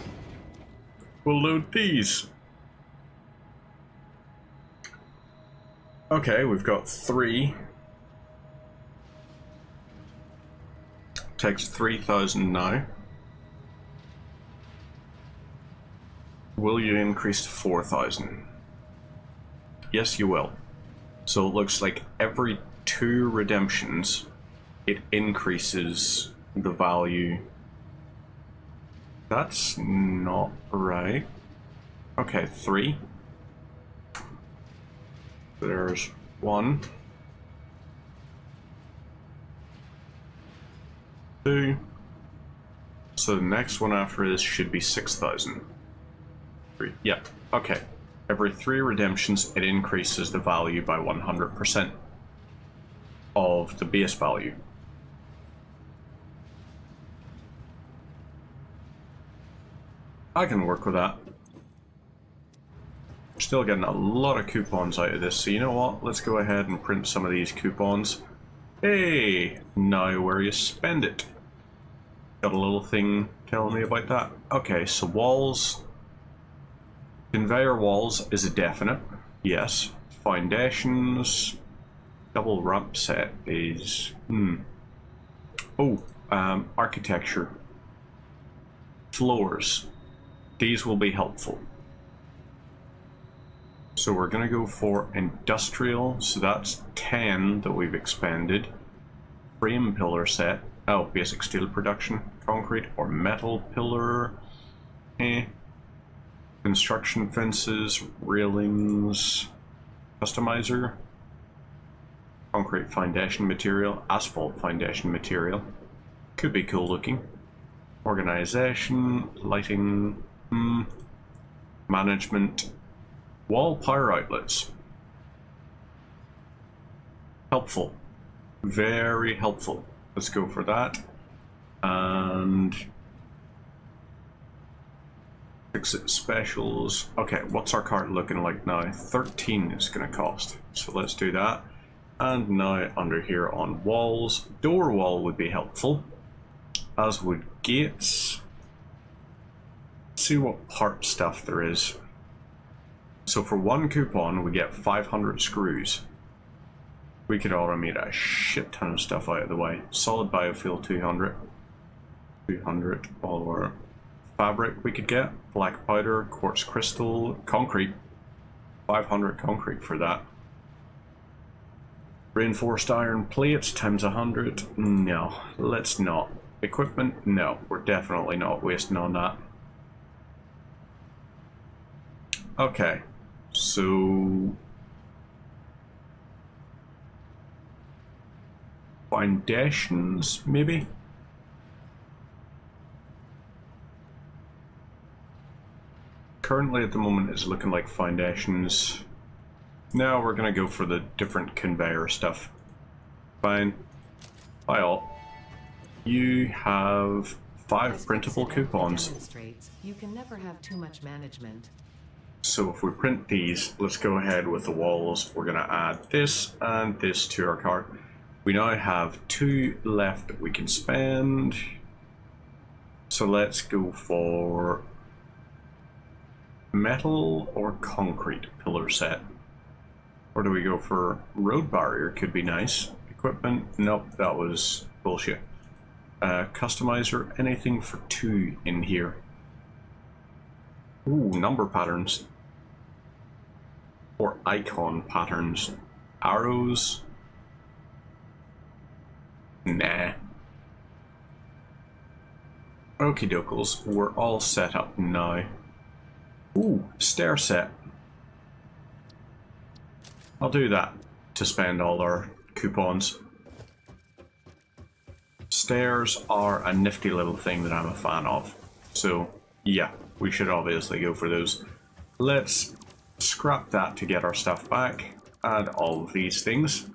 we'll load these. Okay, we've got 3. Takes 3,000 now. Will you increase to 4,000? Yes, you will. So it looks like every 2 redemptions, it increases the value. That's not right. Okay, 3. There's 1. 2. So the next one after this should be 6,000. 3. Yeah, okay. Every 3 redemptions, it increases the value by 100% of the base value. I can work with that. We're still getting a lot of coupons out of this, so you know what? Let's go ahead and print some of these coupons. Hey, now where you spend it. Got a little thing telling me about that. Okay, so walls. Conveyor walls is a definite. Yes. Foundations. Double ramp set is... architecture. Floors. These will be helpful. So we're going to go for industrial. So that's 10 that we've expanded. Frame pillar set. Oh, basic steel production. Concrete or metal pillar. Construction fences. Railings. Customizer. Concrete foundation material. Asphalt foundation material. Could be cool looking. Organization. Lighting. Management. Wall power outlets. Helpful. Very helpful. Let's go for that. And fix it specials. Okay, what's our cart looking like now? 13 is going to cost. So let's do that. And now under here on walls, door wall would be helpful, as would gates. Let's see what part stuff there is. So for 1 coupon, we get 500 screws. We could automate a shit ton of stuff out of the way. Solid biofuel 200. 200. All our fabric we could get. Black powder, quartz crystal, concrete. 500 concrete for that. Reinforced iron plates times 100. No, let's not. Equipment? No, we're definitely not wasting on that. Okay, so foundations, maybe? Currently at the moment it's looking like foundations. Now we're gonna go for the different conveyor stuff. Fine. Hi all. You have 5 printable coupons.
You can never have too much management.
So if we print these, let's go ahead with the walls. We're gonna add this and this to our cart. We now have 2 left that we can spend. So let's go for metal or concrete pillar set. Or do we go for road barrier? Could be nice. Equipment? Nope, that was bullshit. Customizer, anything for 2 in here. Ooh, number patterns. Or icon patterns. Arrows. Nah. Okie dokes, we're all set up now. Ooh, stair set. I'll do that to spend all our coupons. Stairs are a nifty little thing that I'm a fan of. So, yeah, we should obviously go for those. Let's scrap that to get our stuff back. Add all of these things.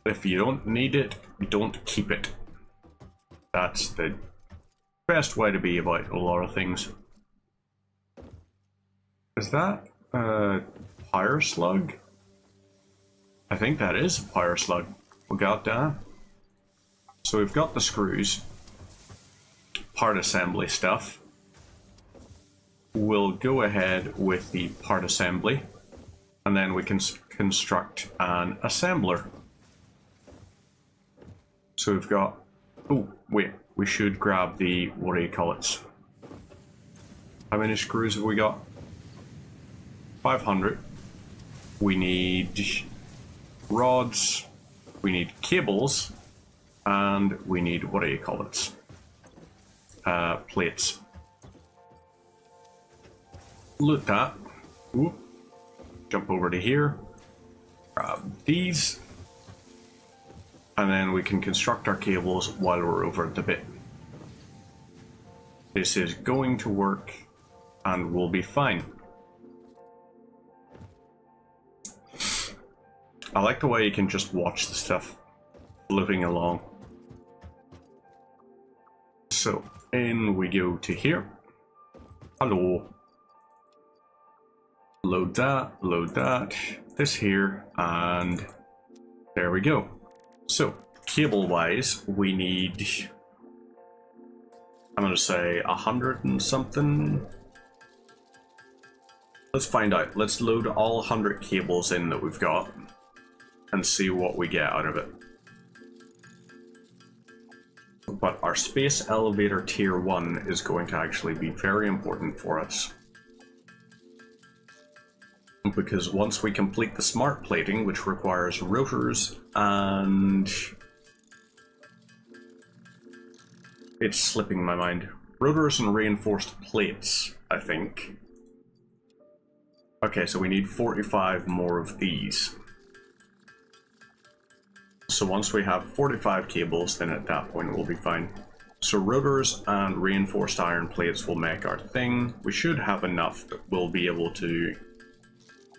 If you don't need it, don't keep it. That's the best way to be about a lot of things. Is that a fire slug? I think that is a fire slug. We got that. So we've got the screws. Part assembly stuff. We'll go ahead with the part assembly. And then we can construct an assembler. So we've got... Oh, wait. We should grab the... What do you call it? How many screws have we got? 500. We need rods. We need cables. And we need... What do you call it? Plates. Loot that. Ooh. Jump over to here. Grab these. And then we can construct our cables while we're over at the bit. This is going to work and we'll be fine. I like the way you can just watch the stuff floating along. So, in we go to here. Hello. Load that, this here, and there we go. So, cable-wise, we need, I'm going to say 100 and something. Let's find out. Let's load all 100 cables in that we've got and see what we get out of it. But our space elevator tier 1 is going to actually be very important for us. Because once we complete the smart plating, which requires rotors and... It's slipping my mind. Rotors and reinforced plates, I think. Okay, so we need 45 more of these. So once we have 45 cables, then at that point we'll be fine. So rotors and reinforced iron plates will make our thing. We should have enough that we'll be able to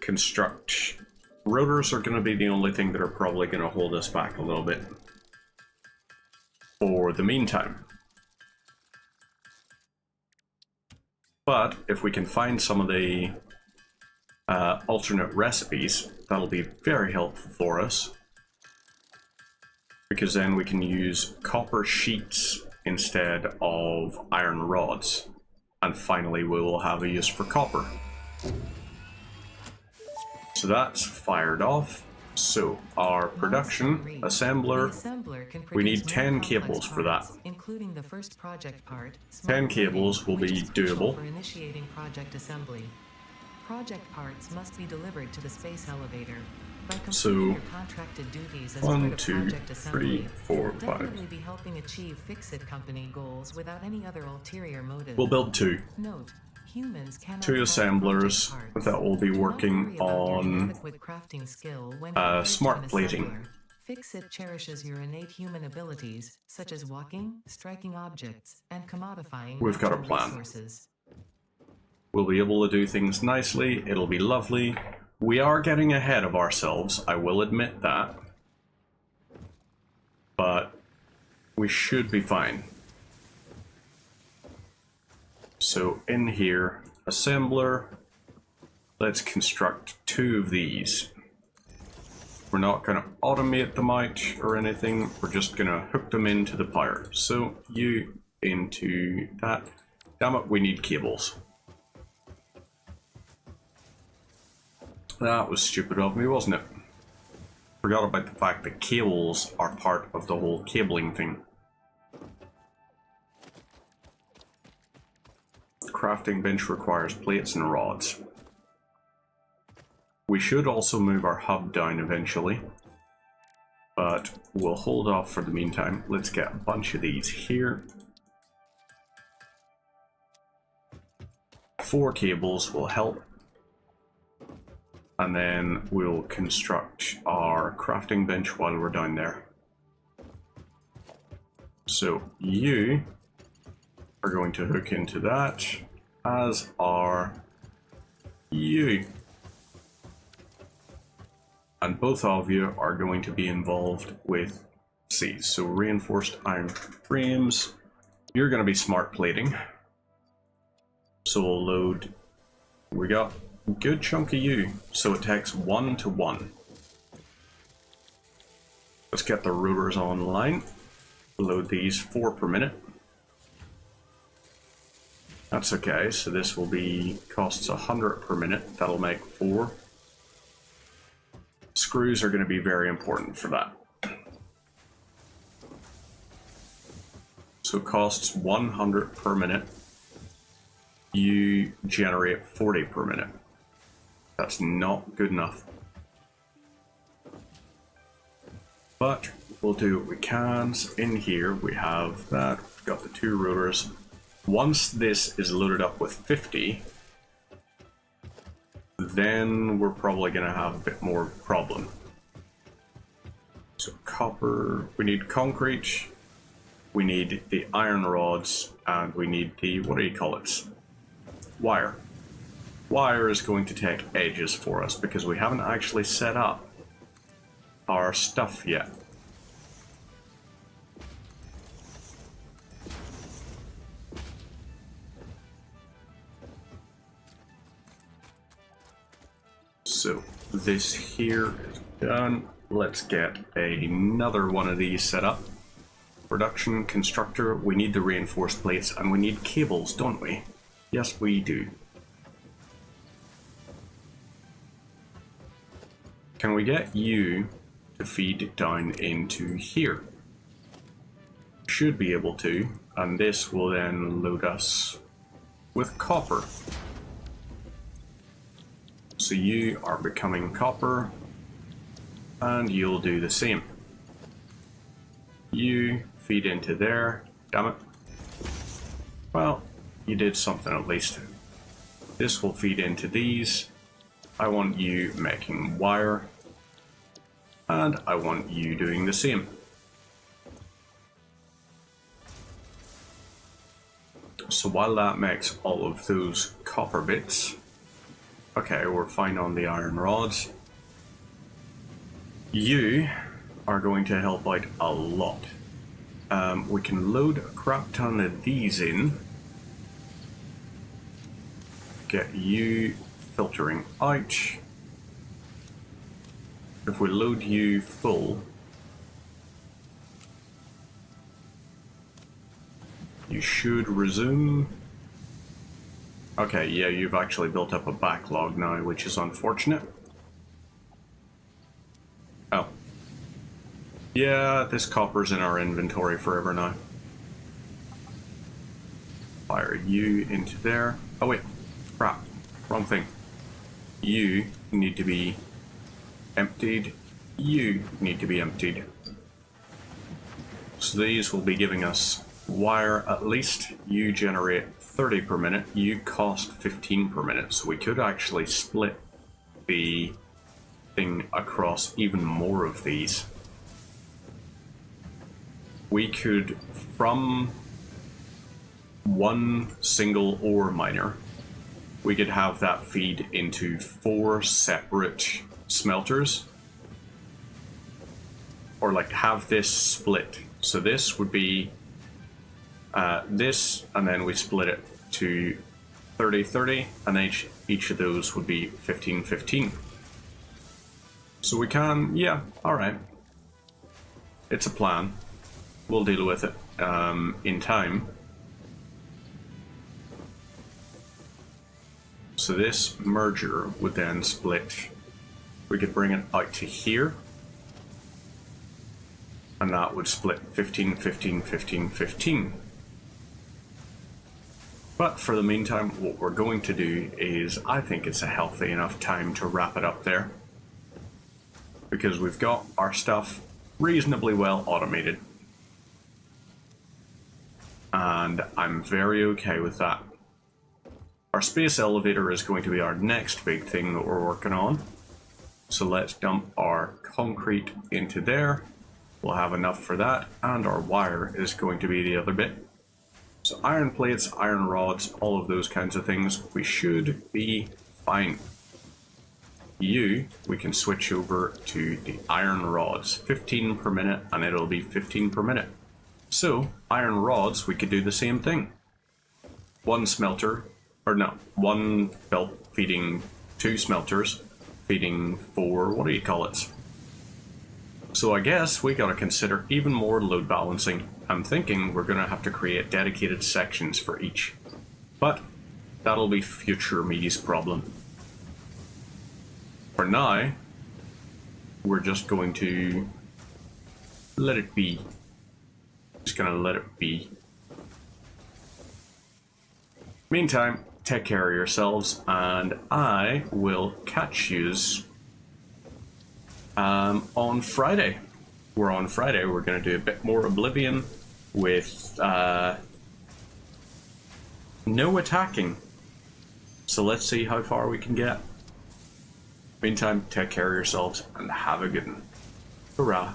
construct. Rotors are going to be the only thing that are probably going to hold us back a little bit for the meantime. But if we can find some of the alternate recipes, that'll be very helpful for us. Because then we can use copper sheets instead of iron rods. And finally we will have a use for copper. So that's fired off. So our production assembler, we need 10 cables for that.
Including the first project part,
10 cables will be doable.
For initiating project assembly. Project parts must be delivered to the space elevator. By completing your contracted duties as
1,
part of
2,
project
3,
assembly,
4,
you'll
5.
definitely be helping achieve Fix-It Company goals without any other ulterior motive.
We'll build 2.
Note, humans cannot
2 assemblers that will be working on smart plating.
Fix-It cherishes your innate human abilities, such as walking, striking objects, and commodifying
We've got a
natural
plan.
resources.
We'll be able to do things nicely, it'll be lovely. We are getting ahead of ourselves, I will admit that. But we should be fine. So in here, assembler, let's construct 2 of these. We're not going to automate them out or anything, we're just going to hook them into the power. So you into that. Damn it, we need cables. That was stupid of me, wasn't it? Forgot about the fact that cables are part of the whole cabling thing. Crafting bench requires plates and rods. We should also move our hub down eventually. but we'll hold off for the meantime. Let's get a bunch of these here. 4 cables will help. And then we'll construct our crafting bench while we're down there. So you are going to hook into that, as are you. And both of you are going to be involved with these. So reinforced iron frames. You're going to be smart plating. So we'll load. We got a good chunk of you. So it takes 1 to 1. Let's get the rotors online. Load these 4 per minute. That's okay. So this will be costs 100 per minute. That'll make 4. Screws are going to be very important for that. So costs 100 per minute. You generate 40 per minute. That's not good enough. But we'll do what we can. So in here we have that. We've got the 2 rotors. Once this is loaded up with 50, then we're probably going to have a bit more problem. So copper, we need concrete, we need the iron rods, and we need the, what do you call it? Wire. Wire is going to take ages for us because we haven't actually set up our stuff yet. So this here is done. Let's get another one of these set up. Production constructor, we need the reinforced plates and we need cables, don't we? Yes, we do. Can we get you to feed down into here? Should be able to, and this will then load us with copper. So you are becoming copper, and you'll do the same. You feed into there. Damn it. Well, you did something at least. This will feed into these. I want you making wire, and I want you doing the same. So while that makes all of those copper bits, okay, we're fine on the iron rods. You are going to help out a lot. We can load a crap ton of these in. Get you filtering out. If we load you full, you should resume. Okay, yeah, you've actually built up a backlog now, which is unfortunate. Oh. Yeah, this copper's in our inventory forever now. Fire you into there. Oh wait, crap, wrong thing. You need to be emptied. You need to be emptied. So these will be giving us wire at least. You generate 30 per minute, you cost 15 per minute, so we could actually split the thing across even more of these. We could, from one single ore miner, we could have that feed into 4 separate smelters, or like have this split. So this would be this, and then we split it to 30-30, and then each of those would be 15-15. So we can, yeah, alright. It's a plan. We'll deal with it in time. So this merger would then split. We could bring it out to here, and that would split 15, 15, 15, 15. But for the meantime, what we're going to do is, I think it's a healthy enough time to wrap it up there. Because we've got our stuff, reasonably well automated. And I'm very okay with that. Our space elevator is going to be our next big thing that we're working on. So let's dump our concrete into there. We'll have enough for that, and our wire is going to be the other bit. So iron plates, iron rods, all of those kinds of things, we should be fine. We can switch over to the iron rods, 15 per minute, and it'll be 15 per minute. So, iron rods, we could do the same thing. One smelter, or no, one belt feeding 2 smelters, feeding 4, what do you call it? So I guess we gotta consider even more load balancing. I'm thinking we're gonna have to create dedicated sections for each. But that'll be future me's problem. For now, we're just going to let it be. Just gonna let it be. Meantime, take care of yourselves, and I will catch yous on Friday. We're on Friday. We're going to do a bit more Oblivion with no attacking. So let's see how far we can get. Meantime, take care of yourselves and have a good one. Hurrah.